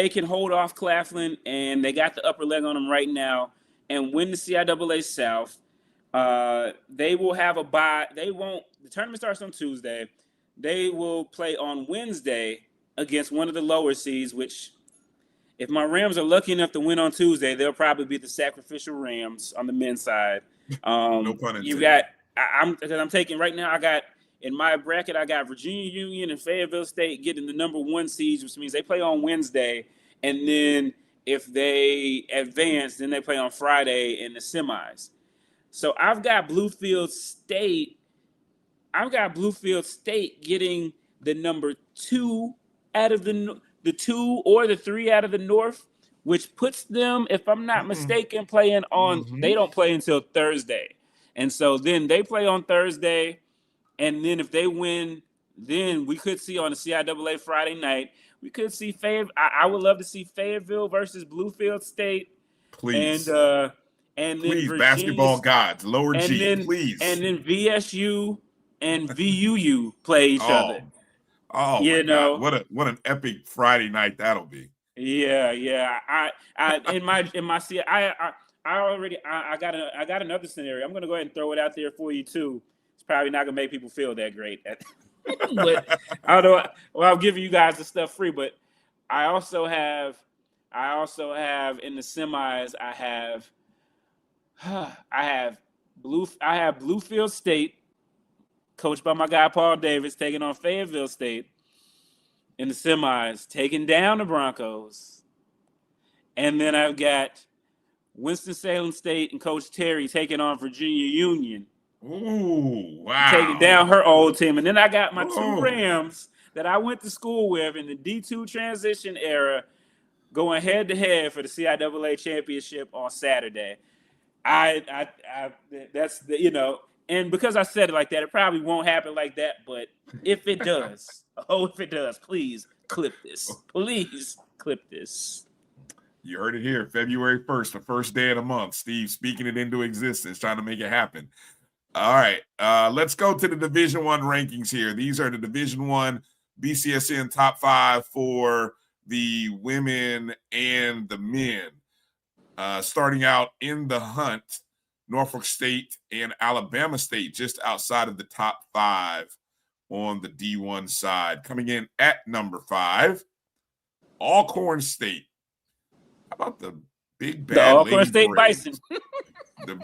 can hold off Claflin, and they got the upper leg on them right now, and win the CIAA South, they will have a bye. The tournament starts on Tuesday. They will play on Wednesday against one of the lower seeds, which, if my Rams are lucky enough to win on Tuesday, they'll probably be the sacrificial Rams on the men's side. No pun intended. I'm taking right now, I got in my bracket, I got Virginia Union and Fayetteville State getting the number 1 seeds, which means they play on Wednesday, and then if they advance, then they play on Friday in the semis. So I've got Bluefield State getting the number 2 out of the 2 or the 3 out of the North, which puts them, if I'm not mistaken, playing on. They don't play until Thursday, and so then they play on Thursday, and then if they win, then we could see on the CIAA Friday night. We could see Fayetteville. I would love to see Fayettille versus Bluefield State. Please. And then please, basketball gods, lower G, please. And then VSU and VUU play each other. Oh, God. What an epic Friday night that'll be. Yeah. I got another scenario. I'm gonna go ahead and throw it out there for you too. It's probably not gonna make people feel that great. But I'll give you guys the stuff free. But I also have in the semis. I have Bluefield State, coached by my guy Paul Davis, taking on Fayetteville State in the semis, taking down the Broncos. And then I've got Winston-Salem State and Coach Terry taking on Virginia Union. Ooh, wow. Taking down her old team. And then I got my 2 Rams that I went to school with in the D2 transition era going head-to-head for the CIAA championship on Saturday. That's the, and because I said it like that, it probably won't happen like that, but if it does, please clip this. Please clip this. You heard it here, February 1st, the first day of the month. Steve speaking it into existence, trying to make it happen. All right, let's go to the Division I rankings here. These are the Division I BCSN top 5 for the women and the men. Starting out in the hunt, Norfolk State and Alabama State just outside of the top 5 on the D1 side. Coming in at number 5, Alcorn State. How about the big bad The Alcorn Lady State Braves? Bison.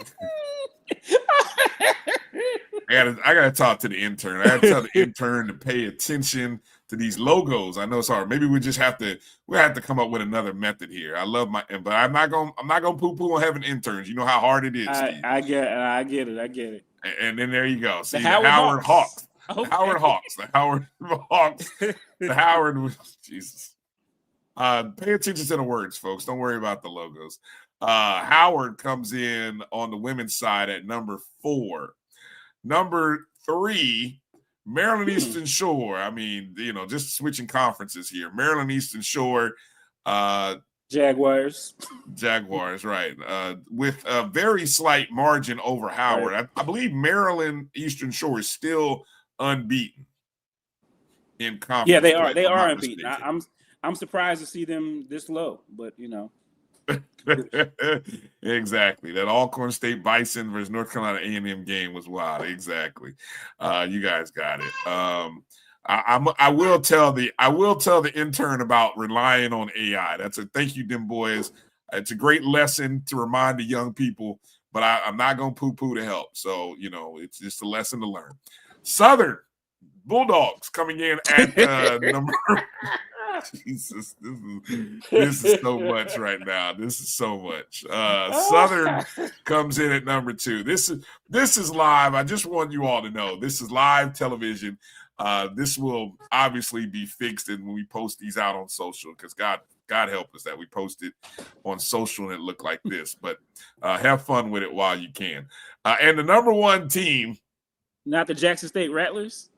I gotta talk to the intern. I gotta tell the intern to pay attention to these logos. I know it's hard. Maybe we have to come up with another method here. I love but I'm not gonna poo-poo on having interns. You know how hard it is. I get it. And then there you go. See, the Howard Hawks. Okay. The Howard Jesus. Pay attention to the words, folks. Don't worry about the logos. Howard comes in on the women's side at number 4. Number 3, Maryland Eastern Shore. I mean, just switching conferences here. Maryland Eastern Shore. Jaguars, right. With a very slight margin over Howard. Right. I believe Maryland Eastern Shore is still unbeaten in conference. Yeah, they are. They are unbeaten. I'm surprised to see them this low, but Exactly. That Alcorn State Bison versus North Carolina A&M game was wild. Exactly. You guys got it. I will tell the intern about relying on AI. Thank you, them boys. It's a great lesson to remind the young people, but I'm not gonna poo-poo to help. So it's just a lesson to learn. Southern Bulldogs coming in at number. Jesus, this is so much right now. This is so much. Southern comes in at number 2. This is live. I just want you all to know this is live television. This will obviously be fixed when we post these out on social, because God help us that we post it on social and it look like this. But have fun with it while you can. And the number 1 team, not the Jackson State Rattlers.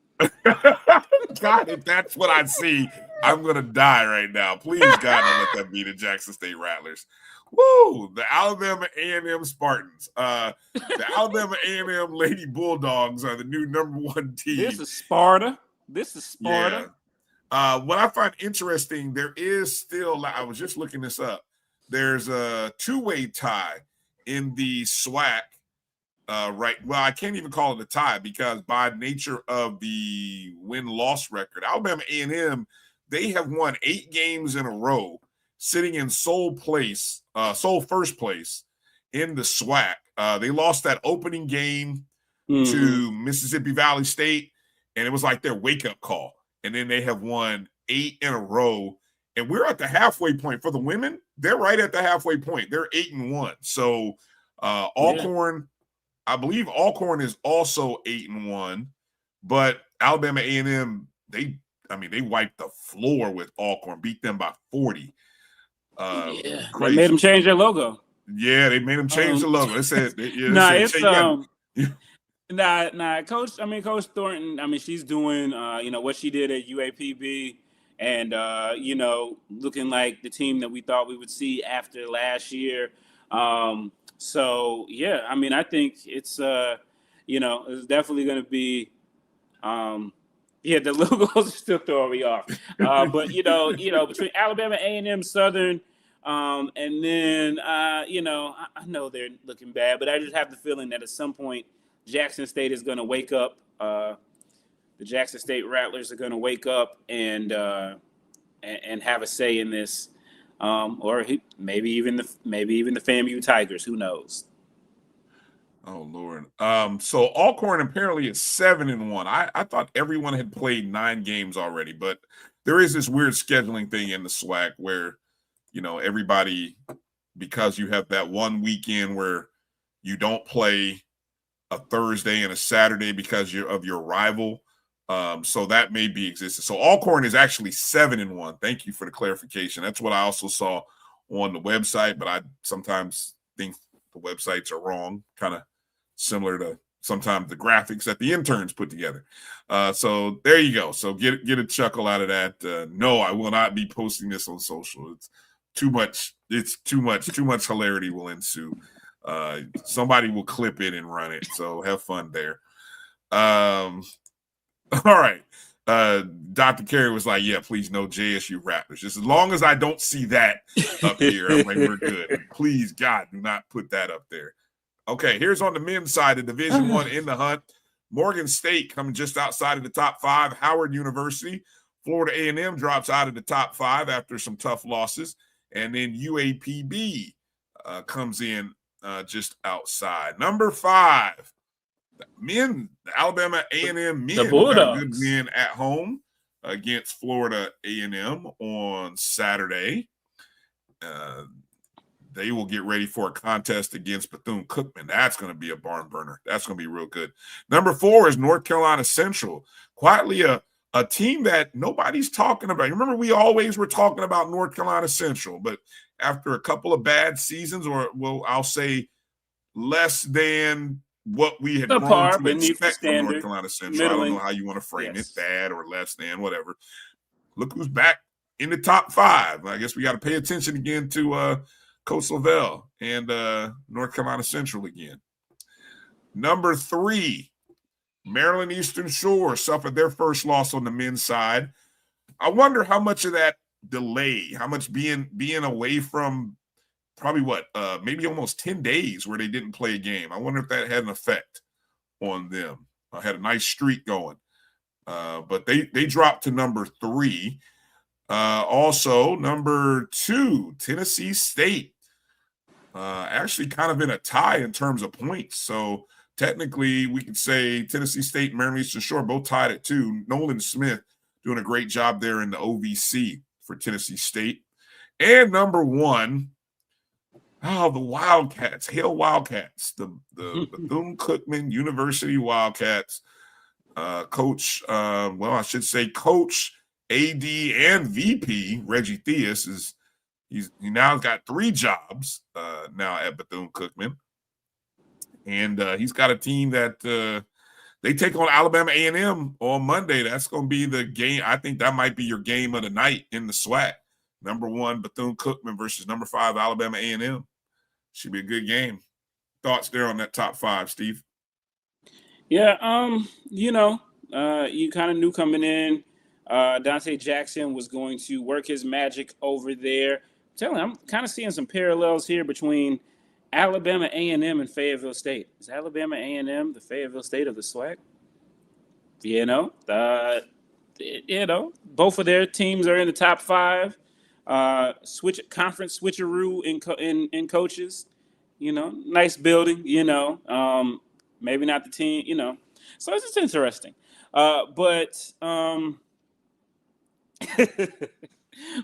God, if that's what I see, I'm gonna die right now. Please, God, don't let that be the Jackson State Rattlers. Woo! The Alabama A&M Spartans. The Alabama A&M Lady Bulldogs are the new number 1 team. This is Sparta. Yeah. What I find interesting, there is still, I was just looking this up, there's a 2-way tie in the SWAC. Right. Well, I can't even call it a tie because by nature of the win-loss record, Alabama A&M, they have won 8 games in a row, sitting in sole first place in the SWAC. They lost that opening game to Mississippi Valley State, and it was like their wake-up call. And then they have won 8 in a row, and we're at the halfway point for the women. They're right at the halfway point. They're 8-1. So Alcorn, I believe Alcorn is also 8-1, but Alabama A&M, they wiped the floor with Alcorn, beat them by 40. They made them change their logo. Yeah, they made them change the logo. They said, Coach Thornton. She's doing, what she did at UAPB, and looking like the team that we thought we would see after last year. So yeah, I think it's it's definitely going to be. The logos are still throwing me off. But between Alabama A&M, Southern, and then I know they're looking bad, but I just have the feeling that at some point Jackson State is going to wake up. The Jackson State Rattlers are going to wake up and have a say in this, or maybe even the FAMU Tigers. Who knows? Oh, Lord. So Alcorn apparently is 7-1. I thought everyone had played 9 games already, but there is this weird scheduling thing in the SWAC where, everybody, because you have that one weekend where you don't play a Thursday and a Saturday because of your rival. So that may be existing. So Alcorn is actually 7-1. Thank you for the clarification. That's what I also saw on the website, but I sometimes think the websites are wrong, kind of similar to sometimes the graphics that the interns put together. So there you go. So get a chuckle out of that. No, I will not be posting this on social. It's too much it's too much hilarity will ensue. Somebody will clip it and run it. So have fun there. All right. Dr. Carey was like, yeah, please no JSU Raptors. Just as long as I don't see that up here, I'm like, we're good. Please, God, do not put that up there. Okay, here's on the men's side of Division I in the hunt. Morgan State coming just outside of the top 5. Howard University. Florida A&M drops out of the top 5 after some tough losses. And then UAPB comes in just outside. Number 5. Men, the Alabama A&M men got a good win at home against Florida A&M on Saturday. They will get ready for a contest against Bethune-Cookman. That's going to be a barn burner. That's going to be real good. Number 4 is North Carolina Central. Quietly a team that nobody's talking about. You remember we always were talking about North Carolina Central, but after a couple of bad seasons, or well, I'll say less than what we had grown to expect from North Carolina Central. I don't know how you want to frame it, bad or less than, whatever. Look who's back in the top 5. I guess we got to pay attention again to Coach Lavelle and North Carolina Central again. Number 3, Maryland Eastern Shore suffered their first loss on the men's side. I wonder how much of that delay, how much being away from probably maybe almost 10 days where they didn't play a game. I wonder if that had an effect on them. I had a nice streak going. But they dropped to number 3. Also, number 2, Tennessee State. Actually kind of in a tie in terms of points. So technically we could say Tennessee State and Maryland Eastern Shore both tied at 2. Nolan Smith doing a great job there in the OVC for Tennessee State. And number 1, the Wildcats, Hale Wildcats, the Bethune-Cookman University Wildcats. Coach, I should say Coach, AD, and VP Reggie Theus he now got 3 jobs now at Bethune-Cookman, and he's got a team that they take on Alabama A&M on Monday. That's going to be the game. I think that might be your game of the night in the SWAC. Number 1 Bethune-Cookman versus number 5 Alabama A&M. Should be a good game. Thoughts there on that top 5, Steve? Yeah, you kind of knew coming in, Dante Jackson was going to work his magic over there. I'm kind of seeing some parallels here between Alabama A&M and Fayetteville State. Is Alabama A&M the Fayetteville State of the SWAC? Both of their teams are in the top 5. Conference switcheroo in coaches. Nice building. Maybe not the team. So it's just interesting. But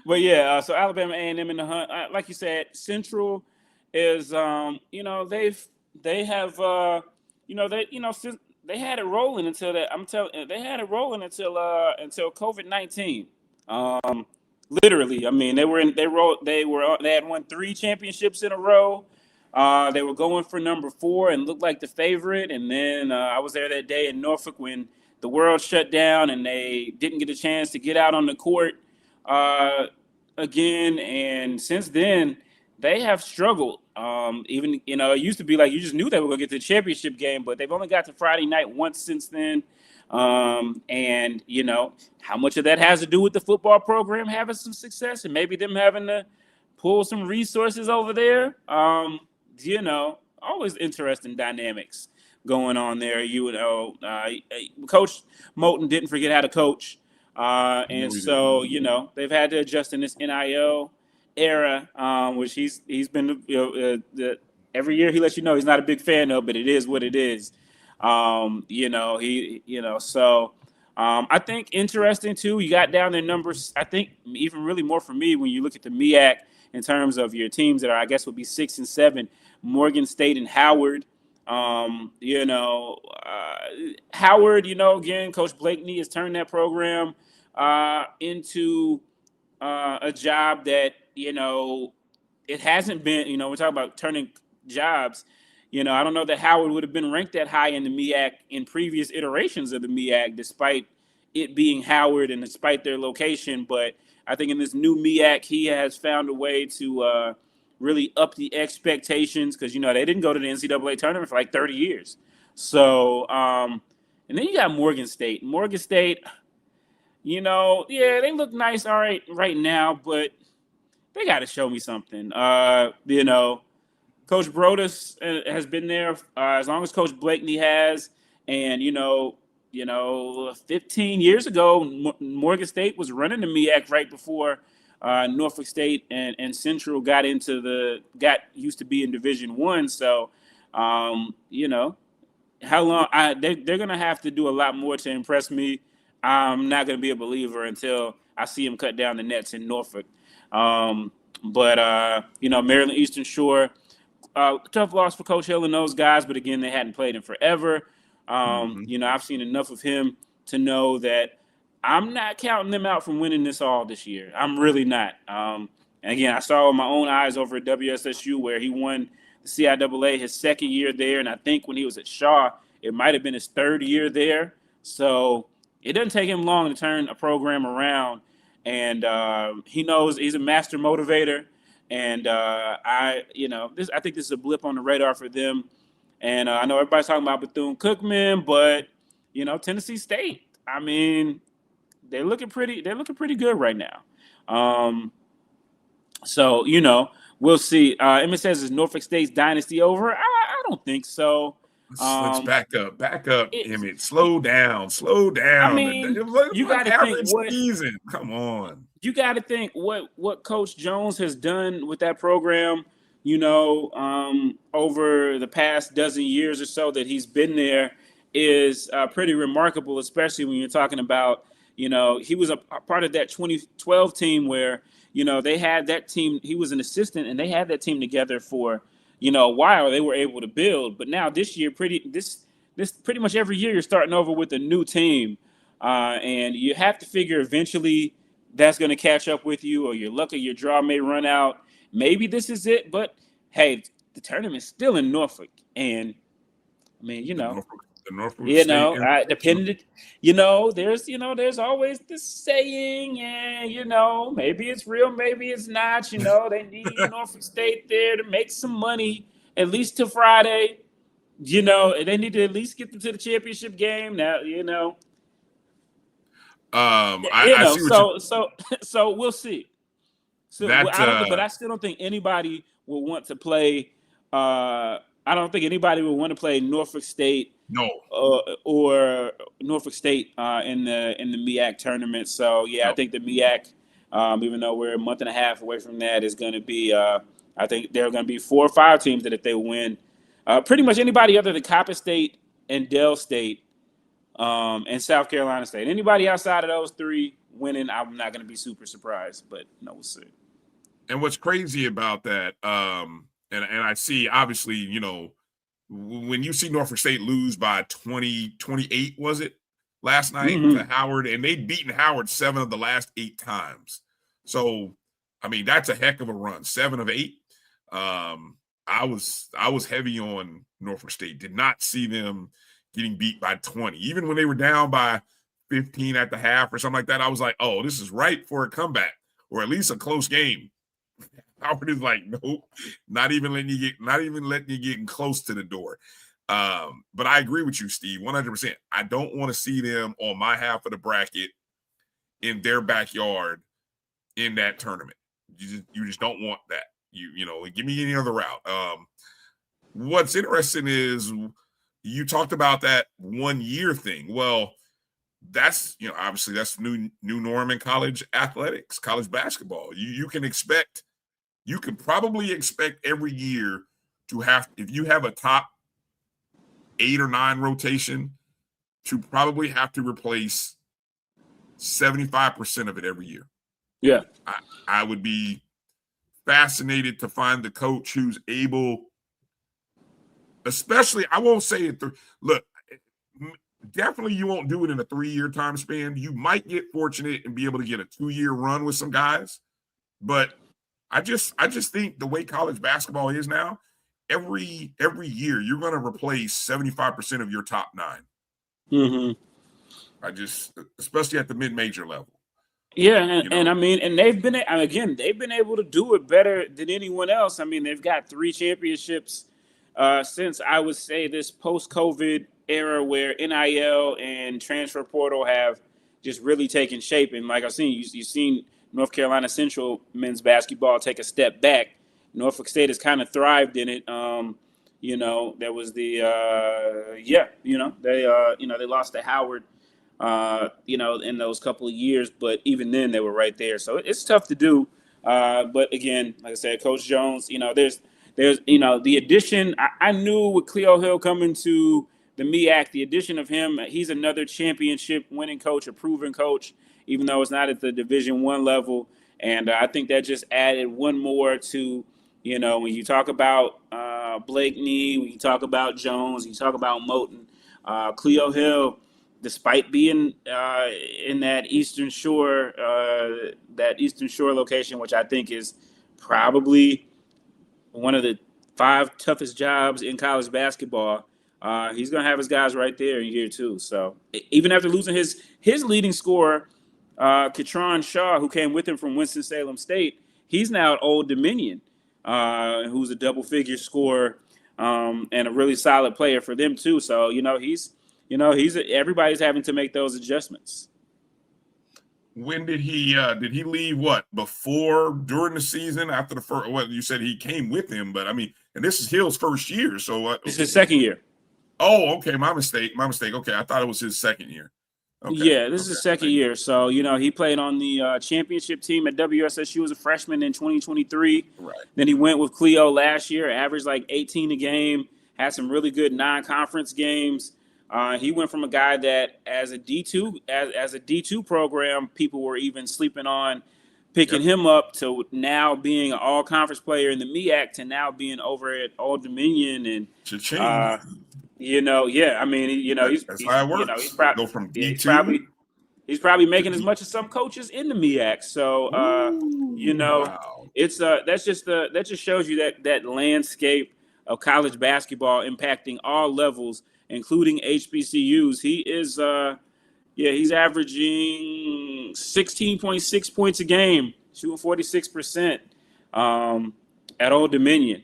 yeah, so Alabama A&M in the hunt. Like you said, Central is they had it rolling until that. They had it rolling until COVID-19. Literally, I mean, they had won 3 championships in a row. They were going for number 4 and looked like the favorite. And then I was there that day in Norfolk when the world shut down and they didn't get a chance to get out on the court again. And since then, they have struggled. It used to be like you just knew they were going to get to the championship game, but they've only got to Friday night once since then. And how much of that has to do with the football program having some success and maybe them having to pull some resources over there. Always interesting dynamics going on there. Coach Moulton didn't forget how to coach. And so, they've had to adjust in this NIL era, which he's been, every year he lets you know he's not a big fan of, but it is what it is. I think interesting too, you got down their numbers. I think even really more for me, when you look at the MEAC in terms of your teams that are, I guess would be 6 and 7, Morgan State and Howard. Howard, again, Coach Blakeney has turned that program into a job that, it hasn't been, we're talking about turning jobs. I don't know that Howard would have been ranked that high in the MEAC in previous iterations of the MEAC, despite it being Howard and despite their location. But I think in this new MEAC, he has found a way to really up the expectations because, you know, they didn't go to the NCAA tournament for like 30 years. So, and then you got Morgan State. Morgan State, you know, yeah, they look nice all right now, but they got to show me something. You know, Coach Brodus has been there as long as Coach Blakeney has. And, you know, 15 years ago, Morgan State was running the MEAC right before Norfolk State and Central got used to be in Division I. So, you know, how long they're going to have to do a lot more to impress me. I'm not going to be a believer until I see them cut down the nets in Norfolk. But you know, Maryland Eastern Shore, tough loss for Coach Hill and those guys, but again, they hadn't played in forever. You know, I've seen enough of him to know that I'm not counting them out from winning this all this year. I'm really not. And again, I saw with my own eyes over at WSSU where he won the CIAA his second year there, and I think when he was at Shaw, it might have been his third year there. So it doesn't take him long to turn a program around, and he knows he's a master motivator. And I think this is a blip on the radar for them. And I know everybody's talking about Bethune-Cookman, but you know, Tennessee State, I mean, they're looking pretty good right now. So you know, we'll see. Emmett says, "Is Norfolk State's dynasty over?" I don't think so. Let's back up, Emmett. Slow down. I mean, you got to think what season. Come on. You got to think what Coach Jones has done with that program. You know, over the past dozen years or so that he's been there is pretty remarkable, especially when you're talking about, you know, he was a part of that 2012 team where, you know, they had that team. He was an assistant and they had that team together for, you know, a while. They were able to build. But now this year, pretty much every year you're starting over with a new team. And you have to figure eventually that's going to catch up with you, or your luck of your draw may run out. Maybe this is it, but hey, the tournament's still in Norfolk, and I mean, you know, depending, you know, there's always this saying, and you know, maybe it's real, maybe it's not. You know, they need Norfolk State there to make some money at least till Friday. You know, they need to at least get them to the championship game. Now, you know, so we'll see. So but I still don't think anybody will want to play. I don't think anybody will want to play Norfolk State, or Norfolk State in the MEAC tournament. So yeah, I think the MEAC, even though we're a month and a half away from that, is going to be. I think there are going to be 4 or 5 teams that if they win, pretty much anybody other than Coppin State and Dell State, and South Carolina State. Anybody outside of those 3 winning, I'm not going to be super surprised. But no, we'll see. And what's crazy about that, and I see, obviously, you know, when you see Norfolk State lose by 28, was it, last night to Howard, and they'd beaten Howard 7 of the last 8 times. So, I mean, that's a heck of a run, 7 of 8. I was heavy on Norfolk State. Did not see them getting beat by 20. Even when they were down by 15 at the half or something like that, I was like, oh, this is ripe for a comeback or at least a close game. Howard is like, nope, not even letting you get close to the door. But I agree with you, Steve, 100%. I don't want to see them on my half of the bracket in their backyard in that tournament. You just don't want that. You know, give me any other route. What's interesting is you talked about that 1 year thing. Well, that's, you know, obviously that's new norm in college athletics, college basketball. You can probably expect every year to have, if you have a top 8 or 9 rotation, to probably have to replace 75% of it every year. Yeah. I would be fascinated to find the coach who's able, especially, I won't say it. Look, definitely you won't do it in a 3-year time span. You might get fortunate and be able to get a 2-year run with some guys, but I just think the way college basketball is now, every year you're going to replace 75% of your top 9. Mm-hmm. Especially at the mid-major level. Yeah, and I mean, and they've been able to do it better than anyone else. I mean, they've got 3 championships since, I would say, this post-COVID era where NIL and transfer portal have just really taken shape. And like I've seen, you've seen North Carolina Central men's basketball take a step back. Norfolk State has kind of thrived in it. There was the they lost to Howard. In those couple of years, but even then they were right there. So it's tough to do. But again, like I said, Coach Jones, there's the addition. I knew with Cleo Hill coming to the MEAC, the addition of him, he's another championship winning coach, a proven coach, even though it's not at the Division I level. And I think that just added one more to, when you talk about Blakeney, when you talk about Jones, you talk about Moten, Cleo Hill, despite being in that Eastern Shore location, which I think is probably one of the 5 toughest jobs in college basketball, he's going to have his guys right there in year 2. So even after losing his leading scorer, Katron Shaw, who came with him from Winston-Salem State, he's now at Old Dominion, who's a double-figure scorer and a really solid player for them too. So, everybody's having to make those adjustments. When did he leave? What, during the season, after the first? Well, you said he came with him, but I mean, and this is Hill's first year, so it's his second year. Oh, okay, my mistake. Okay, I thought it was his second year. Okay. Yeah, this is his second year. So he played on the championship team at WSSU as a freshman in 2023. Right. Then he went with Cleo last year, averaged like 18 a game, had some really good non-conference games. He went from a guy that as a D2 program, people were even sleeping on picking him up, to now being an all-conference player in the MEAC, to now being over at Old Dominion. And he's that's how it works. He's probably, go from D2. He's probably making as much as some coaches in the MEAC. So Wow. It's that just shows you that landscape of college basketball impacting all levels, including HBCUs. He is, he's averaging 16.6 points a game, shooting 46% at Old Dominion.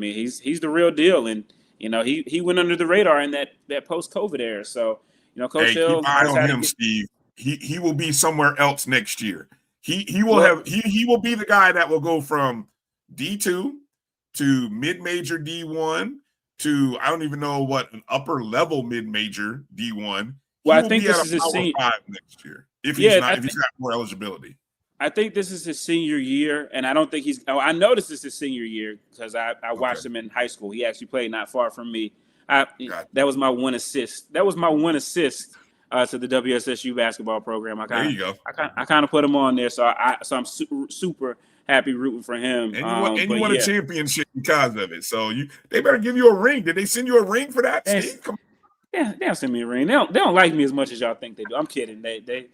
He's the real deal, and he went under the radar in that post-COVID era. So Coach Hill, keep an eye on him, Steve. He will be somewhere else next year. He will be the guy that will go from D2 to mid-major D1 to, I don't even know what, an upper level mid-major D1. Well, I think this is his senior 5 next year if he's got more eligibility. I think this is his senior year, and I don't think I know this is his senior year because I watched him in high school. He actually played not far from me. That was my one assist. That was my one assist to the WSSU basketball program. There you go. I kind of put him on there, so I'm super happy rooting for him. And you won a championship because of it. So they better give you a ring. Did they send you a ring for that, Steve? Come on. Yeah, they don't send me a ring. They don't like me as much as y'all think they do. I'm kidding. They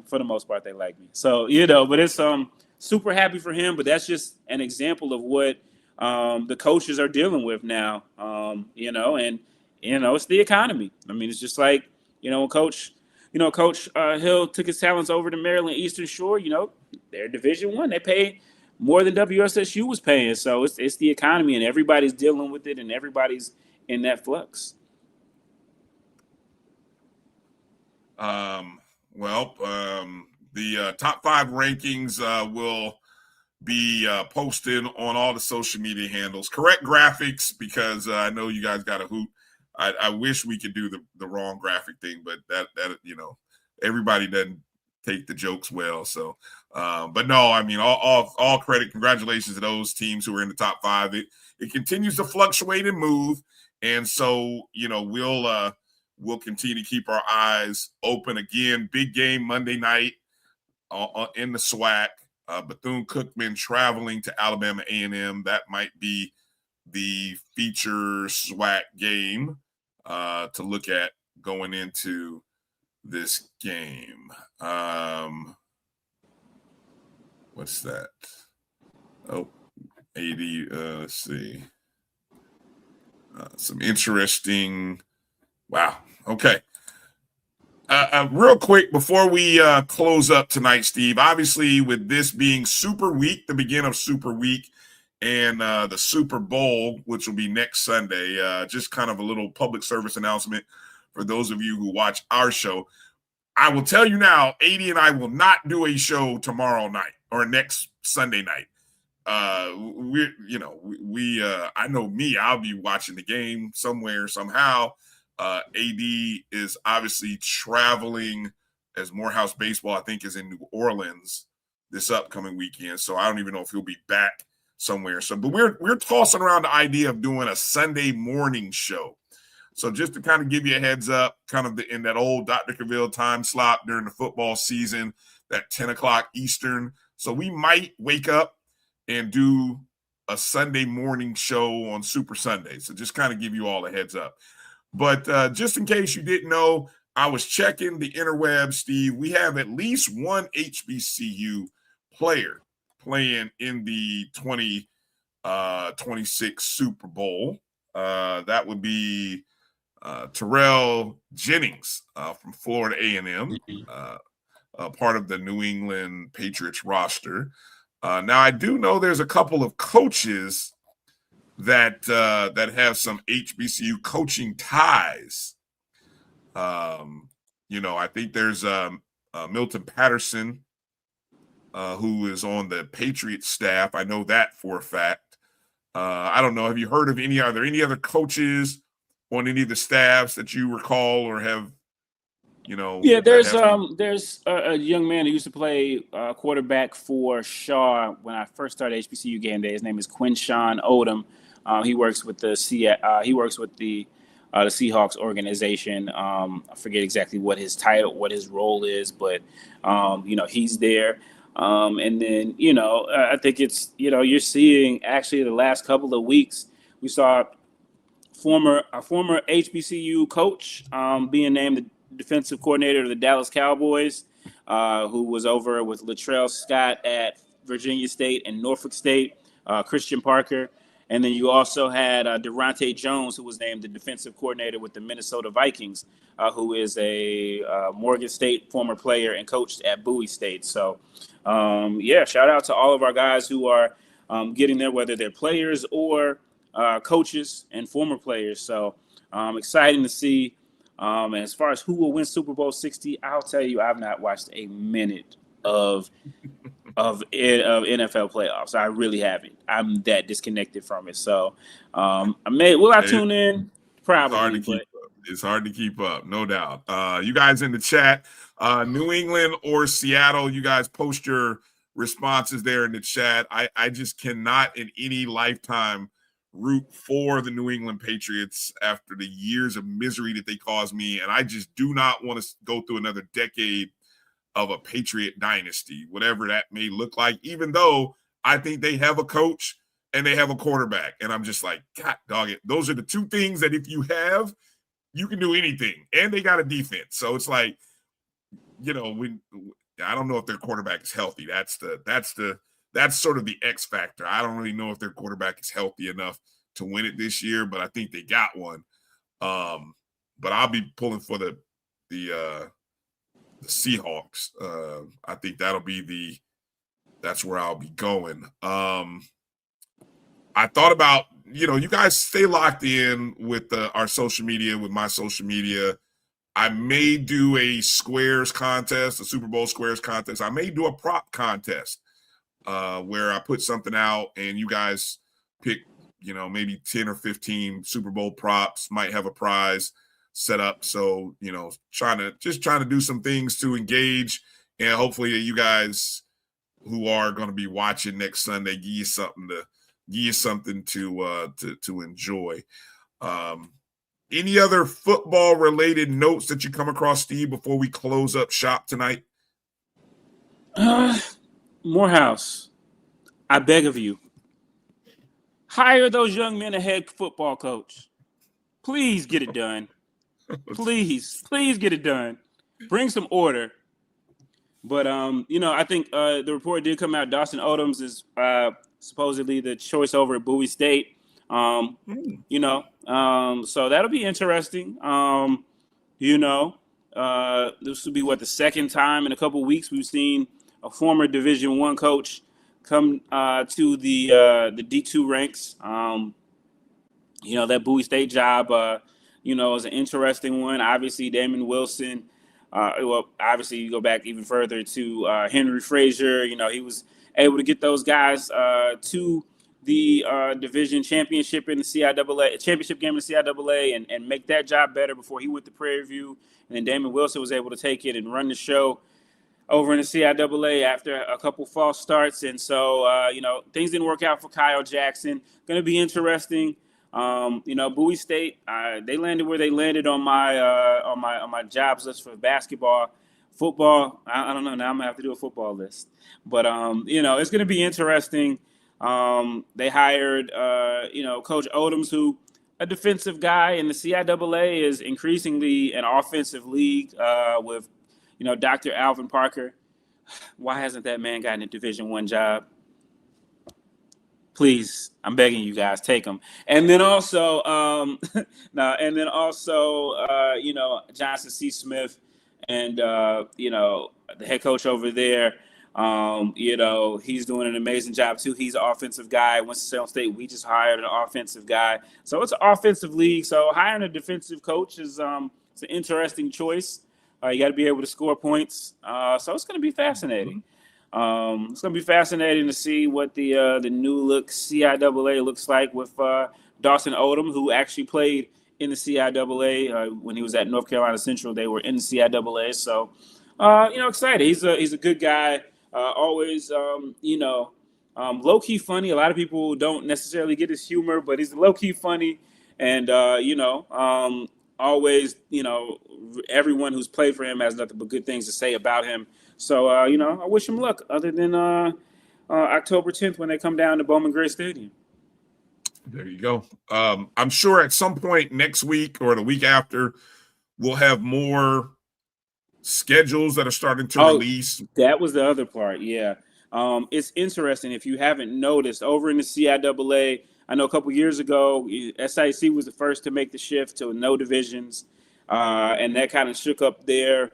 for the most part, they like me. So, but it's super happy for him. But that's just an example of what the coaches are dealing with now. It's the economy. I mean, it's just like, when Coach Hill took his talents over to Maryland Eastern Shore, they're Division I. They pay more than WSSU was paying. So it's the economy, and everybody's dealing with it, and everybody's in that flux. The top 5 rankings will be posted on all the social media handles. Correct graphics, because I know you guys got a hoot. I wish we could do the wrong graphic thing, but that everybody doesn't take the jokes well. So, but no, I mean, all credit, congratulations to those teams who are in the top 5. It continues to fluctuate and move, and so we'll continue to keep our eyes open. Again, big game Monday night in the SWAC. Bethune-Cookman traveling to Alabama A&M. That might be the feature SWAC game to look at going into this game. What's that? Oh, 80. Let's see. Some interesting. Wow. Okay. Real quick before we close up tonight, Steve, obviously with this being Super Week, the beginning of Super Week, and the Super Bowl, which will be next Sunday, just kind of a little public service announcement for those of you who watch our show. I will tell you now, 80 and I will not do a show tomorrow night or next Sunday night. I know me, I'll be watching the game somewhere, somehow. AD is obviously traveling as Morehouse Baseball, I think, is in New Orleans this upcoming weekend. So I don't even know if he'll be back somewhere. So, but we're tossing around the idea of doing a Sunday morning show. So just to kind of give you a heads up, kind of in that old Dr. Cavill time slot during the football season, that 10 o'clock Eastern. So we might wake up and do a Sunday morning show on Super Sunday. So just kind of give you all a heads up. But just in case you didn't know, I was checking the interwebs, Steve. We have at least one HBCU player playing in the 2026 Super Bowl. That would be Terrell Jennings from Florida A&M, part of the New England Patriots roster. Now, I do know there's a couple of coaches that have some HBCU coaching ties. I think there's Milton Patterson, who is on the Patriots staff. I know that for a fact. I don't know. Have you heard of are there any other coaches on any of the staffs that you recall or have, Yeah, there's a young man who used to play quarterback for Shaw when I first started HBCU game day. His name is Quinshawn Odom. He works with the Seahawks organization. I forget exactly what his role is, but he's there. And then I think it's you're seeing actually the last couple of weeks we saw a former HBCU coach being named the defensive coordinator of the Dallas Cowboys, who was over with Latrell Scott at Virginia State and Norfolk State, Christian Parker. And then you also had Durante Jones, who was named the defensive coordinator with the Minnesota Vikings, who is a Morgan State former player and coached at Bowie State. So, shout out to all of our guys who are getting there, whether they're players or coaches and former players. So exciting to see. And as far as who will win Super Bowl 60, I'll tell you, I've not watched a minute of NFL playoffs. I really haven't. I'm that disconnected from it. So will I tune in? Probably. It's hard to keep up, no doubt. You guys in the chat, New England or Seattle, you guys post your responses there in the chat. I just cannot in any lifetime root for the New England Patriots after the years of misery that they caused me. And I just do not want to go through another decade of a Patriot dynasty, whatever that may look like, even though I think they have a coach and they have a quarterback. And I'm just like, God dog it. Those are the two things that if you have, you can do anything. And they got a defense. So it's like, I don't know if their quarterback is healthy. That's sort of the X factor. I don't really know if their quarterback is healthy enough to win it this year, but I think they got one. But I'll be pulling for the Seahawks. I think that's where I'll be going. I thought about, you guys stay locked in with our social media, with my social media. I may do a squares contest, a Super Bowl squares contest. I may do a prop contest where I put something out and you guys pick, maybe 10 or 15 Super Bowl props, might have a prize set up. So, trying to do some things to engage, and hopefully you guys who are going to be watching next Sunday give you something to enjoy. Any other football related notes that you come across, Steve, before we close up shop tonight? Morehouse, I beg of you, hire those young men a head football coach. Please get it done. Please get it done. Bring some order. But I think the report did come out. Dawson Odoms is supposedly the choice over at Bowie State. So that'll be interesting. this will be the second time in a couple of weeks we've seen a former Division I coach come to the D2 ranks. That Bowie State job, is an interesting one. Obviously, Damon Wilson. Obviously, you go back even further to Henry Frazier. He was able to get those guys to the division championship in the CIAA, championship game in the CIAA, and make that job better before he went to Prairie View. And then Damon Wilson was able to take it and run the show over in the CIAA after a couple false starts. And so, things didn't work out for Kyle Jackson. Going to be interesting. Bowie State, they landed where they landed on my jobs list for basketball. Football, I don't know. Now I'm gonna have to do a football list, but it's gonna be interesting. They hired Coach Odoms, who a defensive guy, and the CIAA is increasingly an offensive league with Dr. Alvin Parker. Why hasn't that man gotten a Division I job? Please, I'm begging you guys, take him. And then also, Johnson C. Smith, and the head coach over there. He's doing an amazing job too. He's an offensive guy. Winston-Salem State, we just hired an offensive guy, so it's an offensive league. So hiring a defensive coach is it's an interesting choice. You got to be able to score points. So it's going to be fascinating. It's going to be fascinating to see what the new look CIAA looks like with Dawson Odom, who actually played in the CIAA when he was at North Carolina Central. They were in the CIAA, so excited. He's a good guy. Always, low key funny. A lot of people don't necessarily get his humor, but he's low key funny, and always, everyone who's played for him has nothing but good things to say about him. So, I wish him luck other than October 10th when they come down to Bowman Gray Stadium. There you go. I'm sure at some point next week or the week after, we'll have more schedules that are starting to release. That was the other part, yeah. It's interesting. If you haven't noticed, over in the CIAA, I know a couple years ago, SIC was the first to make the shift to no divisions, and that kind of shook up their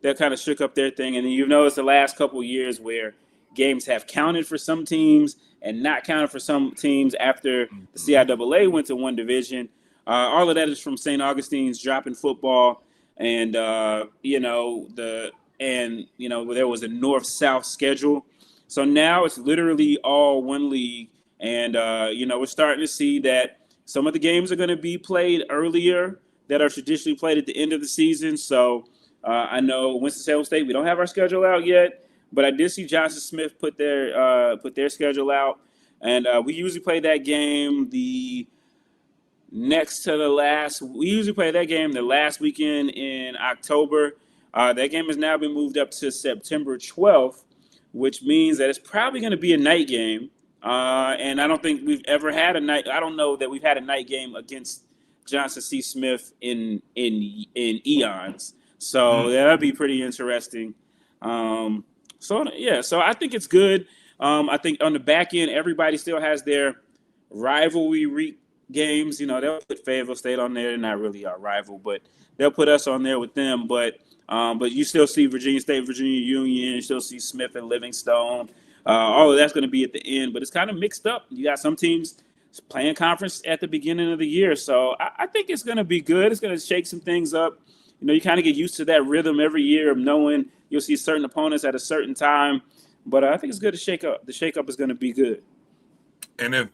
thing. And then you've noticed the last couple of years where games have counted for some teams and not counted for some teams after the CIAA went to one division. All of that is from St. Augustine's dropping football, and there was a north-south schedule. So now it's literally all one league, and we're starting to see that some of the games are going to be played earlier that are traditionally played at the end of the season. So I know Winston-Salem State, we don't have our schedule out yet, but I did see Johnson Smith put their schedule out, and we usually play that game the last weekend in October. That game has now been moved up to September 12th, which means that it's probably going to be a night game. And I don't think we've ever had a night. I don't know that we've had a night game against Johnson C. Smith in eons. So that'd be pretty interesting. So I think it's good. I think on the back end, everybody still has their rivalry games. They'll put Fayetteville State on there. They're not really our rival, but they'll put us on there with them. But you still see Virginia State, Virginia Union. You still see Smith and Livingstone. All of that's going to be at the end, but it's kind of mixed up. You got some teams playing conference at the beginning of the year. So I think it's going to be good. It's going to shake some things up. You kind of get used to that rhythm every year of knowing you'll see certain opponents at a certain time. But I think it's good to shake up. The shake-up is going to be good. And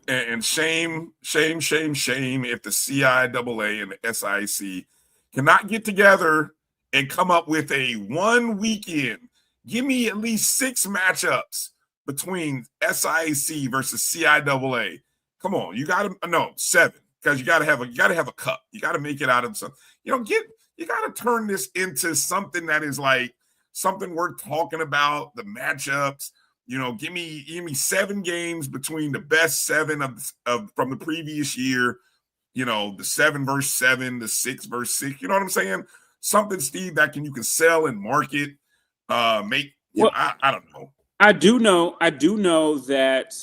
shame if the CIAA and the SIC cannot get together and come up with a one weekend. Give me at least 6 matchups between SIC versus CIAA. Come on, you got to 7, because you got to have a cup. You got to make it out of something. You got to turn this into something that is like something worth talking about. The matchups. Give me 7 games between the best 7 of from the previous year. The 7 versus 7, the 6 versus 6. You know what I'm saying? Something, Steve, that you can sell and market. I don't know. I do know that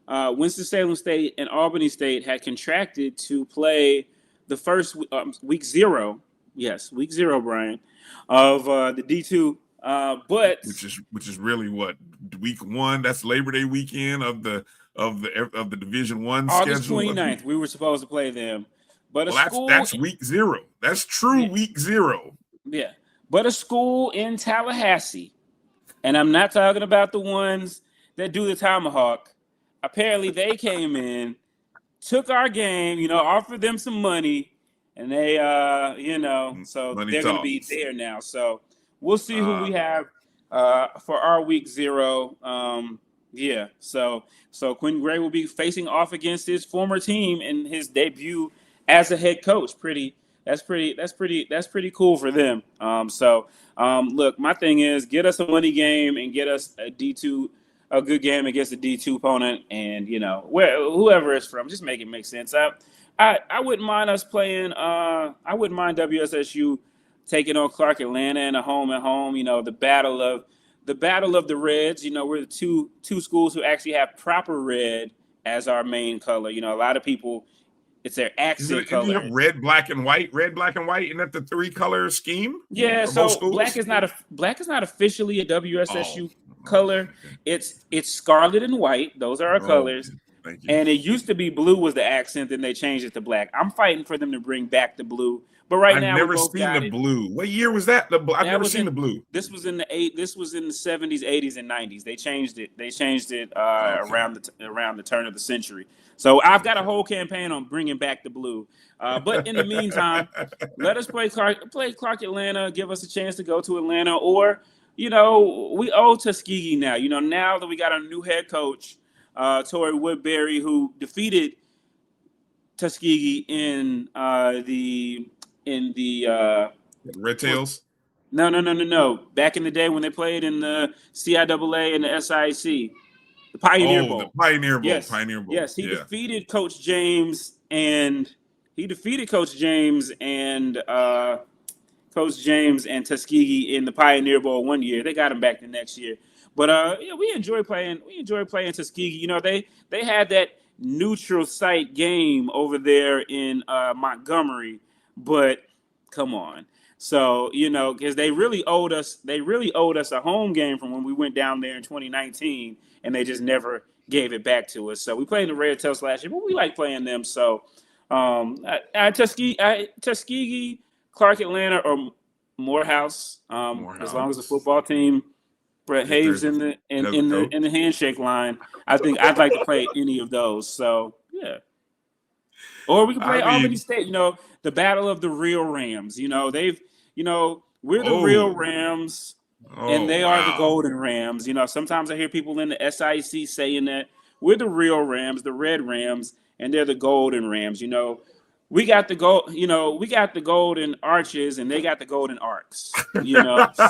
Winston-Salem State and Albany State had contracted to play the first week 0 Yes, week 0, Bryan, of the D2. But which is really what, week 1? That's Labor Day weekend of the Division 1 August schedule. 29th, we were supposed to play them. But that's week 0. That's true week 0. Yeah. But a school in Tallahassee, and I'm not talking about the ones that do the tomahawk. Apparently they came in, took our game, offered them some money, and they so Money they're going to be there now. So we'll see who we have for our week 0. So Quentin Gray will be facing off against his former team in his debut as a head coach. That's pretty cool for them. Look, my thing is, get us a money game and get us a good game against a D2 opponent, and whoever it's from, just make it make sense. I wouldn't mind us playing. I wouldn't mind WSSU taking on Clark Atlanta in a home and home. The battle of the Reds. We're the two schools who actually have proper red as our main color. A lot of people, it's their accent color. You have red, black, and white. Red, black, and white. Isn't that the 3-color scheme? Yeah. So black is not officially a WSSU color. Okay. It's scarlet and white. Those are our colors. Thank you. And it used to be blue was the accent, then they changed it to black. I'm fighting for them to bring back the blue. But now I've never seen the blue. What year was that? I've never seen the blue. This was in the 70s, 80s, and 90s. They changed it around the turn of the century. So I've got a whole campaign on bringing back the blue. But in the meantime, let us play Clark Atlanta. Give us a chance to go to Atlanta, or we owe Tuskegee now. Now that we got a new head coach, Torrey Woodbury, who defeated Tuskegee in the Red Tails? No. Back in the day when they played in the CIAA and the SIC, the Pioneer Bowl. The Pioneer Bowl. Yes. Pioneer Bowl. Yes, he defeated Coach James and Tuskegee in the Pioneer Bowl one year. They got him back the next year. But we enjoy playing Tuskegee. They had that neutral site game over there in Montgomery, but come on. So, because they really owed us a home game from when we went down there in 2019, and they just never gave it back to us. So we played the Red Tails last year, but we like playing them. So Tuskegee, Clark Atlanta, or Morehouse, as long as the football team behaves in the handshake line, I think I'd like to play any of those. So yeah. Or we can play Albany State, the battle of the real Rams. We're the real Rams, and they are the Golden Rams. Sometimes I hear people in the SIC saying that we're the real Rams, the Red Rams, and they're the Golden Rams. We got the gold, we got the golden arches, and they got the golden arcs.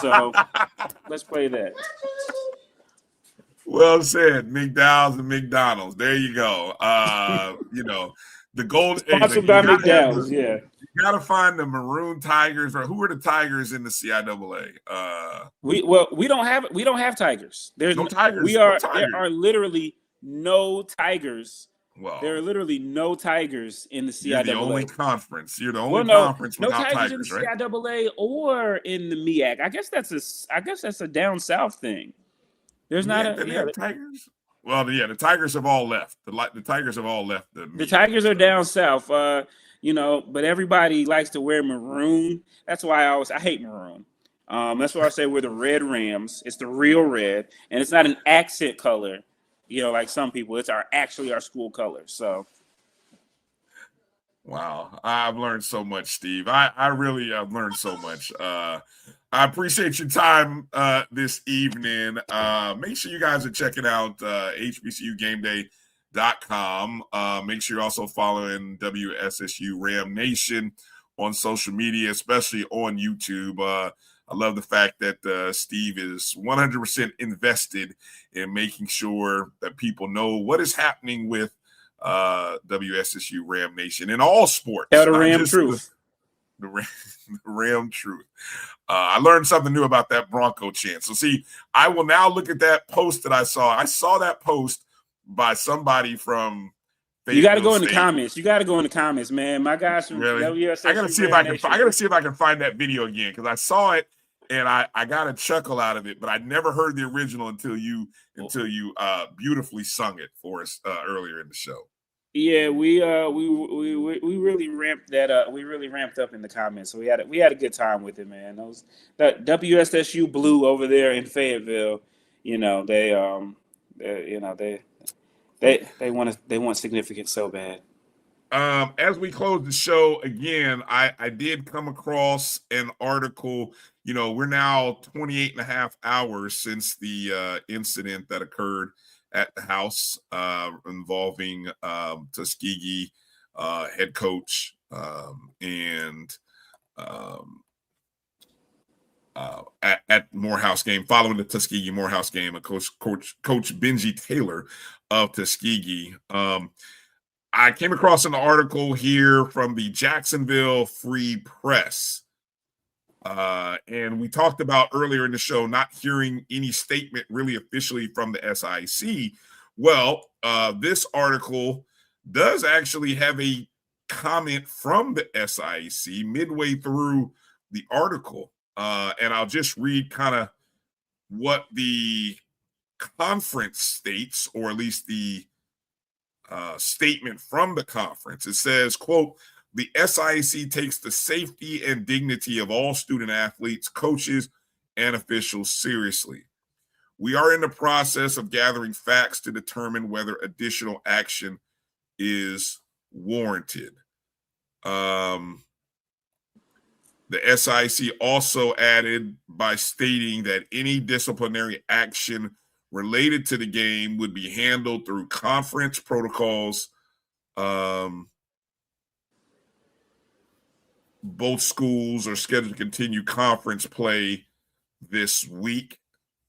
So let's play that. Well said, McDowell's and McDonald's. There you go. The gold. Sponsored by McDowell's. Yeah. You got to find the Maroon Tigers, or who are the Tigers in the CIAA? We don't have Tigers. There's no Tigers. There are literally no Tigers. Well, there are literally no Tigers in the CIAA. You're the only conference. You're the only conference without Tigers, in the right? CIAA or in the MEAC. I guess that's a down south thing. There's not Tigers. Well, the Tigers have all left. The Tigers have all left. The Tigers are down south. But everybody likes to wear maroon. That's why I hate maroon. That's why I say we're the Red Rams. It's the real red, and it's not an accent color. Like some people, it's actually our school color. So, wow, I've learned so much, Steve. I really have learned so much. I appreciate your time this evening. Make sure you guys are checking out HBCUGameDay.com. Make sure you're also following WSSU Ram Nation on social media, especially on YouTube. I love the fact that Steve is 100% invested in making sure that people know what is happening with WSSU Ram Nation in all sports. Tell the Ram truth. The Ram truth. I learned something new about that Bronco chant. So, see, I will now look at that post that I saw. I saw that post by somebody from You got to go in the State. comments. You got to go in the comments, man. My guys from Really? WSSU. I gotta see if I can find that video again, because I saw it and I got a chuckle out of it, but I never heard the original until you beautifully sung it for us earlier in the show. Yeah, we really ramped that up. We really ramped up in the comments. So we had a good time with it, man. That WSSU Blue over there in Fayetteville, they want significance so bad. As we close the show again, I did come across an article. We're now 28 and a half hours since the incident that occurred at the house involving Tuskegee head coach and at Morehouse game, following the Tuskegee Morehouse game, Coach Benji Taylor of Tuskegee. I came across an article here from the Jacksonville Free Press. And we talked about earlier in the show not hearing any statement really officially from the SIC. Well, this article does actually have a comment from the SIC midway through the article. And I'll just read kind of what the conference states, or at least the statement from the conference. It says, quote, "The SIC takes the safety and dignity of all student athletes, coaches, and officials seriously. We are in the process of gathering facts to determine whether additional action is warranted." The SIC also added by stating that any disciplinary action related to the game would be handled through conference protocols. Both schools are scheduled to continue conference play this week.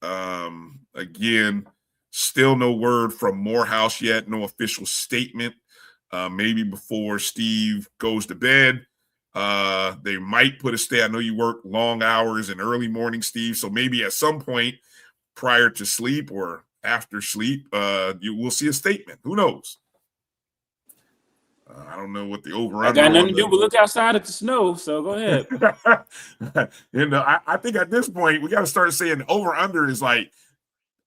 Again, still no word from Morehouse yet, no official statement. Maybe before Steve goes to bed, they might put a stay. I know you work long hours and early morning, Steve, so maybe at some point prior to sleep or after sleep, you will see a statement. Who knows? I don't know what the over. I got nothing to do but look outside at the snow. So go ahead. I think at this point we got to start saying over under is like,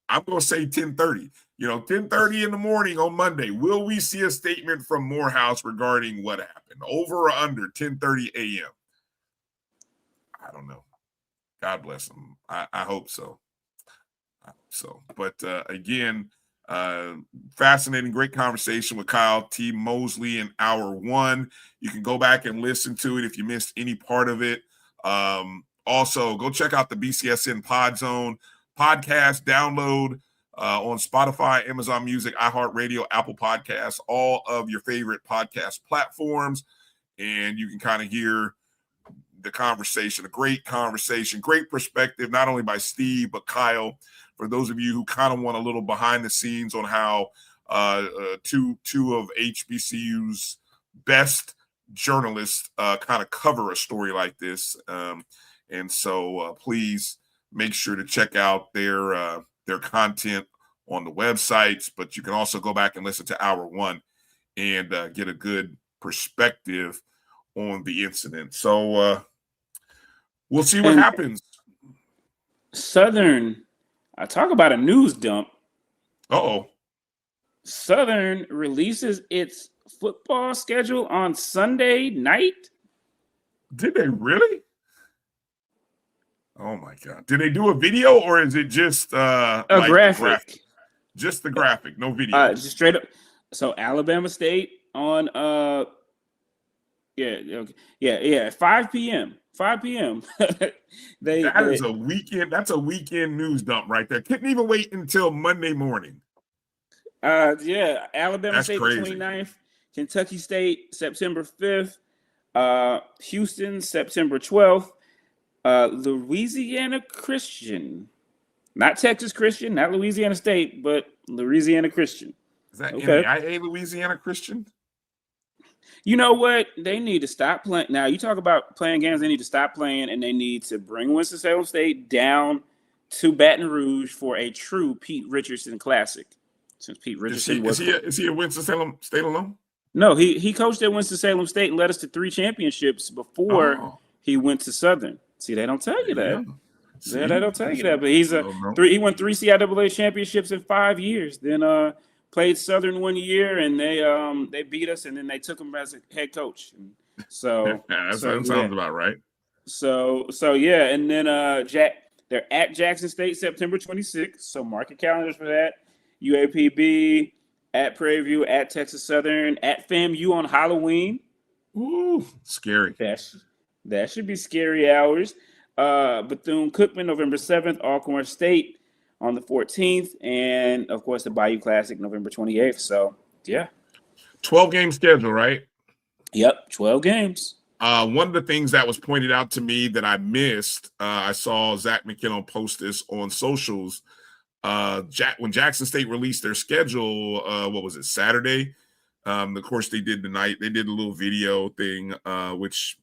I'm going to say 10:30. 10:30 in the morning on Monday. Will we see a statement from Morehouse regarding what happened? Over or under 10:30 a.m. I don't know. God bless them. I hope so. But again, fascinating, great conversation with Kyle T. Mosley in hour one. You can go back and listen to it if you missed any part of it. Also, go check out the BCSN Pod Zone podcast, download on Spotify, Amazon Music, iHeartRadio, Apple Podcasts, all of your favorite podcast platforms. And you can kind of hear the conversation, a great conversation, great perspective, not only by Steve, but Kyle. For those of you who kind of want a little behind the scenes on how two of HBCU's best journalists kind of cover a story like this. And so please make sure to check out their content on the websites, but you can also go back and listen to hour one and get a good perspective on the incident. So we'll see what happens. Southern, I talk about a news dump. Uh-oh. Southern releases its football schedule on Sunday night. Did they really? Oh my God. Did they do a video, or is it just a graphic? Just the graphic, no video. Just straight up. So Alabama State on 5 p.m. 5 p.m. That's a weekend news dump right there. Couldn't even wait until Monday morning. Alabama State the 29th, Kentucky State September 5th, Houston September 12th, Louisiana Christian, not Texas Christian, not Louisiana State, but Louisiana Christian. Is that NAIA Louisiana Christian? You know what? They need to stop playing. Now, you talk about playing games, they need to stop playing, and they need to bring Winston-Salem State down to Baton Rouge for a true Pete Richardson Classic. since Pete Richardson was. Is he at Winston-Salem State alone? No, he coached at Winston-Salem State and led us to 3 championships before he went to Southern. See, they don't tell you that. Yeah, they don't tell you that. But he won 3 CIAA championships in 5 years. Then played Southern 1 year, and they beat us, and then they took him as a head coach. And so that sounds about right. So yeah, and then they're at Jackson State September 26th. So mark your calendars for that. UAPB, at Prairie View, at Texas Southern, at FAMU on Halloween. Ooh, scary. That should be scary hours. Bethune-Cookman, November 7th, Alcorn State on the 14th, and, of course, the Bayou Classic, November 28th. So, yeah. 12-game schedule, right? Yep, 12 games. One of the things that was pointed out to me that I missed, I saw Zach McKinnon post this on socials. When Jackson State released their schedule, what was it, Saturday? Of course, they did a little video thing, which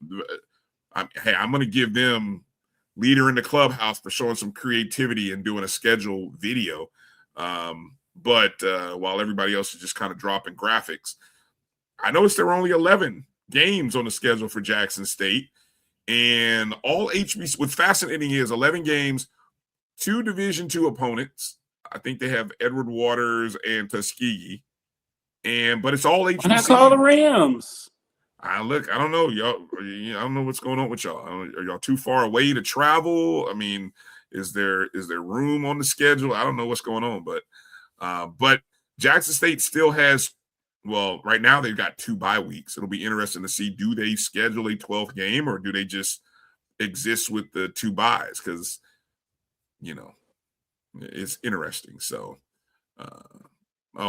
I'm going to give them leader in the clubhouse for showing some creativity and doing a schedule video. But while everybody else is just kind of dropping graphics, I noticed there were only 11 games on the schedule for Jackson State, and all HBC. What's fascinating is 11 games, 2 Division II opponents. I think they have Edward Waters and Tuskegee, but it's all HBC. Why not call the Rams? I don't know, y'all. I don't know what's going on with y'all. Are y'all too far away to travel? I mean, is there room on the schedule? I don't know what's going on, but Jackson State still has. Well, right now they've got 2 bye weeks. It'll be interesting to see, do they schedule a 12th game or do they just exist with the 2 byes? Because, it's interesting. So,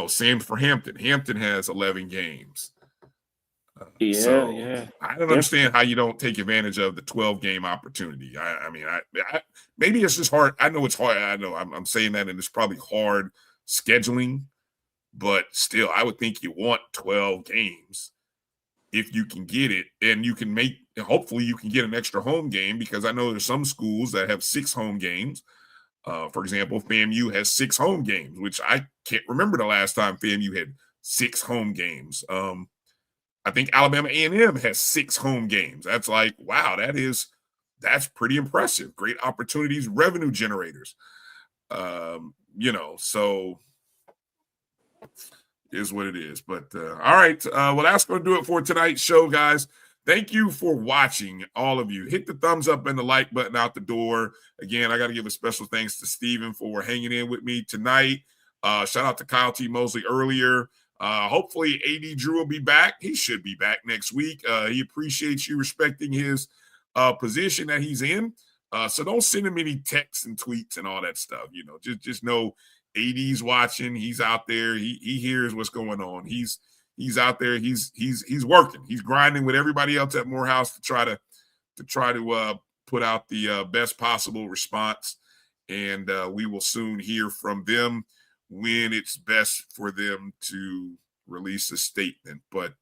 same for Hampton. Hampton has 11 games. Yeah. I don't understand how you don't take advantage of the 12-game opportunity. I mean, maybe it's just hard. I know it's hard. I know I'm saying that, and it's probably hard scheduling. But still, I would think you want 12 games if you can get it, and hopefully you can get an extra home game, because I know there's some schools that have 6 home games. For example, FAMU has 6 home games, which I can't remember the last time FAMU had 6 home games. I think Alabama A&M has 6 home games. That's like, wow, that's pretty impressive. Great opportunities, revenue generators. So is what it is. But all right, well, that's going to do it for tonight's show, guys. Thank you for watching, all of you. Hit the thumbs up and the like button out the door. Again, I got to give a special thanks to Steven for hanging in with me tonight. Shout out to Kyle T. Mosley earlier. Hopefully AD Drew will be back. He should be back next week. He appreciates you respecting his position that he's in. So don't send him any texts and tweets and all that stuff. Just know AD's watching. He's out there. He hears what's going on. He's out there. He's working. He's grinding with everybody else at Morehouse to try to put out the best possible response. And we will soon hear from them when it's best for them to release a statement. But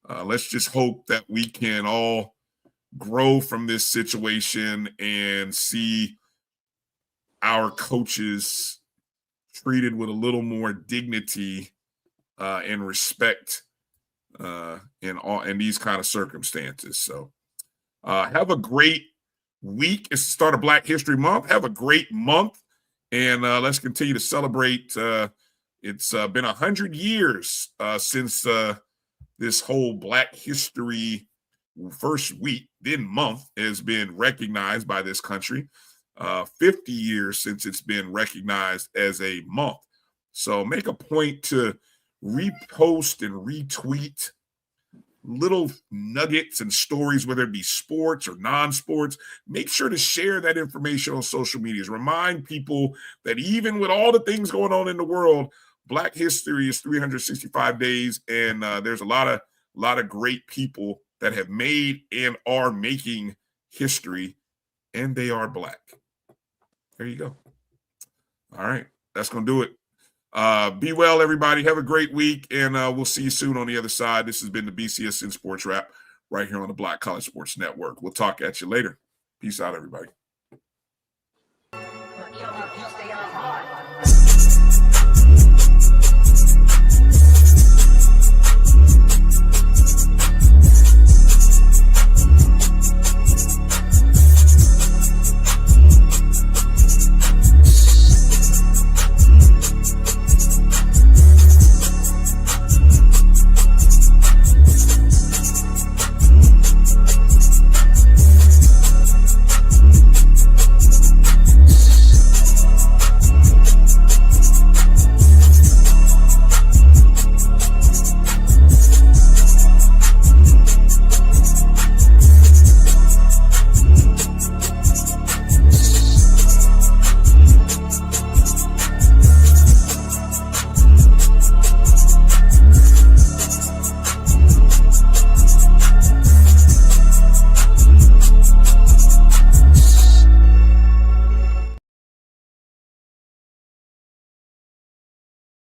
let's just hope that we can all grow from this situation and see our coaches treated with a little more dignity and respect in these kind of circumstances. So have a great week. It's the start of Black History Month. Have a great month, and let's continue to celebrate. It's been 100 years since this whole Black History first week, then month, has been recognized by this country. 50 years since it's been recognized as a month. So make a point to repost and retweet little nuggets and stories, whether it be sports or non-sports. Make sure to share that information on social media. Remind people that even with all the things going on in the world, Black history is 365 days, and there's a lot of great people that have made and are making history, and they are Black. There you go. All right. That's going to do it. Be well, everybody. Have a great week, and we'll see you soon on the other side. This has been the BCSN SportsWrap right here on the Black College Sports Network. We'll talk at you later. Peace out, everybody.